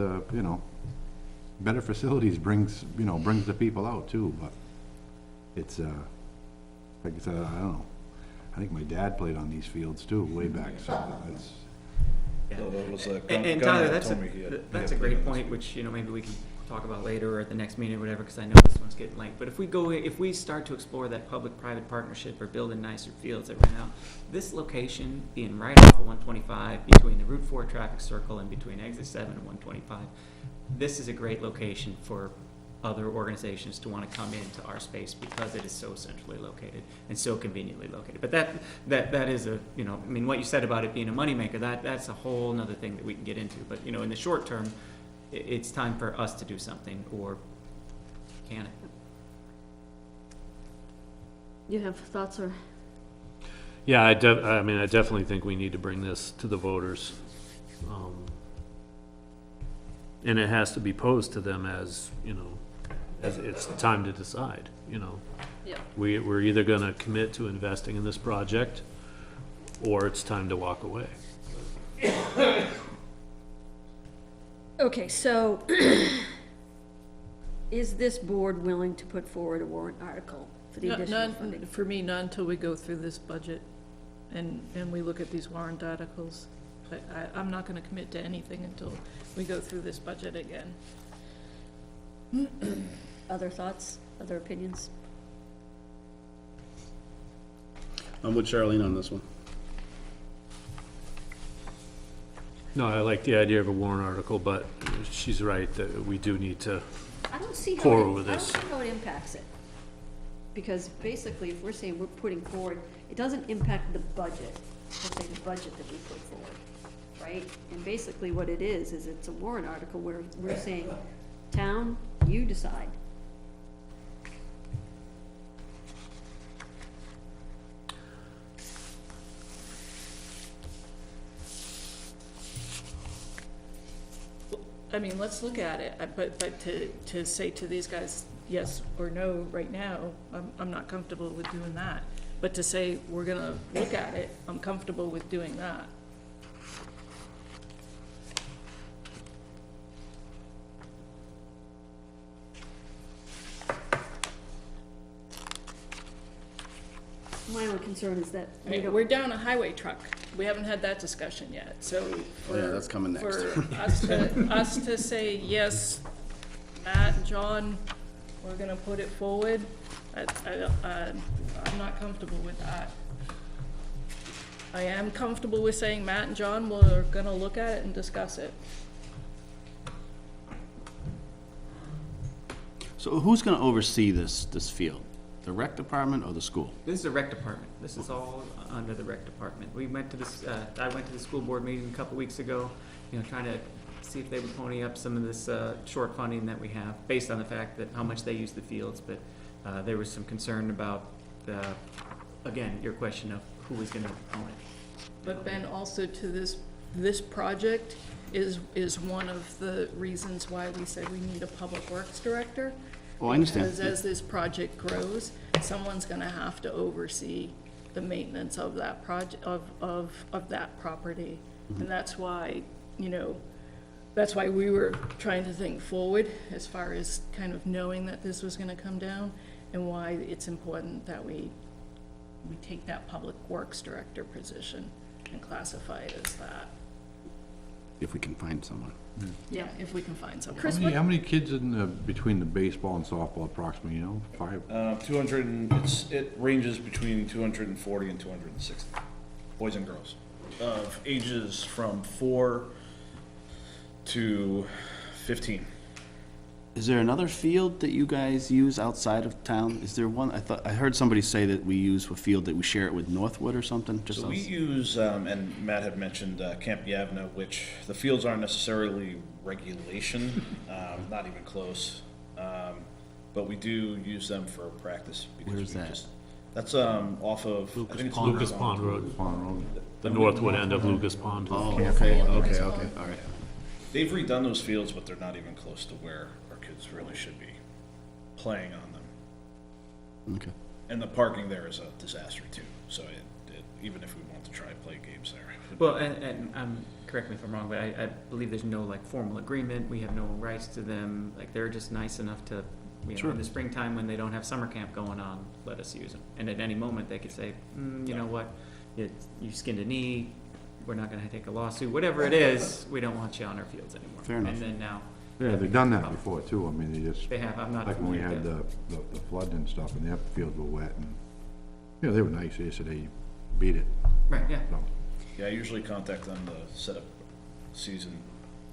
better facilities brings the people out too, but it's, like I said, I don't know. I think my dad played on these fields too, way back, so it's. And Tyler, that's a great point, which, maybe we can talk about later or at the next meeting or whatever, because I know this one's getting late. But if we start to explore that public-private partnership or building nicer fields that right now, this location being right off of 125, between the Route 4 traffic circle and between exit 7 and 125, this is a great location for other organizations to want to come into our space because it is so centrally located and so conveniently located. But that is a, what you said about it being a moneymaker, that's a whole nother thing that we can get into. But, in the short term, it's time for us to do something, or can it? You have thoughts or? Yeah, I definitely think we need to bring this to the voters. And it has to be posed to them as it's time to decide, Yeah. We're either gonna commit to investing in this project, or it's time to walk away. Okay, so is this board willing to put forward a warrant article for the additional funding? For me, not until we go through this budget and we look at these warrant articles. I'm not gonna commit to anything until we go through this budget again. Other thoughts, other opinions? I'm with Charlene on this one. No, I like the idea of a warrant article, but she's right that we do need to I don't see forward with I don't this. see how it impacts it. Because basically, if we're saying we're putting forward, it doesn't impact the budget, let's say the budget that we put forward, right? And basically what it is it's a warrant article where we're saying, town, you decide. I mean, let's look at it, but to say to these guys, yes or no right now, I'm not comfortable with doing that. But to say, we're gonna look at it, I'm comfortable with doing that. My only concern is that I mean, we're down a highway truck. We haven't had that discussion yet, so. Yeah, that's coming next. For us to say, yes, Matt and John, we're gonna put it forward, I'm not comfortable with that. I am comfortable with saying Matt and John, we're gonna look at it and discuss it. So who's gonna oversee this field? The rec department or the school? This is the rec department. This is all under the rec department. We went to this, I went to the school board meeting a couple weeks ago, trying to see if they would pony up some of this, short funding that we have, based on the fact that how much they use the fields, but, there was some concern about again, your question of who is gonna own it. But Ben, also to this project is one of the reasons why we said we need a public works director. Oh, I understand. Because as this project grows, someone's gonna have to oversee the maintenance of that project, of that property. And that's why, that's why we were trying to think forward as far as kind of knowing that this was gonna come down, and why it's important that we take that public works director position and classify it as that. If we can find someone. Yeah, if we can find someone. Chris, How many kids between the baseball and softball approximately, 5? 200, it ranges between 240 and 260, boys and girls, of ages from 4 to 15. Is there another field that you guys use outside of town? Is there one? I heard somebody say that we use a field that we share it with Northwood or something. So we use, and Matt had mentioned Camp Yavna, which the fields aren't necessarily regulation, not even close. But we do use them for practice. Where's that? That's, off of, I think it's Lucas Pond Road, Pond Road. the northwood end of Lucas Pond. Oh, okay, all right. They've redone those fields, but they're not even close to where our kids really should be playing on them. Okay. And the parking there is a disaster too, so even if we want to try and play games there. Well, and, correct me if I'm wrong, but I believe there's no like formal agreement, we have no rights to them, like they're just nice enough to, you know, in the springtime when they don't have summer camp going on, let us use them. And at any moment, they could say, you know what, you skinned a knee, we're not gonna take a lawsuit, whatever it is, we don't want you on our fields anymore. Fair enough. And then now, Yeah, they've done that before too, I mean, they just, they have, I'm not like when we familiar had with the flood and stuff, and the fields were wet, and, you know, they were nice, they said they beat it, right, yeah. so. Yeah, I usually contact them to set up season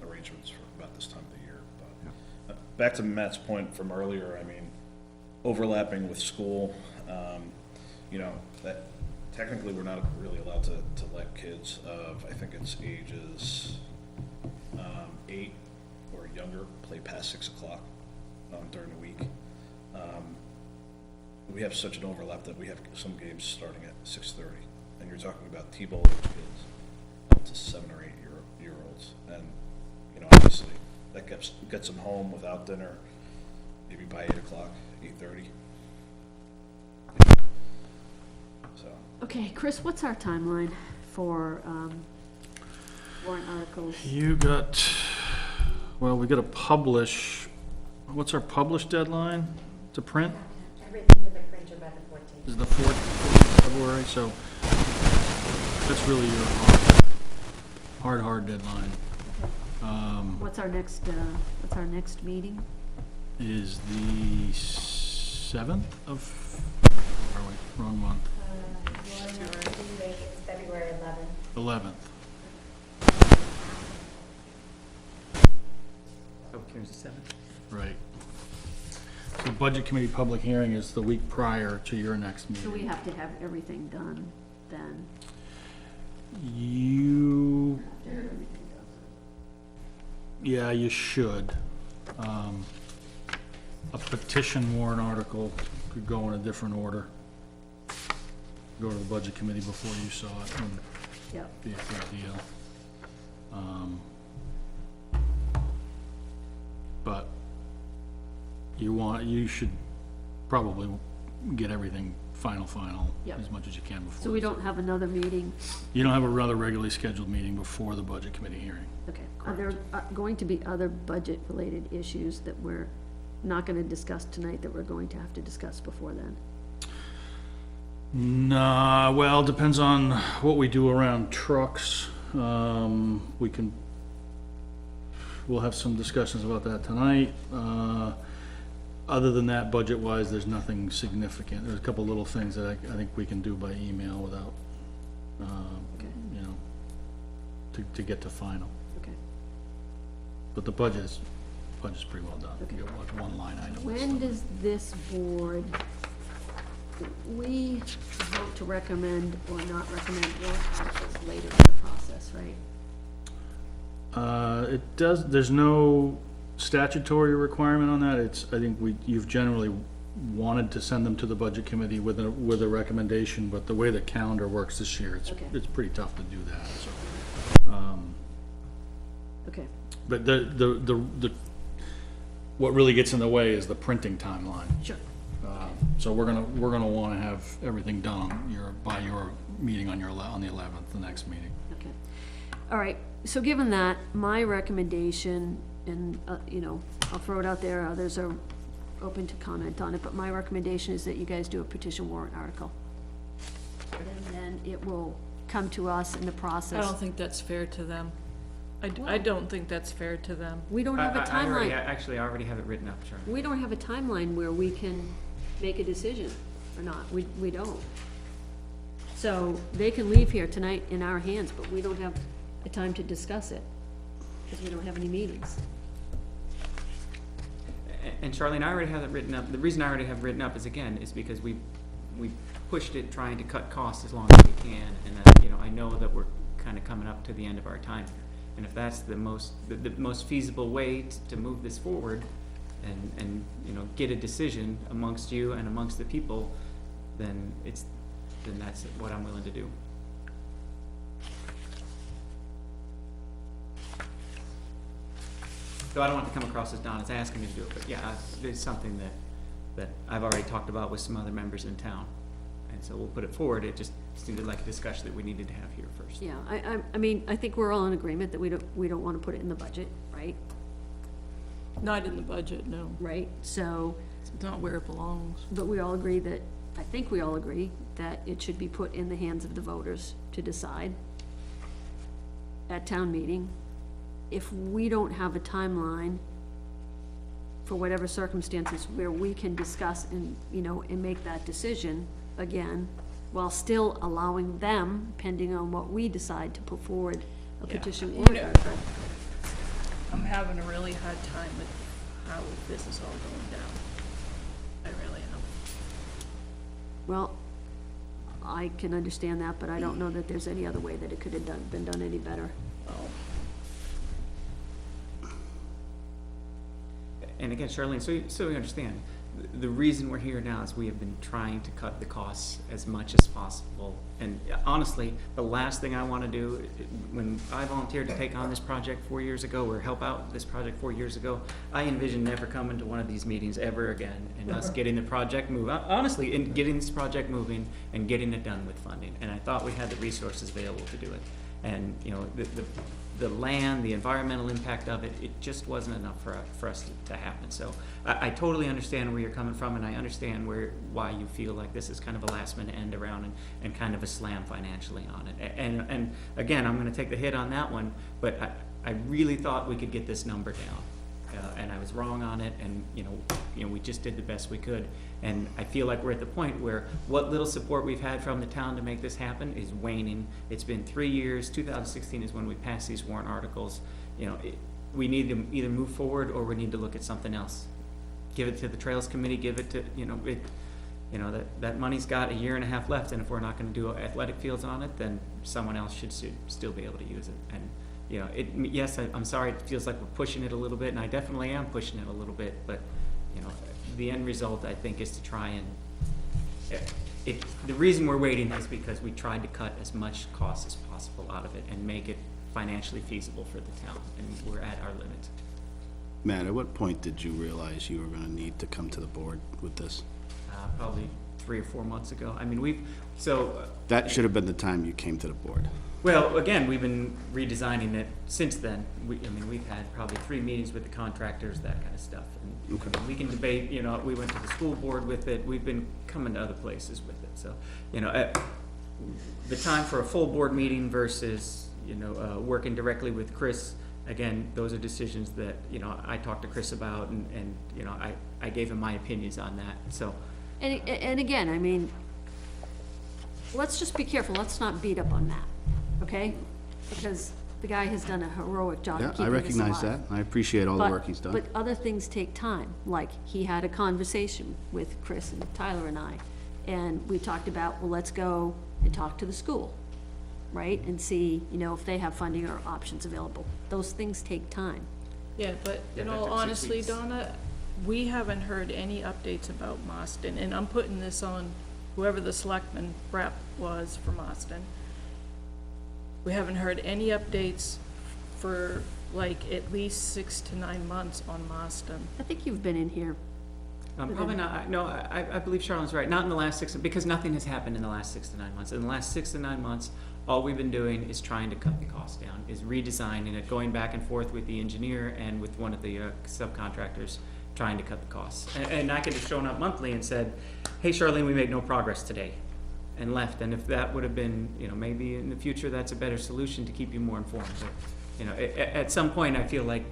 arrangements for about this time of the year, but. Back to Matt's point from earlier, I mean, overlapping with school, you know, that technically we're not really allowed to let kids of, I think it's ages, 8 or younger play past 6 o'clock, during the week. We have such an overlap that we have some games starting at 6:30, and you're talking about T-ball age kids up to 7 or 8 year olds, and, you know, obviously, that gets them home without dinner, maybe by 8 o'clock, 8:30. So, Okay, Chris, what's our timeline for, warrant articles? You got, well, we gotta publish, what's our publish deadline to print? Everything to the printer by the 14th. Is the 4th of February, so that's really your hard deadline. What's our next meeting? Is the 7th of, where are we, wrong month, It's February 11th. 11th. Oh, here's the 7th. Right. So budget committee public hearing is the week prior to your next meeting. So we have to have everything done then. You, yeah, you should. A petition warrant article could go in a different order. Go to the budget committee before you saw it, and Yep. be a big deal. But you should probably get everything final, Yep. as much as you can before. So we don't have another meeting? You don't have a rather regularly scheduled meeting before the budget committee hearing. Okay. Are there going to be other budget-related issues that we're not gonna discuss tonight that we're going to have to discuss before then? Nah, well, depends on what we do around trucks. We'll have some discussions about that tonight. Other than that, budget-wise, there's nothing significant. There's a couple little things that I think we can do by email without, Okay. you know, to get to final. Okay. But the budget's pretty well done. Okay. You got like one line item. When does this board, we vote to recommend or not recommend warrant articles later in the process, right? It does, there's no statutory requirement on that. I think you've generally wanted to send them to the budget committee with a recommendation, but the way the calendar works this year, Okay. it's pretty tough to do that, so. Okay, But what really gets in the way is the printing timeline. sure. So we're gonna wanna have everything done by your meeting on the 11th, the next meeting. Okay. All right, so given that, my recommendation, and, you know, I'll throw it out there, others are open to comment on it, but my recommendation is that you guys do a petition warrant article. And then it will come to us in the I process. don't think that's fair to them. I don't think that's fair to them. We don't have a I already, timeline, actually, I already have it written up, Charlie. we don't have a timeline where we can make a decision or not, we don't. So they can leave here tonight in our hands, but we don't have a time to discuss it, because we don't have any meetings. And Charlene, I already have it written up. The reason I already have it written up is, again, is because we pushed it trying to cut costs as long as we can, and that, you know, I know that we're kind of coming up to the end of our time here. And if that's the most feasible way to move this forward and, you know, get a decision amongst you and amongst the people, then that's what I'm willing to do. So I don't want to come across as Donna's asking me to do it, but yeah, it's something that I've already talked about with some other members in town. And so we'll put it forward, it just seemed like a discussion that we needed to have here first. Yeah, I mean, I think we're all in agreement that we don't wanna put it in the budget, right? Not in the budget, no. Right, so, It's not where it belongs. but we all agree that, I think we all agree that it should be put in the hands of the voters to decide at town meeting. If we don't have a timeline, for whatever circumstances, where we can discuss and, and make that decision, again, while still allowing them, pending on what we decide to put forward, a Yeah. petition warrant article. I'm having a really hard time with how this is all going down. I really am. Well, I can understand that, but I don't know that there's any other way that it could have been done any better. Oh. And again, Charlene, so you understand, the reason we're here now is we have been trying to cut the costs as much as possible. And honestly, the last thing I want to do, when I volunteered to take on this project 4 years ago, or help out with this project 4 years ago, I envisioned never coming to one of these meetings ever again, and us getting the project honestly, in getting this project moving and getting it done with funding. And I thought we had the resources available to do it. And, the land, the environmental impact of it, it just wasn't enough for us to happen. So I totally understand where you're coming from, and I understand why you feel like this is kind of a last minute end around and kind of a slam financially on it. And again, I'm gonna take the hit on that one, but I really thought we could get this number down. And I was wrong on it, and we just did the best we could. And I feel like we're at the point where what little support we've had from the town to make this happen is waning. It's been 3 years. 2016 is when we passed these warrant articles. We need to either move forward or we need to look at something else. Give it to the Trails Committee. Give it to that money's got a year and a half left, and if we're not going to do athletic fields on it, then someone else should still be able to use it. And yes, I'm sorry, it feels like we're pushing it a little bit, and I definitely am pushing it a little bit, but, the end result, I think, is to try and, the reason we're waiting is because we tried to cut as much cost as possible out of it and make it financially feasible for the town, and we're at our limit. Matt, at what point did you realize you were gonna need to come to the board with this? Probably 3 or 4 months ago. I mean, That should have been the time you came to the board. well, again, we've been redesigning it since then. We've had probably 3 meetings with the contractors, that kind of stuff. And we can debate, we went to the school board with it, we've been coming to other places with it. So, the time for a full board meeting versus, working directly with Chris, again, those are decisions that, I talked to Chris about, and I gave him my opinions on that, so. And again, let's just be careful, let's not beat up on Matt, okay? Because the guy has done a heroic job Yeah, of keeping I us recognize that. alive. I appreciate all the work he's done. But other things take time, like he had a conversation with Chris and Tyler and I, and we talked about, well, let's go and talk to the school, right? And see, if they have funding or options available. Those things take time. Yeah, but in that all took 6 honestly, weeks. Donna, we haven't heard any updates about Marston, and I'm putting this on whoever the selectman rep was for Marston. We haven't heard any updates for like at least 6 to 9 months on Marston. I think you've been in here. Probably not. No, I believe Charlone's right. Not in the last 6, because nothing has happened in the last 6 to 9 months. In the last 6 to 9 months, all we've been doing is trying to cut the cost down, is redesigning it, going back and forth with the engineer and with one of the subcontractors, trying to cut the costs. And I could have shown up monthly and said, hey, Charlene, we made no progress today, and left. And if that would have been, maybe in the future, that's a better solution to keep you more informed. But, at some point, I feel like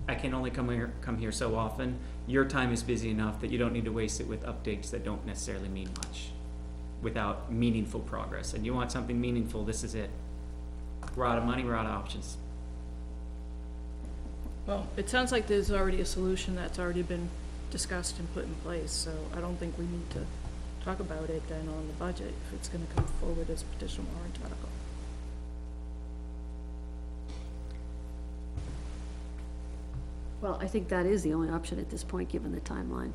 I can only come here so often. Your time is busy enough that you don't need to waste it with updates that don't necessarily mean much without meaningful progress. And you want something meaningful, this is it. We're out of money, we're out of options. Well, it sounds like there's already a solution that's already been discussed and put in place, so I don't think we need to talk about it then on the budget if it's gonna come forward as a petition warrant article. Well, I think that is the only option at this point, given the timeline.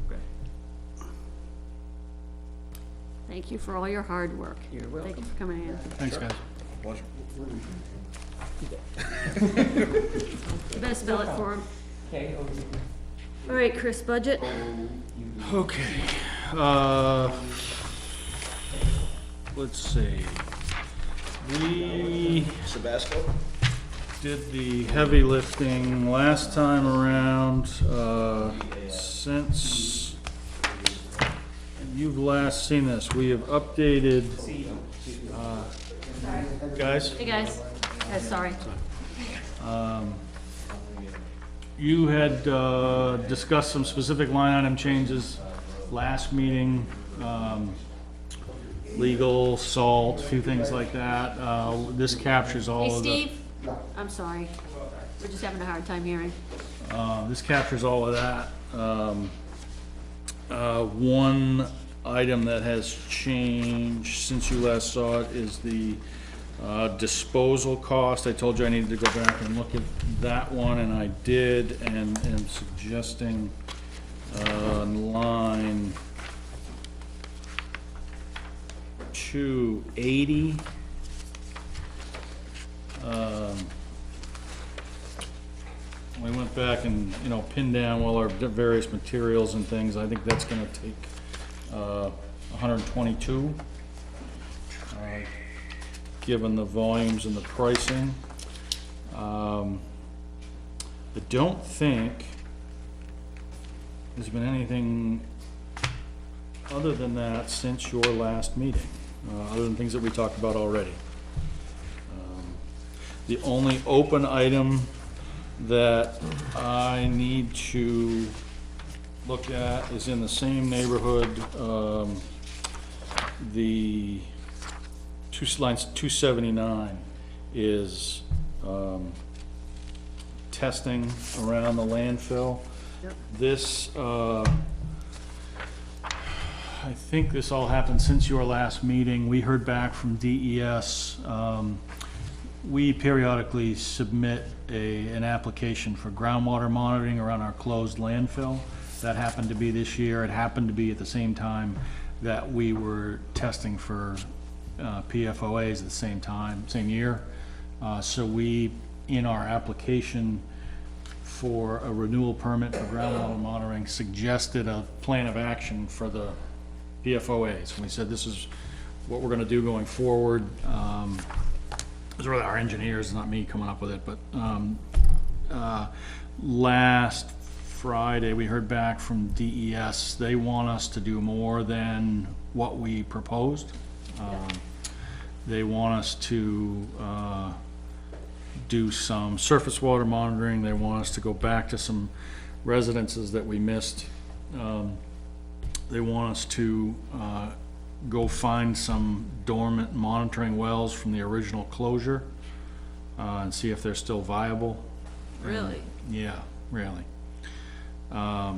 Okay. Thank you for all your hard work. You're welcome. Thank you for coming in. Thanks, guys. Pleasure. You better spell it for him. All right, Chris, budget? Okay, let's see. We Sabasco? did the heavy lifting last time around, since you've last seen this, we have updated, guys? Hey, guys. Sorry. You had discussed some specific line item changes last meeting, legal, salt, a few things like that. This captures all Hey, of the... Steve? I'm sorry. We're just having a hard time hearing. This captures all of that. One item that has changed since you last saw it is the disposal cost. I told you I needed to go back and look at that one, and I did, and am suggesting line 280. We went back and, pinned down all our various materials and things. I think that's gonna take 122. Given the volumes and the pricing. I don't think there's been anything other than that since your last meeting, other than things that we talked about already. The only open item that I need to look at is in the same neighborhood, the lines 279 is testing around the landfill. This, I think this all happened since your last meeting. We heard back from DES. We periodically submit an application for groundwater monitoring around our closed landfill. That happened to be this year. It happened to be at the same time that we were testing for PFOAs at the same time, same year. So we, in our application for a renewal permit for groundwater monitoring, suggested a plan of action for the PFOAs. And we said this is what we're gonna do going forward. It was really our engineers, not me coming up with it, but last Friday, we heard back from DES. They want us to do more than what we proposed. They want us to do some surface water monitoring. They want us to go back to some residences that we missed. They want us to go find some dormant monitoring wells from the original closure and see if they're still viable. Really? Yeah, really. Our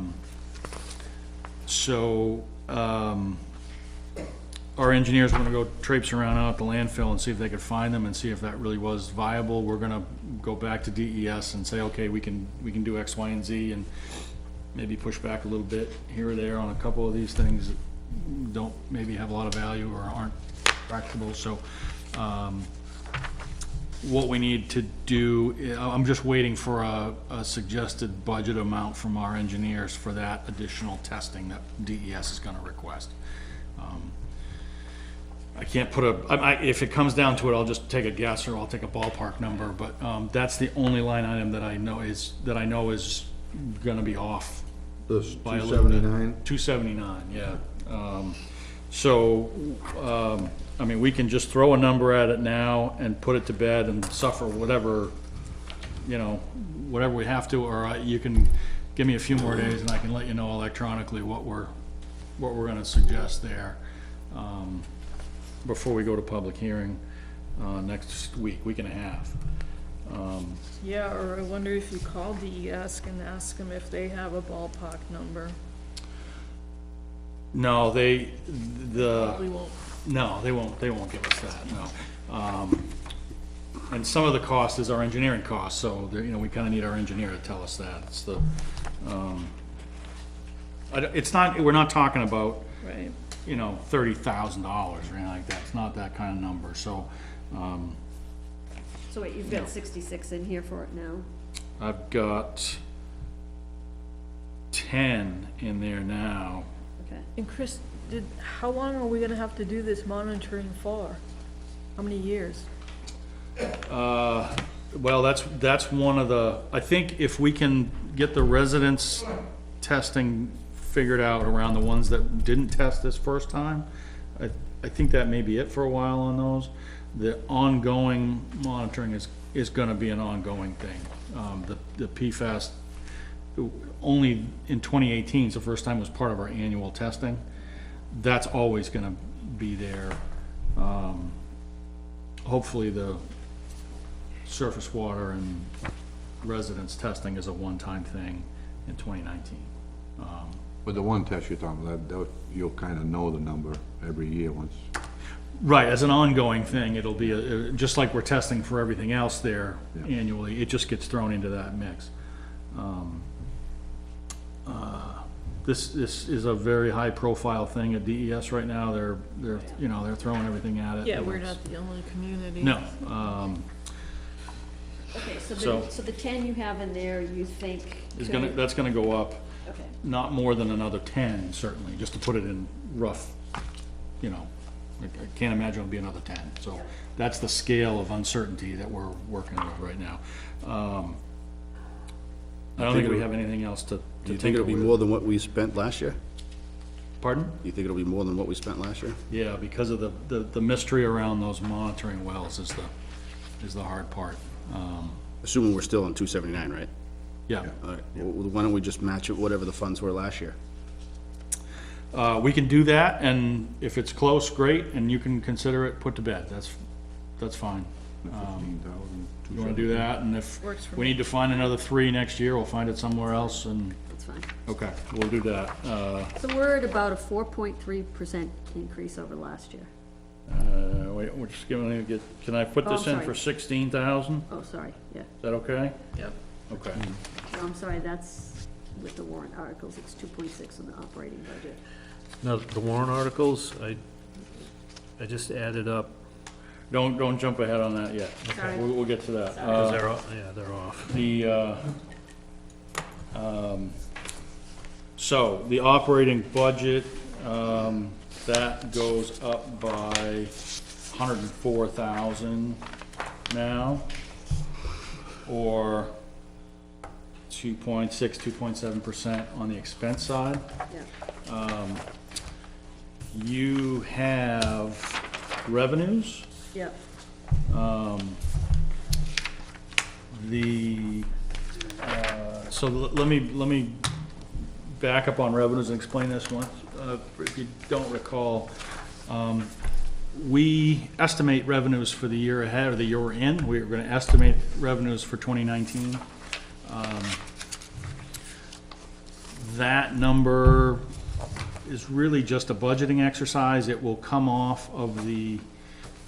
engineers want to go traipse around out at the landfill and see if they could find them and see if that really was viable. We're gonna go back to DES and say, okay, we can do X, Y, and Z, and maybe push back a little bit here or there on a couple of these things that don't maybe have a lot of value or aren't practicable. So what we need to do, I'm just waiting for a suggested budget amount from our engineers for that additional testing that DES is gonna request. I can't put if it comes down to it, I'll just take a guess or I'll take a ballpark number, but that's the only line item that I know is gonna be off. This By a little bit. 279? 279, yeah. I mean, we can just throw a number at it now and put it to bed and suffer whatever, whatever we have to, or you can give me a few more days and I can let you know electronically what we're gonna suggest there, before we go to public hearing, next week and a half. Yeah, or I wonder if you call DES and ask them if they have a ballpark number. No, Probably won't. No, they won't give us that, no. And some of the cost is our engineering cost, so, we kinda need our engineer to tell us that. It's we're not talking about Right. you know, $30,000 or anything like that. It's not that kind of number, so, So wait, you've got 66 in here for it now? I've got 10 in there now. Okay. And Chris, how long are we gonna have to do this monitoring for? How many years? Well, that's one of the, I think if we can get the residents testing figured out around the ones that didn't test this first time, I think that may be it for a while on those. The ongoing monitoring is gonna be an ongoing thing. The PFAS, only in 2018 is the first time it was part of our annual testing. That's always gonna be there. Hopefully the surface water and residence testing is a one-time thing in 2019. With the one test you're talking about, you'll kind of know the number every year once. Right, as an ongoing thing, it'll be, just like we're testing for everything else there annually, it just gets thrown into that mix. This is a very high-profile thing at DES right now. They're you know, they're throwing everything at it. Yeah, we're not the only community. No. Okay, So- so the 10 you have in there, you think could- That's gonna go up, Okay, not more than another 10, certainly, just to put it in rough, you know, I can't imagine it'll be another 10. So that's the scale of uncertainty that we're working with right now. I don't think we have anything else to Do you take think it'll be away. more than what we spent last year? Pardon? You think it'll be more than what we spent last year? Yeah, because of the mystery around those monitoring wells is the hard part. Assuming we're still on 279, right? Yeah. All right, well, why don't we just match it, whatever the funds were last year? We can do that, and if it's close, great, and you can consider it put to bed. That's fine. You wanna do that, and if Works for we need to find another 3 next year, we'll find it somewhere else, and, that's fine. okay, we'll do that. So we're at about a 4.3% increase over last year. Wait, we're just giving, can I put Oh, this I'm in sorry. for 16,000? Oh, sorry, yeah. Is that okay? Yep. Okay. No, I'm sorry, that's with the warrant articles, it's 2.6 in the operating budget. Now, the warrant articles, I just added up, Don't jump ahead on that yet. Sorry. We'll get to that. because they're off, yeah, they're off. So the operating budget, that goes up by 104,000 now, or 2.7% on the expense side. Yeah, You have revenues. yep, So let me back up on revenues and explain this once, if you don't recall. We estimate revenues for the year ahead, or the year we're in. We're gonna estimate revenues for 2019. That number is really just a budgeting exercise. It will come off of the,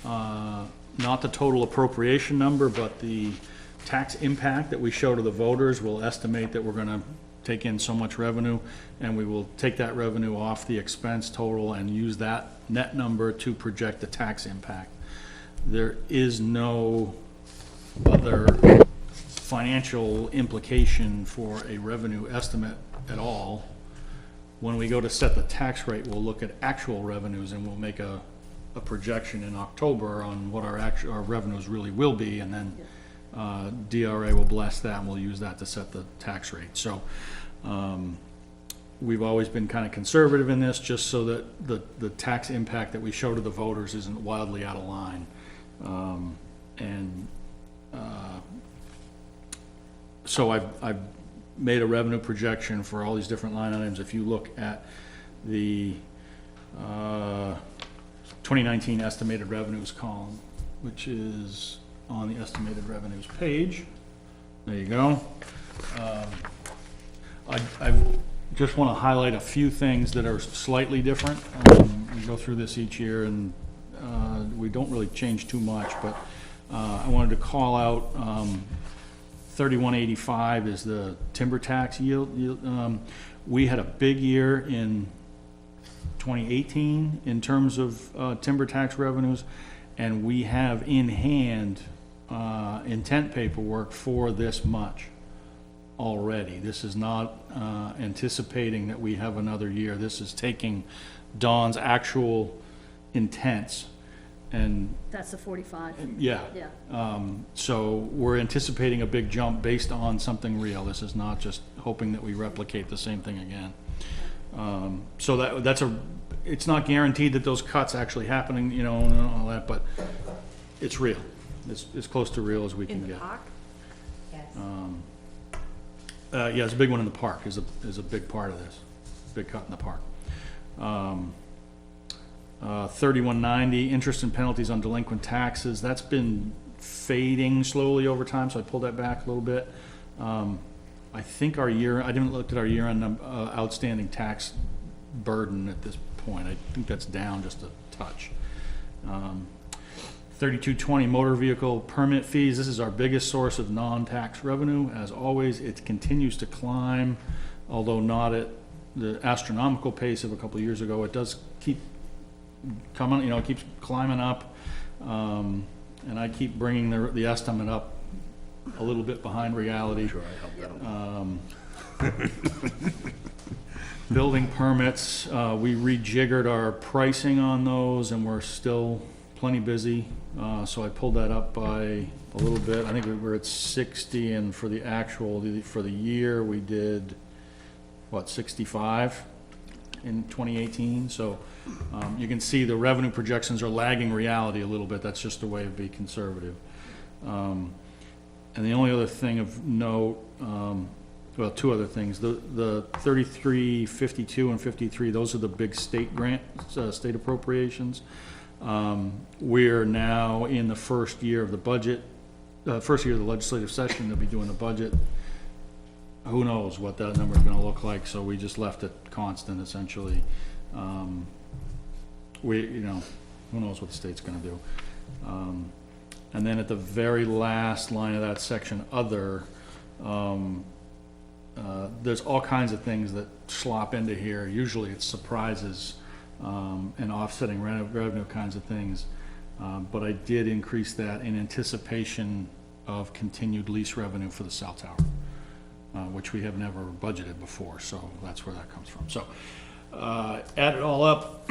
not the total appropriation number, but the tax impact that we show to the voters. We'll estimate that we're gonna take in so much revenue, and we will take that revenue off the expense total and use that net number to project the tax impact. There is no other financial implication for a revenue estimate at all. When we go to set the tax rate, we'll look at actual revenues, and we'll make a projection in October on what our revenues really will be, and then DRA will bless that, and we'll use that to set the tax rate. So we've always been kind of conservative in this, just so that the tax impact that we show to the voters isn't wildly out of line. So I've made a revenue projection for all these different line items. If you look at the 2019 estimated revenues column, which is on the estimated revenues page, there you go. I just want to highlight a few things that are slightly different. We go through this each year, and we don't really change too much, but I wanted to call out 3185 is the timber tax yield. We had a big year in 2018 in terms of timber tax revenues, and we have in hand intent paperwork for this much already. This is not anticipating that we have another year. This is taking Don's actual intents and, That's the 45. yeah. Yeah. So we're anticipating a big jump based on something real. This is not just hoping that we replicate the same thing again. So it's not guaranteed that those cuts actually happening, you know, and all that, but it's real. It's as close to real as we can In the get. park? Yes. Yeah, it's a big one in the park, is a big part of this, big cut in the park. 3190, interest and penalties on delinquent taxes, that's been fading slowly over time, so I pulled that back a little bit. I think I didn't look at our year-end outstanding tax burden at this point. I think that's down just a touch. 3220, motor vehicle permit fees. This is our biggest source of non-tax revenue. As always, it continues to climb, although not at the astronomical pace of a couple of years ago. It does keep coming, you know, it keeps climbing up. And I keep bringing the estimate up a little bit behind reality. Sure, I helped that. Building permits, we rejiggered our pricing on those and we're still plenty busy. So I pulled that up by a little bit. I think we're at 60, and for the actual, for the year, we did, what, 65 in 2018? So you can see the revenue projections are lagging reality a little bit. That's just a way of being conservative. And the only other thing of note, well, two other things. The 33, 52, and 53, those are the big state grant, state appropriations. We're now in the first year of the budget, first year of the legislative session. They'll be doing the budget. Who knows what that number is going to look like, so we just left it constant, essentially. You know, who knows what the state's going to do. And then at the very last line of that section, other, there's all kinds of things that slop into here. Usually it's surprises and offsetting revenue kinds of things. But I did increase that in anticipation of continued lease revenue for the cell tower, which we have never budgeted before, so that's where that comes from. So add it all up,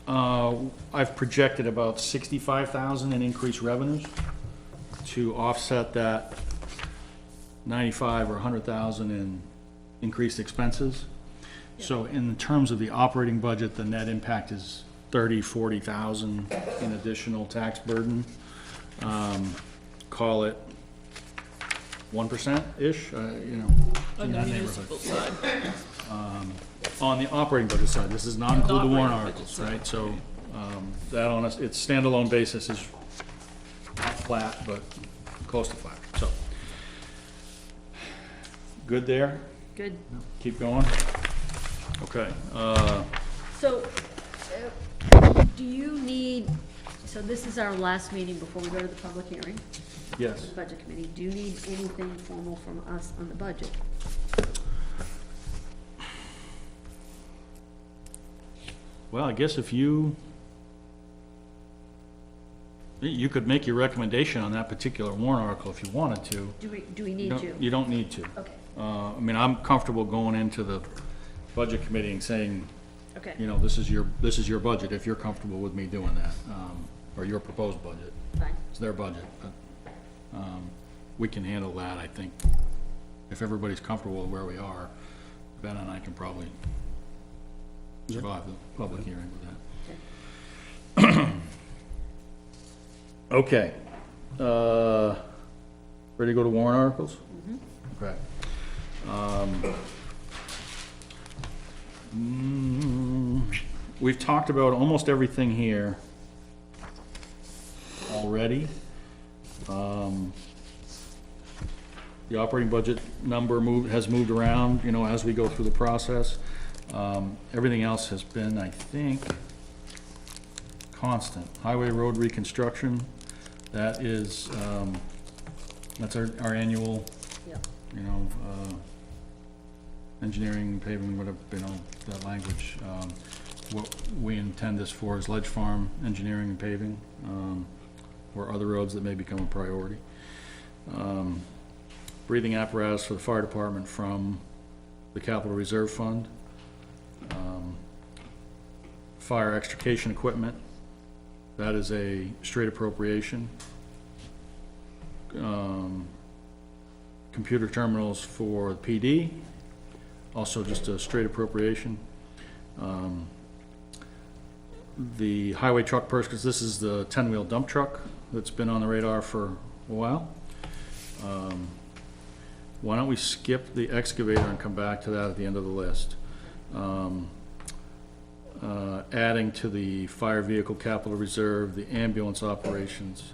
I've projected about 65,000 in increased revenues to offset that 95 or 100,000 in increased expenses. So in terms of the operating budget, the net impact is 30, 40,000 in additional tax burden. Call it 1%-ish, you know, On in the that municipal side. on the operating budget side, this does not include the warrant operating budget articles, side. right? So, that on its standalone basis is not flat, but close to flat, so. Good there? Good. Keep going? Okay, So, do you need, so this is our last meeting before we go to the public hearing, yes. the budget committee. Do you need anything formal from us on the budget? Well, I guess if you could make your recommendation on that particular warrant article if you wanted to. Do we need to? You don't need to. Okay, I mean, I'm comfortable going into the budget committee and saying, okay, you know, this is your budget, if you're comfortable with me doing that, or your proposed budget. fine. It's their budget, but, we can handle that, I think. If everybody's comfortable with where we are, Ben and I can probably survive the public hearing with that. Okay, ready to go to warrant articles? Okay. We've talked about almost everything here already. The operating budget number has moved around, you know, as we go through the process. Everything else has been, I think, constant. Highway road reconstruction, that is, that's our annual, Yep. you know, engineering, paving, whatever, you know, that language. what we intend this for is Ledge Farm Engineering and Paving, or other roads that may become a priority. Breathing apparatus for the fire department from the Capital Reserve Fund. Fire extrication equipment, that is a straight appropriation. Computer terminals for PD, also just a straight appropriation. The highway truck purchase, because this is the 10-wheel dump truck that's been on the radar for a while. Why don't we skip the excavator and come back to that at the end of the list? Adding to the fire vehicle capital reserve, the ambulance operations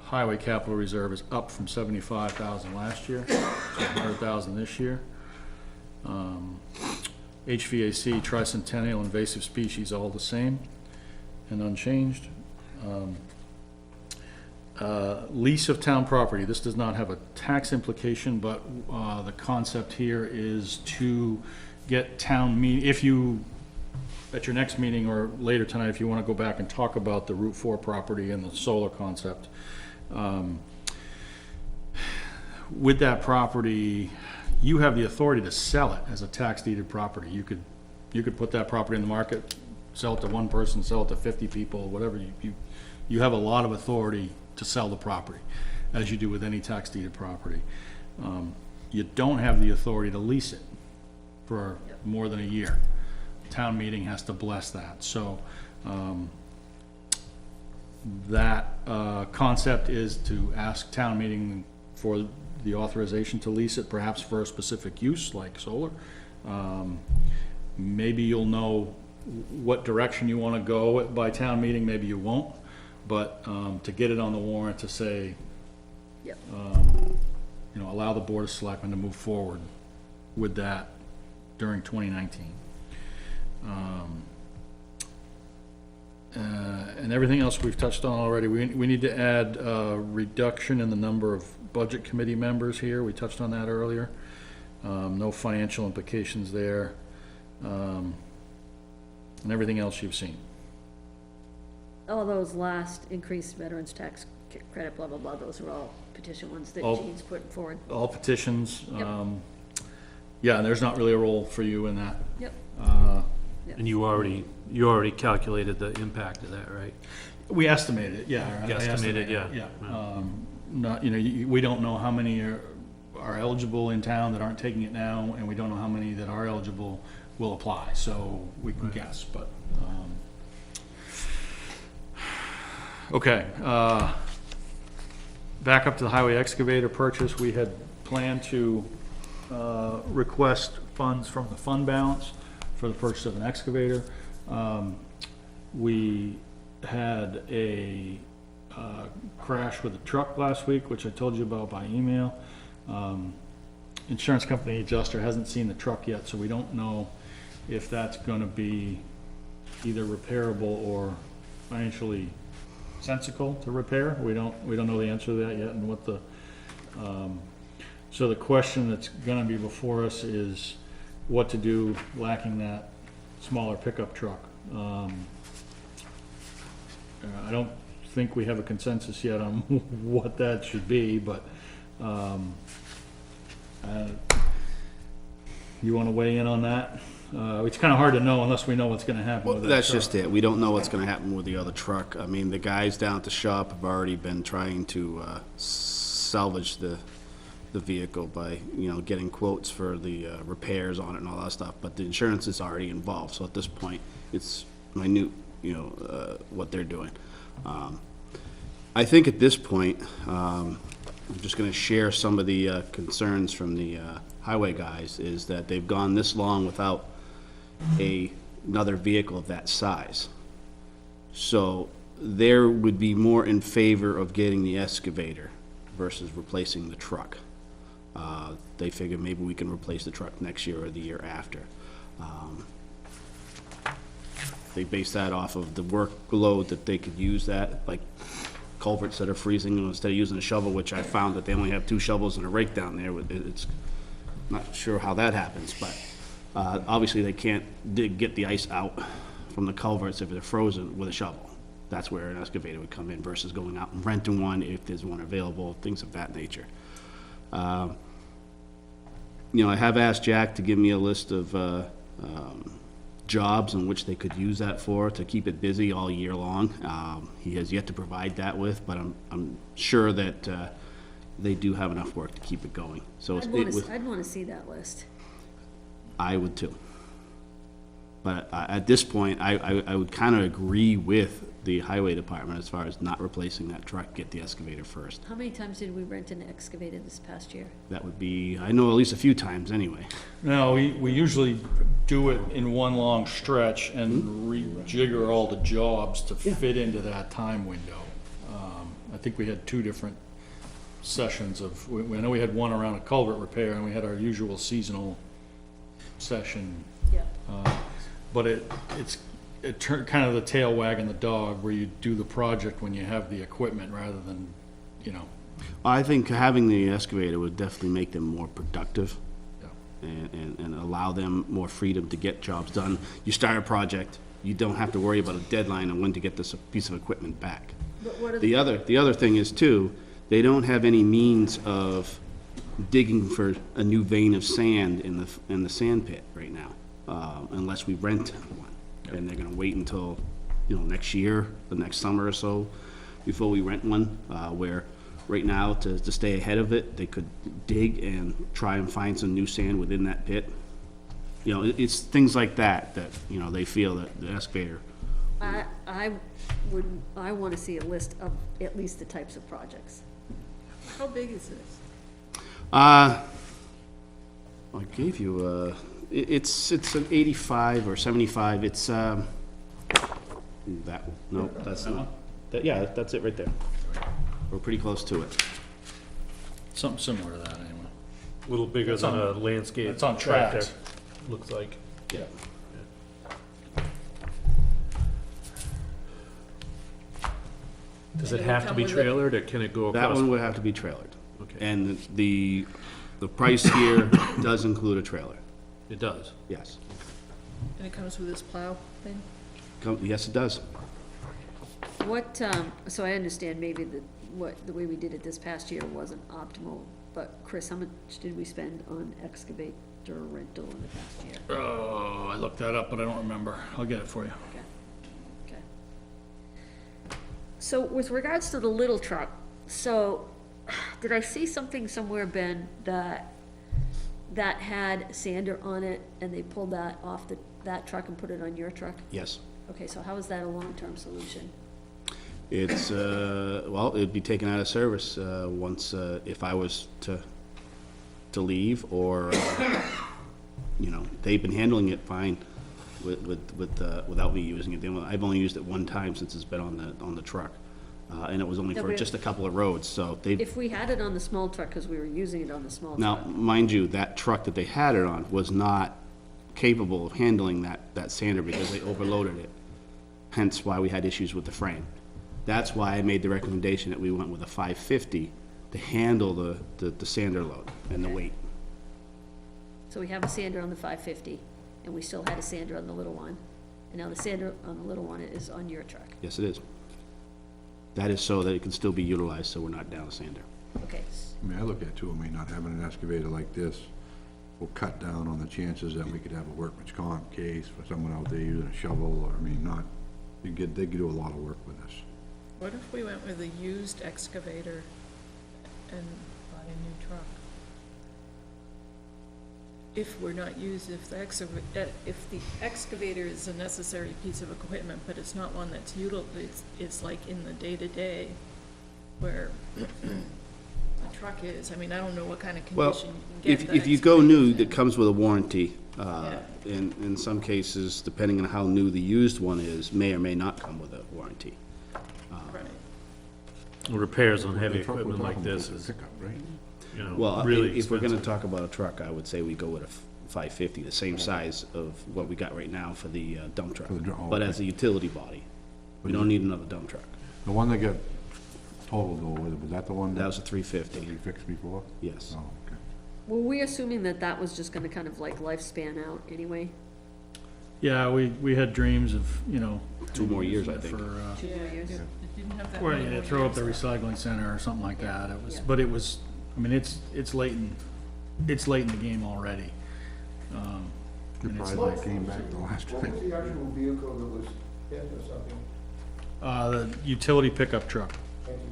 highway capital reserve is up from 75,000 last year to 100,000 this year. HVAC, tricentennial, invasive species, all the same and unchanged. Lease of town property. This does not have a tax implication, but the concept here is to get town meeting, if you, at your next meeting or later tonight, if you want to go back and talk about the Route 4 property and the solar concept. With that property, you have the authority to sell it as a tax deeded property. You could put that property in the market, sell it to one person, sell it to 50 people, whatever. You have a lot of authority to sell the property, as you do with any tax deeded property. You don't have the authority to lease it for more than a year. Town meeting has to bless that. So that concept is to ask town meeting for the authorization to lease it, perhaps for a specific use like solar. Maybe you'll know what direction you want to go by town meeting, maybe you won't, but to get it on the warrant to say, Yep. You know, allow the Board of Selectmen to move forward with that during 2019. And everything else we've touched on already. We need to add reduction in the number of budget committee members here. We touched on that earlier. No financial implications there. And everything else you've seen. All those last increased veterans tax credit, blah, blah, blah, those are all petition ones that Gene's putting forward. All petitions. Yep. Yeah, and there's not really a role for you in that. Yep. And you already calculated the impact of that, right? We estimated it, yeah. Guesstimated, yeah. Yeah. Not, you know, we don't know how many are eligible in town that aren't taking it now, and we don't know how many that are eligible will apply, so we can guess, but, okay. Back up to the highway excavator purchase. We had planned to request funds from the fund balance for the purchase of an excavator. We had a crash with a truck last week, which I told you about by email. Insurance company adjuster hasn't seen the truck yet, so we don't know if that's gonna be either repairable or financially sensible to repair. We don't know the answer to that yet, and what the so the question that's gonna be before us is what to do lacking that smaller pickup truck. I don't think we have a consensus yet on what that should be, but you want to weigh in on that? It's kind of hard to know unless we know what's going to happen Well, with that that's truck. just it. We don't know what's gonna happen with the other truck. I mean, the guys down at the shop have already been trying to salvage the vehicle by, you know, getting quotes for the repairs on it and all that stuff, but the insurance is already involved, so at this point, it's minute, you know, what they're doing. I think at this point, I'm just gonna share some of the concerns from the highway guys, is that they've gone this long without another vehicle of that size. So there would be more in favor of getting the excavator versus replacing the truck. They figure maybe we can replace the truck next year or the year after. They base that off of the workload that they could use that, like culverts that are freezing, instead of using a shovel, which I found that they only have 2 shovels and a rake down there. It's not sure how that happens, but Obviously, they can't get the ice out from the culverts if they're frozen with a shovel. That's where an excavator would come in versus going out and renting one if there's one available, things of that nature. You know, I have asked Jack to give me a list of jobs in which they could use that for, to keep it busy all year long. He has yet to provide that with, but I'm sure that they do have enough work to keep it going. So I'd wanna see that list. I would too. But at this point, I would kind of agree with the highway department as far as not replacing that truck, get the excavator first. How many times did we rent an excavator this past year? That would be, I know at least a few times anyway. No, we usually do it in one long stretch and rejigger all the jobs to fit into that time window. I think we had 2 different sessions of, I know we had one around a culvert repair, and we had our usual seasonal session. Yeah. But it's kind of the tail wagging the dog, where you do the project when you have the equipment rather than, you know. I think having the excavator would definitely make them more productive. Yeah. And allow them more freedom to get jobs done. You start a project, you don't have to worry about a deadline on when to get this piece of equipment back. But what are The other thing is too, they don't have any means of digging for a new vein of sand in the sand pit right now, unless we rent one. And they're gonna wait until, you know, next year, the next summer or so, before we rent one, where right now, to stay ahead of it, they could dig and try and find some new sand within that pit. You know, it's things like that, you know, they feel that the excavator. I wanna see a list of at least the types of projects. How big is this? I gave you, it's an 85 or 75, it's, that, no, that's not, yeah, that's it right there. We're pretty close to it. Something similar to that, anyway. A little bigger It's than on- a landscape. it's on tractor, tracks. looks like. Yeah. Does And it it would have to come be with it? trailered, or can it go across? That one would have to be trailered. Okay. And the price here does include a trailer, It does. yes. And it comes with this plow thing? Yes, it does. What, so I understand maybe the way we did it this past year wasn't optimal, but Chris, how much did we spend on excavator rental in the past year? Oh, I looked that up, but I don't remember. I'll get it for you. Okay. So with regards to the little truck, so did I see something somewhere, Ben, that had sander on it and they pulled that off that truck and put it on your truck? Yes. Okay, so how is that a long-term solution? It's, well, it'd be taken out of service, once, if I was to leave, or, you know, they've been handling it fine without me using it. I've only used it one time since it's been on the truck, and it was only Yeah, for but- just a couple of roads, so they. If we had it on the small truck, because we were using it on the small Now, truck. mind you, that truck that they had it on was not capable of handling that sander because they overloaded it. Hence why we had issues with the frame. That's why I made the recommendation that we went with a 550 to handle the sander load and the weight. So we have a sander on the 550, and we still had a sander on the little one. And now the sander on the little one is on your truck. Yes, it is. That is so that it can still be utilized, so we're not down a sander. Okay, I mean, I look at it too, I mean, not having an excavator like this will cut down on the chances that we could have a workman's comp case for someone out there using a shovel, or, I mean, not, they could do a lot of work with this. What if we went with a used excavator and bought a new truck? If we're not used, if the excavator is a necessary piece of equipment, but it's not one that's it's like in the day-to-day where the truck is, I mean, I don't know what kind of Well, condition you can get. if you go new, that comes with a warranty. In some cases, depending on how new the used one is, may or may not come with a warranty. Right. Repairs on heavy The truck we're equipment like talking this about is is, a pickup, right? you know, Well, really if we're gonna expensive. talk about a truck, I would say we go with a 550, the same size of what we got right now for the dump truck. For the oh, But okay. as a utility body, we don't need another dump truck. The one that got totaled though, was that the one That that was a 350, we fixed before? yes. Oh, okay. Were we assuming that that was just gonna kind of like lifespan out anyway? Yeah, we had dreams of, you know. 2 more years, I using it think. for, 2 more years? It didn't have that Well, many yeah, more throw up years the left. recycling center or something like that, it was, Yeah. but it was, I mean, it's late in the game already. And it's Surprised I came back the last What time. was the actual vehicle that was hit or something? The utility pickup truck. Thank you.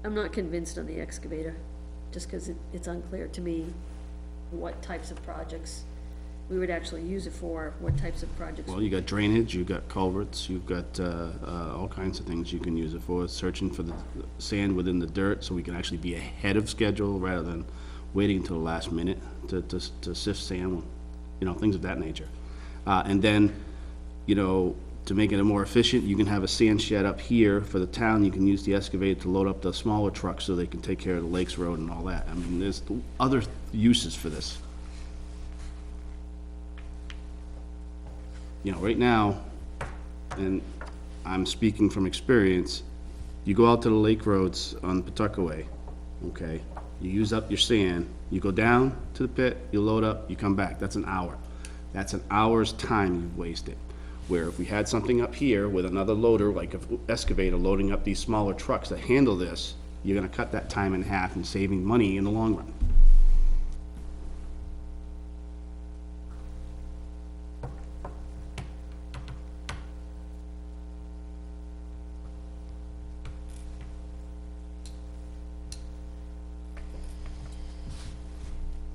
I'm not convinced on the excavator, just because it's unclear to me what types of projects we would actually use it for, what types of projects. Well, you got drainage, you've got culverts, you've got, all kinds of things you can use it for, searching for the sand within the dirt, so we can actually be ahead of schedule rather than waiting until the last minute to sift sand, you know, things of that nature. And then, you know, to make it more efficient, you can have a sand shed up here for the town, you can use the excavator to load up the smaller trucks so they can take care of the Lakes Road and all that. I mean, there's other uses for this. You know, right now, and I'm speaking from experience, you go out to the lake roads on Pawtuckaway, okay? You use up your sand, you go down to the pit, you load up, you come back, that's an hour. That's an hour's time you've wasted. Where if we had something up here with another loader, like an excavator loading up these smaller trucks that handle this, you're gonna cut that time in half and saving money in the long run.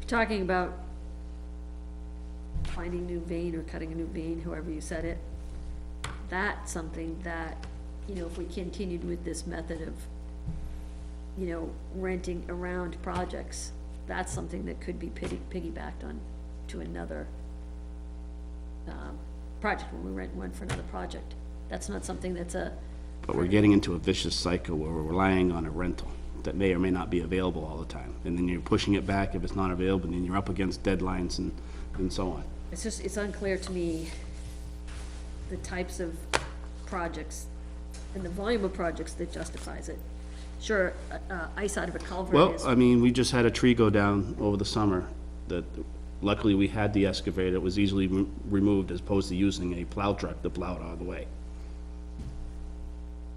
Talking about finding new vein or cutting a new vein, however you said it, that's something that, you know, if we continued with this method of, you know, renting around projects, that's something that could be piggybacked on to another, project, when we rent one for another project. That's not something that's a. But we're getting into a vicious cycle where we're relying on a rental that may or may not be available all the time. And then you're pushing it back if it's not available, and then you're up against deadlines and so on. It's just, it's unclear to me, the types of projects and the volume of projects that justifies it. Sure, ice out of a culvert Well, is, I mean, we just had a tree go down over the summer that luckily we had the excavator. It was easily removed as opposed to using a plow truck to plow it out of the way.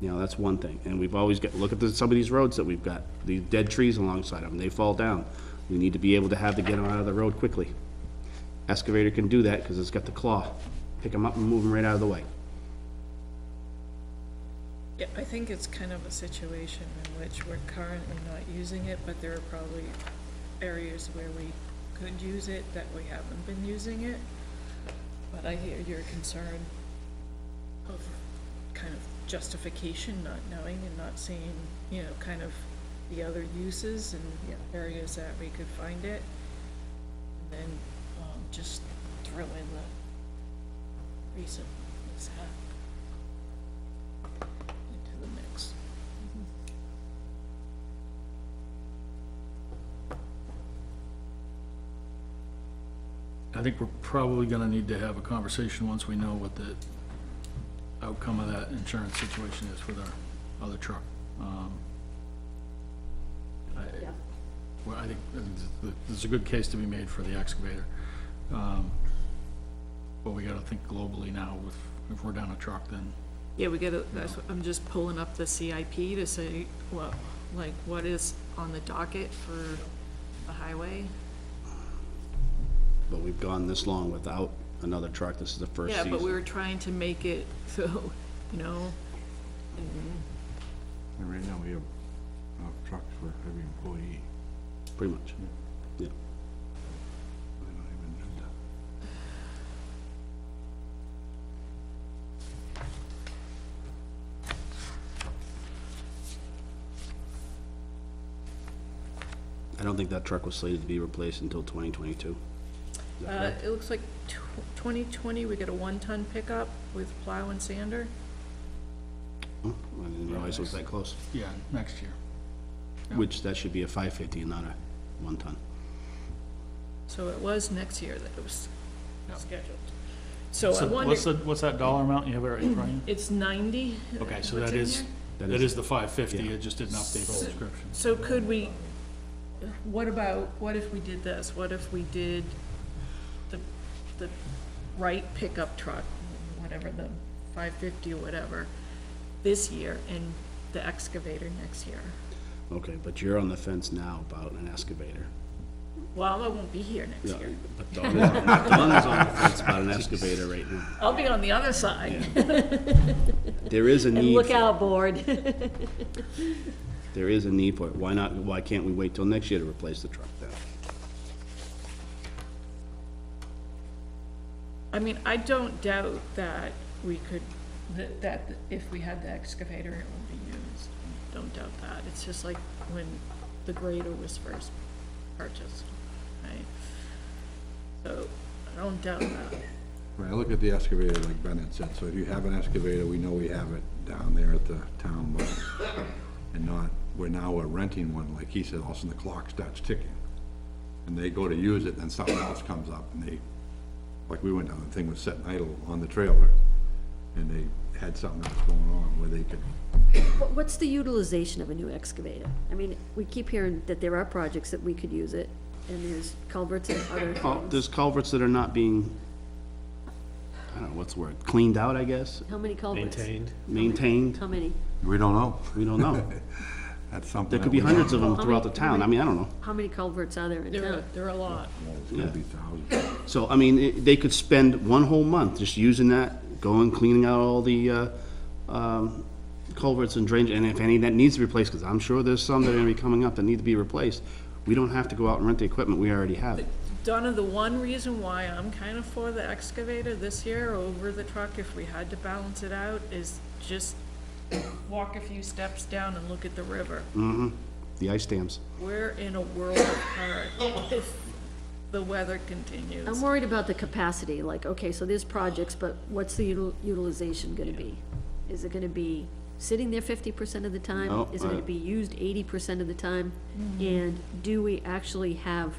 You know, that's one thing. And we've always got, look at some of these roads that we've got, these dead trees alongside them, they fall down. We need to be able to get them out of the road quickly. Excavator can do that because it's got the claw. Pick them up and move them right out of the way. Yeah, I think it's kind of a situation in which we're currently not using it, but there are probably areas where we could use it that we haven't been using it. But I hear your concern of kind of justification, not knowing and not seeing, you know, kind of the other uses and areas that we could find it. And then, just throw in the recent mishap into the mix. I think we're probably gonna need to have a conversation once we know what the outcome of that insurance situation is with our other truck. yeah. Well, I think there's a good case to be made for the excavator. But we gotta think globally now, if we're down a truck, then, Yeah, we gotta, that's, I'm just pulling up the CIP to say, well, like, what is on the docket for the highway? But we've gone this long without another truck. This is the first Yeah, season. but we were trying to make it so, you know, And right now, we have enough trucks for every employee. Pretty much, yeah. They don't even do that. I don't think that truck was slated to be replaced until 2022. it looks like 2020, we get a 1-ton pickup with plow and sander. Oh, I didn't realize it was that close. yeah, next year. Yeah. Which, that should be a 550 and not a 1 ton. So it was next year that it was scheduled. So I wonder, What's that dollar amount? You have it right in front of you? it's 90? Okay, so What's that in is, here? that is the 550, it just didn't update the description. So could we, what if we did this? What if we did the right pickup truck, whatever, the 550 or whatever, this year, and the excavator next year? Okay, but you're on the fence now about an excavator. Well, I won't be here next Yeah, year. but Donna's on the fence about an excavator right now. I'll be on the other side. There is a And need. look for it. out, board. There is a need for it. Why can't we wait till next year to replace the truck then? I mean, I don't doubt that we could, that if we had the excavator, it would be used. Don't doubt that. It's just like when the grader was first purchased, right? So, I don't doubt that. Right, I look at the excavator like Bennett said, so if you have an excavator, we know we have it down there at the town, but, and not, we're renting one, like he said, all of a sudden the clock starts ticking. And they go to use it, then something else comes up, and they, like we went down, the thing was sitting idle on the trailer, and they had something else going on where they could, What's the utilization of a new excavator? I mean, we keep hearing that there are projects that we could use it, and there's culverts and other Well, things. there's culverts that are not being, I don't know, what's the word, cleaned out, I guess, How many culverts? maintained, How many? we don't know. we don't know. That's something. There that could be we hundreds of don't them know. throughout the town, I mean, I don't know. How many culverts are there in town? There are a lot. Well, it's gonna be thousands. So, I mean, they could spend one whole month just using that, going, cleaning out all the, culverts and drainage, and if any that needs to be replaced, because I'm sure there's some that are gonna be coming up that need to be replaced, we don't have to go out and rent the equipment, we already have it. Donna, the one reason why I'm kind of for the excavator this year over the truck, if we had to balance it out, is just walk a few steps down and look at the river. The ice dams. We're in a world apart if the weather continues. I'm worried about the capacity, like, okay, so there's projects, but what's the utilization gonna be? Is it gonna be sitting there 50% of the time? No, Is it gonna be used 80% of the time? And do we actually have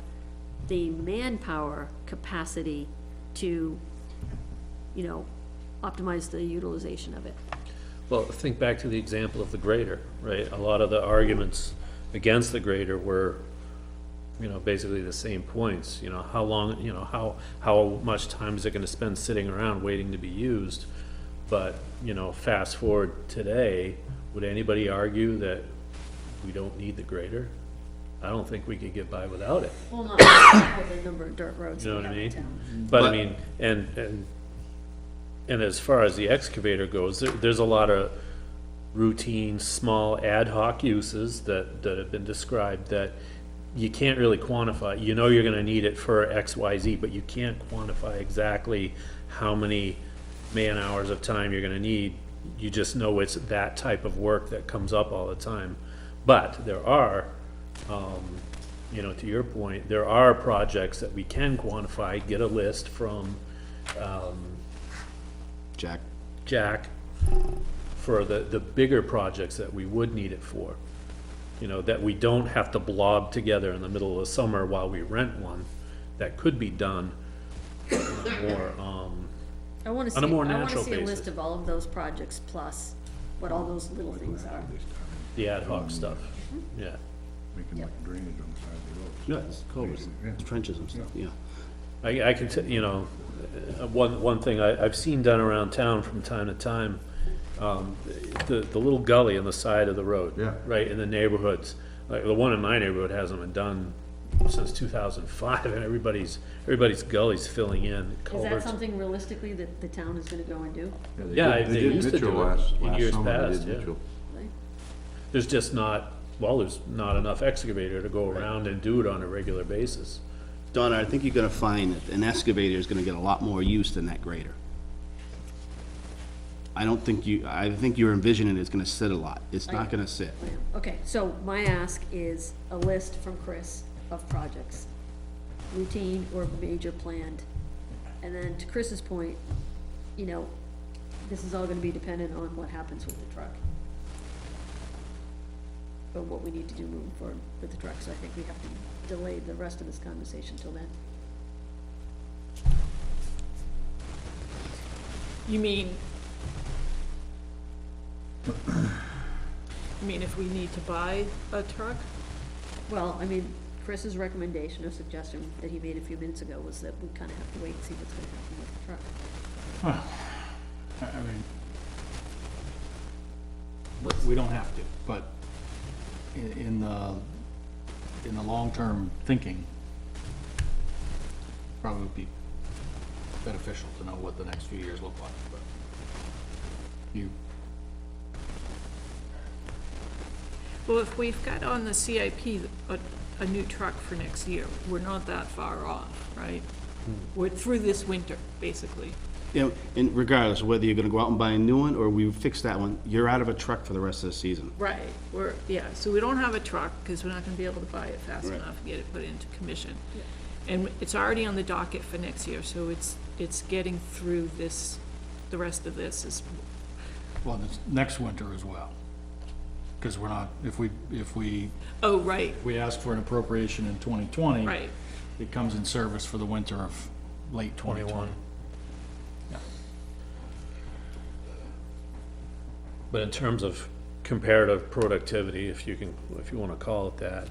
the manpower capacity to, you know, optimize the utilization of it? Well, think back to the example of the grader, right? A lot of the arguments against the grader were, you know, basically the same points. You know, how long, you know, how much time is it gonna spend sitting around waiting to be used? But, you know, fast forward today, would anybody argue that we don't need the grader? I don't think we could get by without it. Well, not with the number of dirt roads You know that what we I have in mean? town. But I mean, and as far as the excavator goes, there's a lot of routine, small ad hoc uses that have been described that you can't really quantify. You know you're gonna need it for X, Y, Z, but you can't quantify exactly how many man hours of time you're gonna need. You just know it's that type of work that comes up all the time. But there are, you know, to your point, there are projects that we can quantify, get a list from, Jack, for the bigger projects that we would need it for. You know, that we don't have to blob together in the middle of the summer while we rent one, that could be done more, I wanna see, on a more I wanna natural see a list basis. of all of those projects plus what all those little things are. the ad hoc stuff, yeah. Making like drainage on the side of the road. Yeah, it's culverts, Yeah. trenches and stuff, yeah. I can, you know, one thing I've seen done around town from time to time, the little gully on the side of the road. Yeah. Right, in the neighborhoods, like the one in my neighborhood hasn't been done since 2005, and everybody's gully's filling in Is that culverts. something realistically that the town is gonna go and do? Yeah, did- they did used to Mitchell do it last in years summer, they past, did yeah. Mitchell. Like, There's just not, well, there's not enough excavator to go around and do it on a regular basis. Donna, I think you're gonna find that an excavator is gonna get a lot more use than that grader. I think you're envisioning it's gonna sit a lot. It's not gonna sit. Okay, so my ask is a list from Chris of projects, routine or major planned. And then to Chris's point, you know, this is all gonna be dependent on what happens with the truck. Or what we need to do moving forward with the truck, so I think we have to delay the rest of this conversation till then. You mean, if we need to buy a truck? Well, I mean, Chris's recommendation or suggestion that he made a few minutes ago was that we kind of have to wait and see what's gonna happen with the truck. Well, I mean, we don't have to, but in the long-term thinking, probably would be beneficial to know what the next few years look like, but you, Well, if we've got on the CIP a new truck for next year, we're not that far off, right? We're through this winter, basically. You know, and regardless of whether you're gonna go out and buy a new one, or we fix that one, you're out of a truck for the rest of the season. Right, so we don't have a truck, because we're not gonna be able to buy it fast Right. enough and get it put into commission. And it's already on the docket for next year, so it's getting through this, the rest of this is, well, this next winter as well. Because we're not, if we oh, right, ask for an appropriation in 2020. right. It comes in service for the winter of late 2020. Yeah. But in terms of comparative productivity, if you wanna call it that,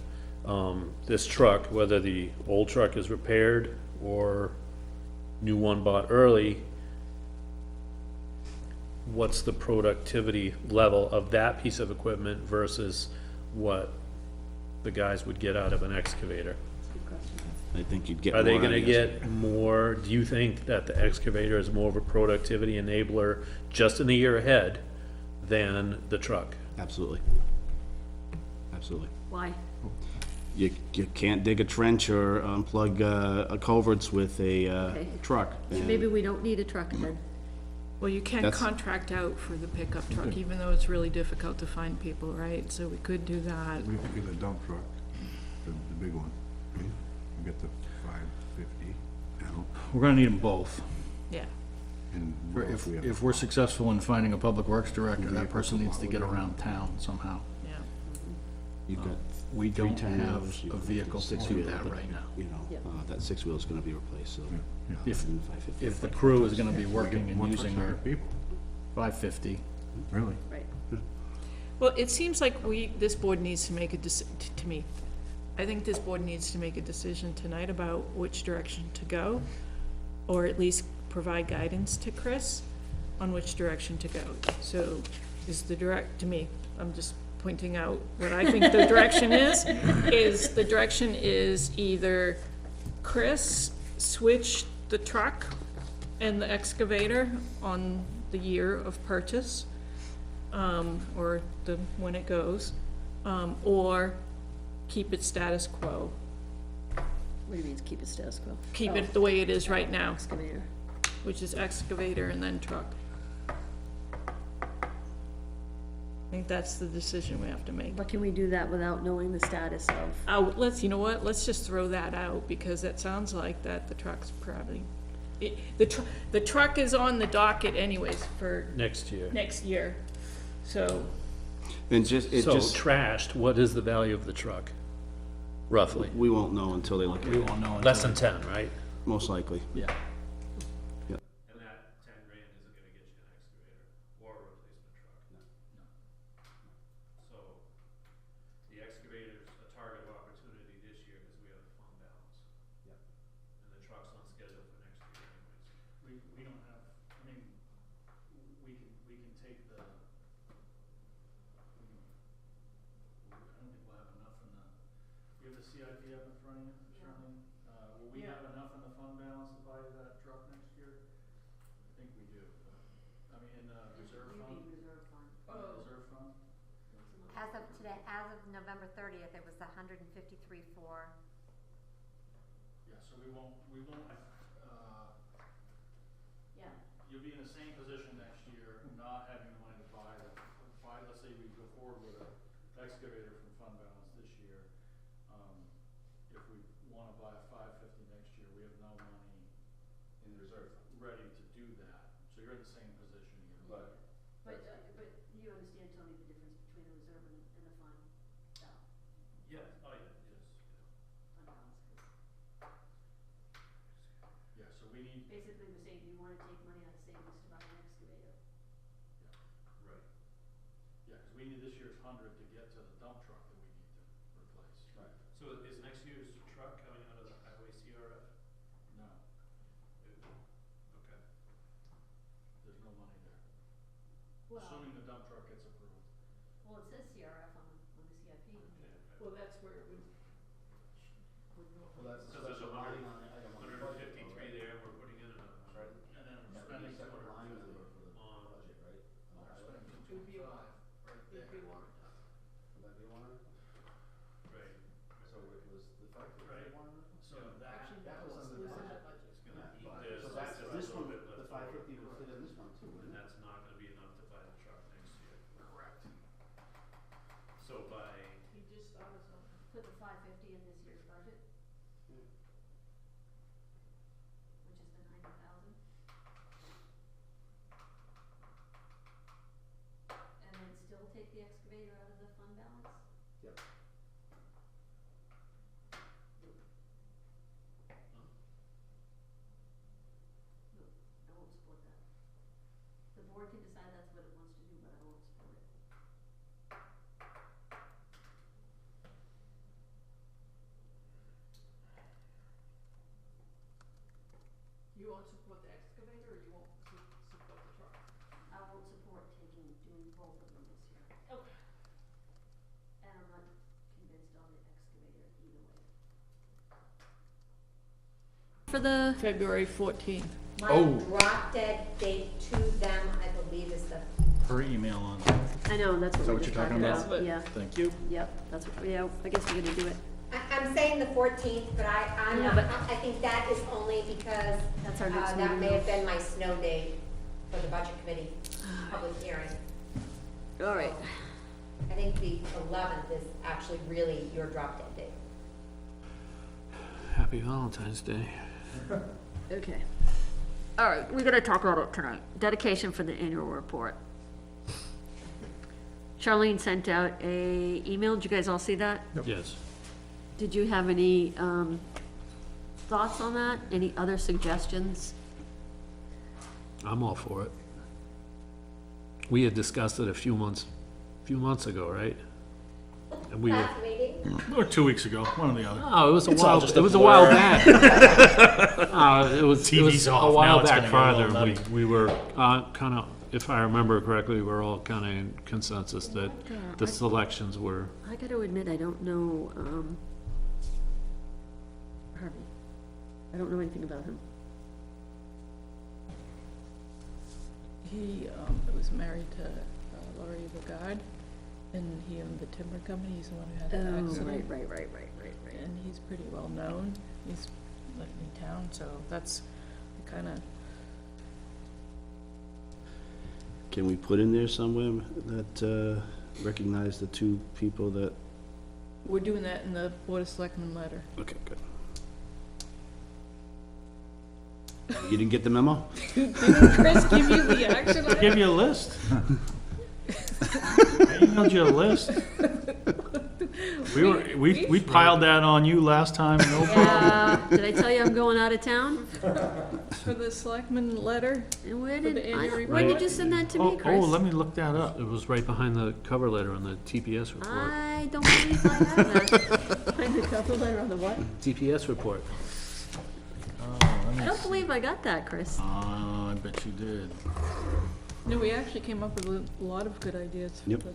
this truck, whether the old truck is repaired or new one bought early, what's the productivity level of that piece of equipment versus what the guys would get out of an excavator? I think you'd get Are they more out gonna of it. get more, do you think that the excavator is more of a productivity enabler just in the year ahead than the truck? Absolutely. Absolutely. Why? You can't dig a trench or unplug a culverts with a Okay. truck. So maybe we don't need a truck then. Well, you can That's- contract out for the pickup truck, even though it's really difficult to find people, right? So we could do that. We could get a dump truck, the big one. We get the 550 now, We're gonna need them both. Yeah. and what else we have? If we're successful in finding a public works director, that person needs to get around town somehow. Yeah. You've got We three don't 10 have wheels, you've a got vehicle to six do wheel, that but, right now. You know, that six wheel is gonna be replaced, so. If, 550. if the crew is gonna be working and One for using our 100 people, 550, really? Right. Well, it seems like this board needs to make to me, I think this board needs to make a decision tonight about which direction to go, or at least provide guidance to Chris on which direction to go. So to me, I'm just pointing out what I think the direction is the direction is either Chris switch the truck and the excavator on the year of purchase, or when it goes, or keep it status quo. What do you mean, keep it status quo? Keep it the way it is right now, Excavator. which is excavator and then truck. I think that's the decision we have to make. But can we do that without knowing the status of? You know what, let's just throw that out, because it sounds like that the truck's probably, the truck is on the docket anyways for Next year. next year, so. And So trashed, what is the value of the truck? Roughly? we won't know until they look at we it, won't know. Less until- than 10, right? most likely. Yeah. And that 10 grand isn't gonna get you an excavator or a replacement truck. So, the excavator's a target of opportunity this year because we have a fund balance. And the truck's on schedule for next year anyways. We don't have, I mean, we can take the, I don't think we'll have enough in the, you have the CIP up in front of you, Charlene? Will we have enough in the fund balance to buy that truck next year? I think we do. I mean, in the reserve fund? Reserve fund. Reserve fund? As of today, as of November 30th, it was 153 for, Yeah, so we won't, Yeah. you'll be in the same position next year, not having the money to buy, let's say we go forward with an excavator from fund balance this year. If we wanna buy a 550 next year, we have no money in reserve ready to do that, so you're in the same position here. But you understand, Tony, the difference between the reserve and the fund, yes, oh, yeah, yes, fund balance. yeah, so we need. Basically, we're saying, do you wanna take money out of savings to buy an excavator? Right. Yeah, because we need this year's 100 to get to the dump truck that we need to replace. Right. So is next year's truck coming out of the highway CRF? No, Okay. there's no money there. Well, Assuming the dump truck gets approved. well, it says CRF on the CIP. Well, that's where it would, Well, that's Because there's a hundred and fifty-three there, we're putting in another hundred. And then we're spending 250 on. budget, right? We're spending it would be a, 225 right there. it'd be one. Would that be one? Right. So it was the fact that Right. they wanted. So that, Actually, That was no, under it the was in budget. the budget. It's gonna eat But- this, So it's that's, just a this little one, bit left the over. 550 would fit in this one too, And wouldn't it? that's not gonna be enough to buy the truck next year. correct. So by, He just thought of something. Put the 550 in this year's budget, Yeah. which is the 90,000. And then still take the excavator out of the fund balance? Yep. No, I won't support that. The board can decide that's what it wants to do, but I won't support it. You won't support the excavator, or you won't support the truck? I won't support doing both of them this year. Okay. And I'm not convinced on the excavator either way. For the, February 14th. My Oh. drop dead date to them, I believe, is the, Her email on. I know, that's what that we're what just you're talking talking about, about? yeah, Thank you. yep, that's what, yeah, I guess we're gonna do it. I'm saying the 14th, but I'm Yeah, not, but- I think that is only because That's our next that meeting, may though. have been my snow day for the budget committee public hearing. All right. I think the 11th is actually really your drop dead date. happy Valentine's Day. Okay. All right, we're gonna talk about it tonight. Dedication for the annual report. Charlene sent out a email. Did you guys all see that? Yes. Did you have any, thoughts on that? Any other suggestions? I'm all for it. We had discussed it a few months ago, right? And we were, Last meeting, Or 2 weeks ago, one or the other. oh, it was a It's all while, just it a was a while blur. back. It was TV's a off, now while it's back gonna get a little farther. nutty. We were, kind of, if I remember correctly, we were all kind of in consensus that the selections were, I gotta admit, I don't know, Harvey. I don't know anything about him. He was married to Laurie Bogard, and he owned the timber company. He's the one who had the accident. Right. And he's pretty well known. He's living in town, so that's kind of, Can we put in there somewhere that, recognize the two people that, we're doing that in the Board of Selectmen letter. okay, good. You didn't get the memo? Didn't Chris give you the action item? Give you a list. I emailed you a list. We piled that on you last time, no problem. Did I tell you I'm going out of town? For the Selectmen letter? And where For the did, annual when did report? you send that to me, Oh, Chris? let me look that up. it was right behind the cover letter on the TPS report. I don't believe I have that. Find the cover letter on the what? TPS report. I don't believe I got that, Chris. Oh, I bet you did. No, we actually came up with a lot of good ideas. for Yep. the-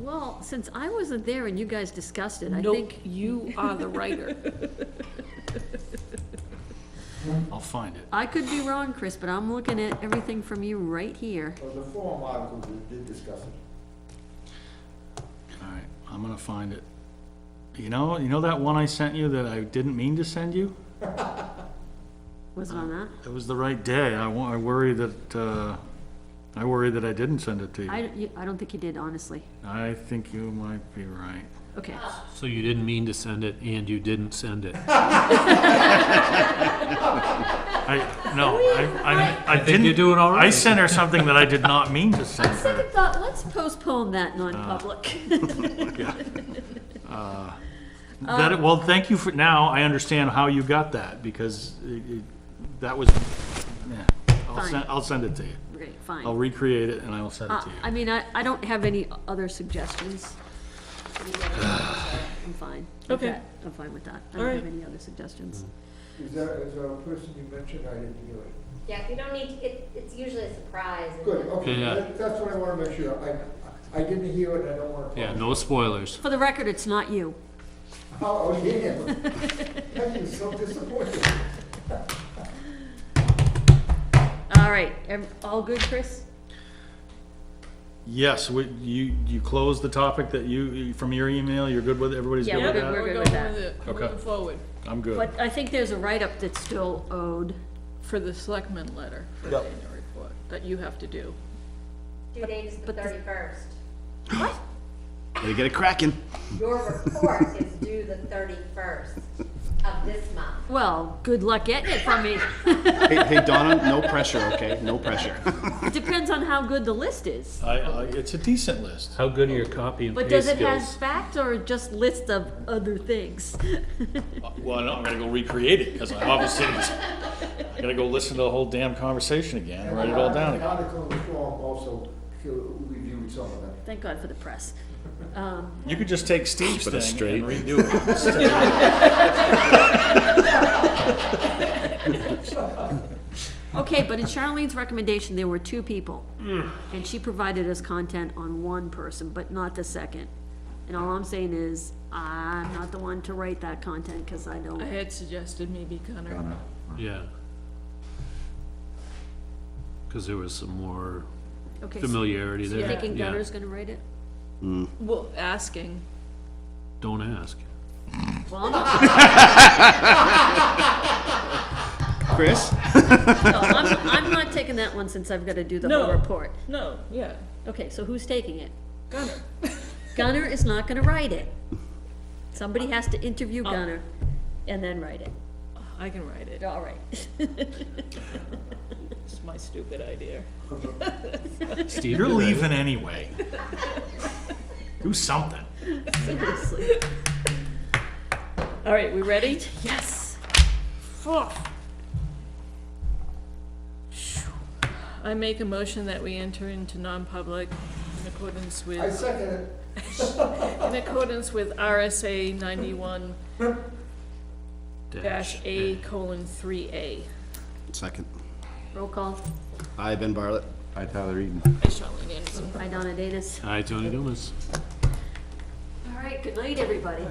Well, since I wasn't there and you guys discussed it, I Nope, think, you are the writer. I'll find it. I could be wrong, Chris, but I'm looking at everything from you right here. Well, the forum articles, we did discuss it. All right, I'm gonna find it. You know that one I sent you that I didn't mean to send you? Was it on that? It was the right day. I worry that I didn't send it to you. I don't think you did, honestly. I think you might be right. Okay. So you didn't mean to send it, and you didn't send it. I think didn't. you're doing all right. I sent her something that I did not mean to send On her. second thought, let's postpone that non-public. Well, thank you for, now I understand how you got that, because that was, yeah, Fine. I'll send it to you. Okay, fine. I'll recreate it and I will send it to you. I mean, I don't have any other suggestions. I'm fine. with Okay. that. I'm fine with that. I All don't right. have any other suggestions. Is there a person you mentioned? I didn't hear it. Yeah, you don't need, it's usually a surprise. and Good, then- okay, Yeah. that's what I wanna make sure. I didn't hear it, and I don't wanna. Yeah, no spoilers. For the record, it's not you. Oh, yeah. That is so disappointing. All right, all good, Chris? Yes, you closed the topic that from your email, you're good with it? Everybody's Yeah, good we're with good, that? we're We're good with going that. with it, Okay. moving forward, I'm good. But I think there's a write-up that's still owed. for the selectmen letter, for the annual report, that you have to do. Due date is the but the- 31st. Gotta get it cracking. Your report is due the 31st of this month. Well, good luck getting it from me. Hey Donna, no pressure, okay? No pressure. It depends on how good the list is. It's a decent list. How good are your copy and But paste does it have skills? facts or just list of other things? Well, no, I'm gonna go recreate it, because I obviously, I gotta go listen to the whole damn conversation again, and write it all down The again. article in the Storm also reviewed some of them. Thank God for the press. You could just take Steve's Keep it thing straight. and redo it. Okay, but in Charlene's recommendation, there were 2 people. And she provided us content on one person, but not the second. And all I'm saying is, I'm not the one to write that content, because I don't. I had suggested maybe Gunner. Yeah. Because there was some more Okay, so familiarity you're there. thinking Yeah. Gunner's gonna write it? Well, asking. Don't ask. Well, I'm not, Chris? no, I'm not taking that one since I've gotta do the whole No. report. No, yeah, Okay, so who's taking it? Gunner. Gunner is not gonna write it. Somebody has to interview Gunner and then write it. I can write it. All right. It's my stupid idea. Steve, You're you ready? leaving anyway. Do something. Seriously. All right, we ready? Yes. I make a motion that we enter into non-public in accordance I with, second it. in accordance with RSA 91 Dash. A:3A. Second. Roll call. I, Ben Bartlett. Hi, Tyler Eaton. I Charlene Anderson. Hi, Donna Danis. Hi, Tony Dumas. All right, good night, everybody.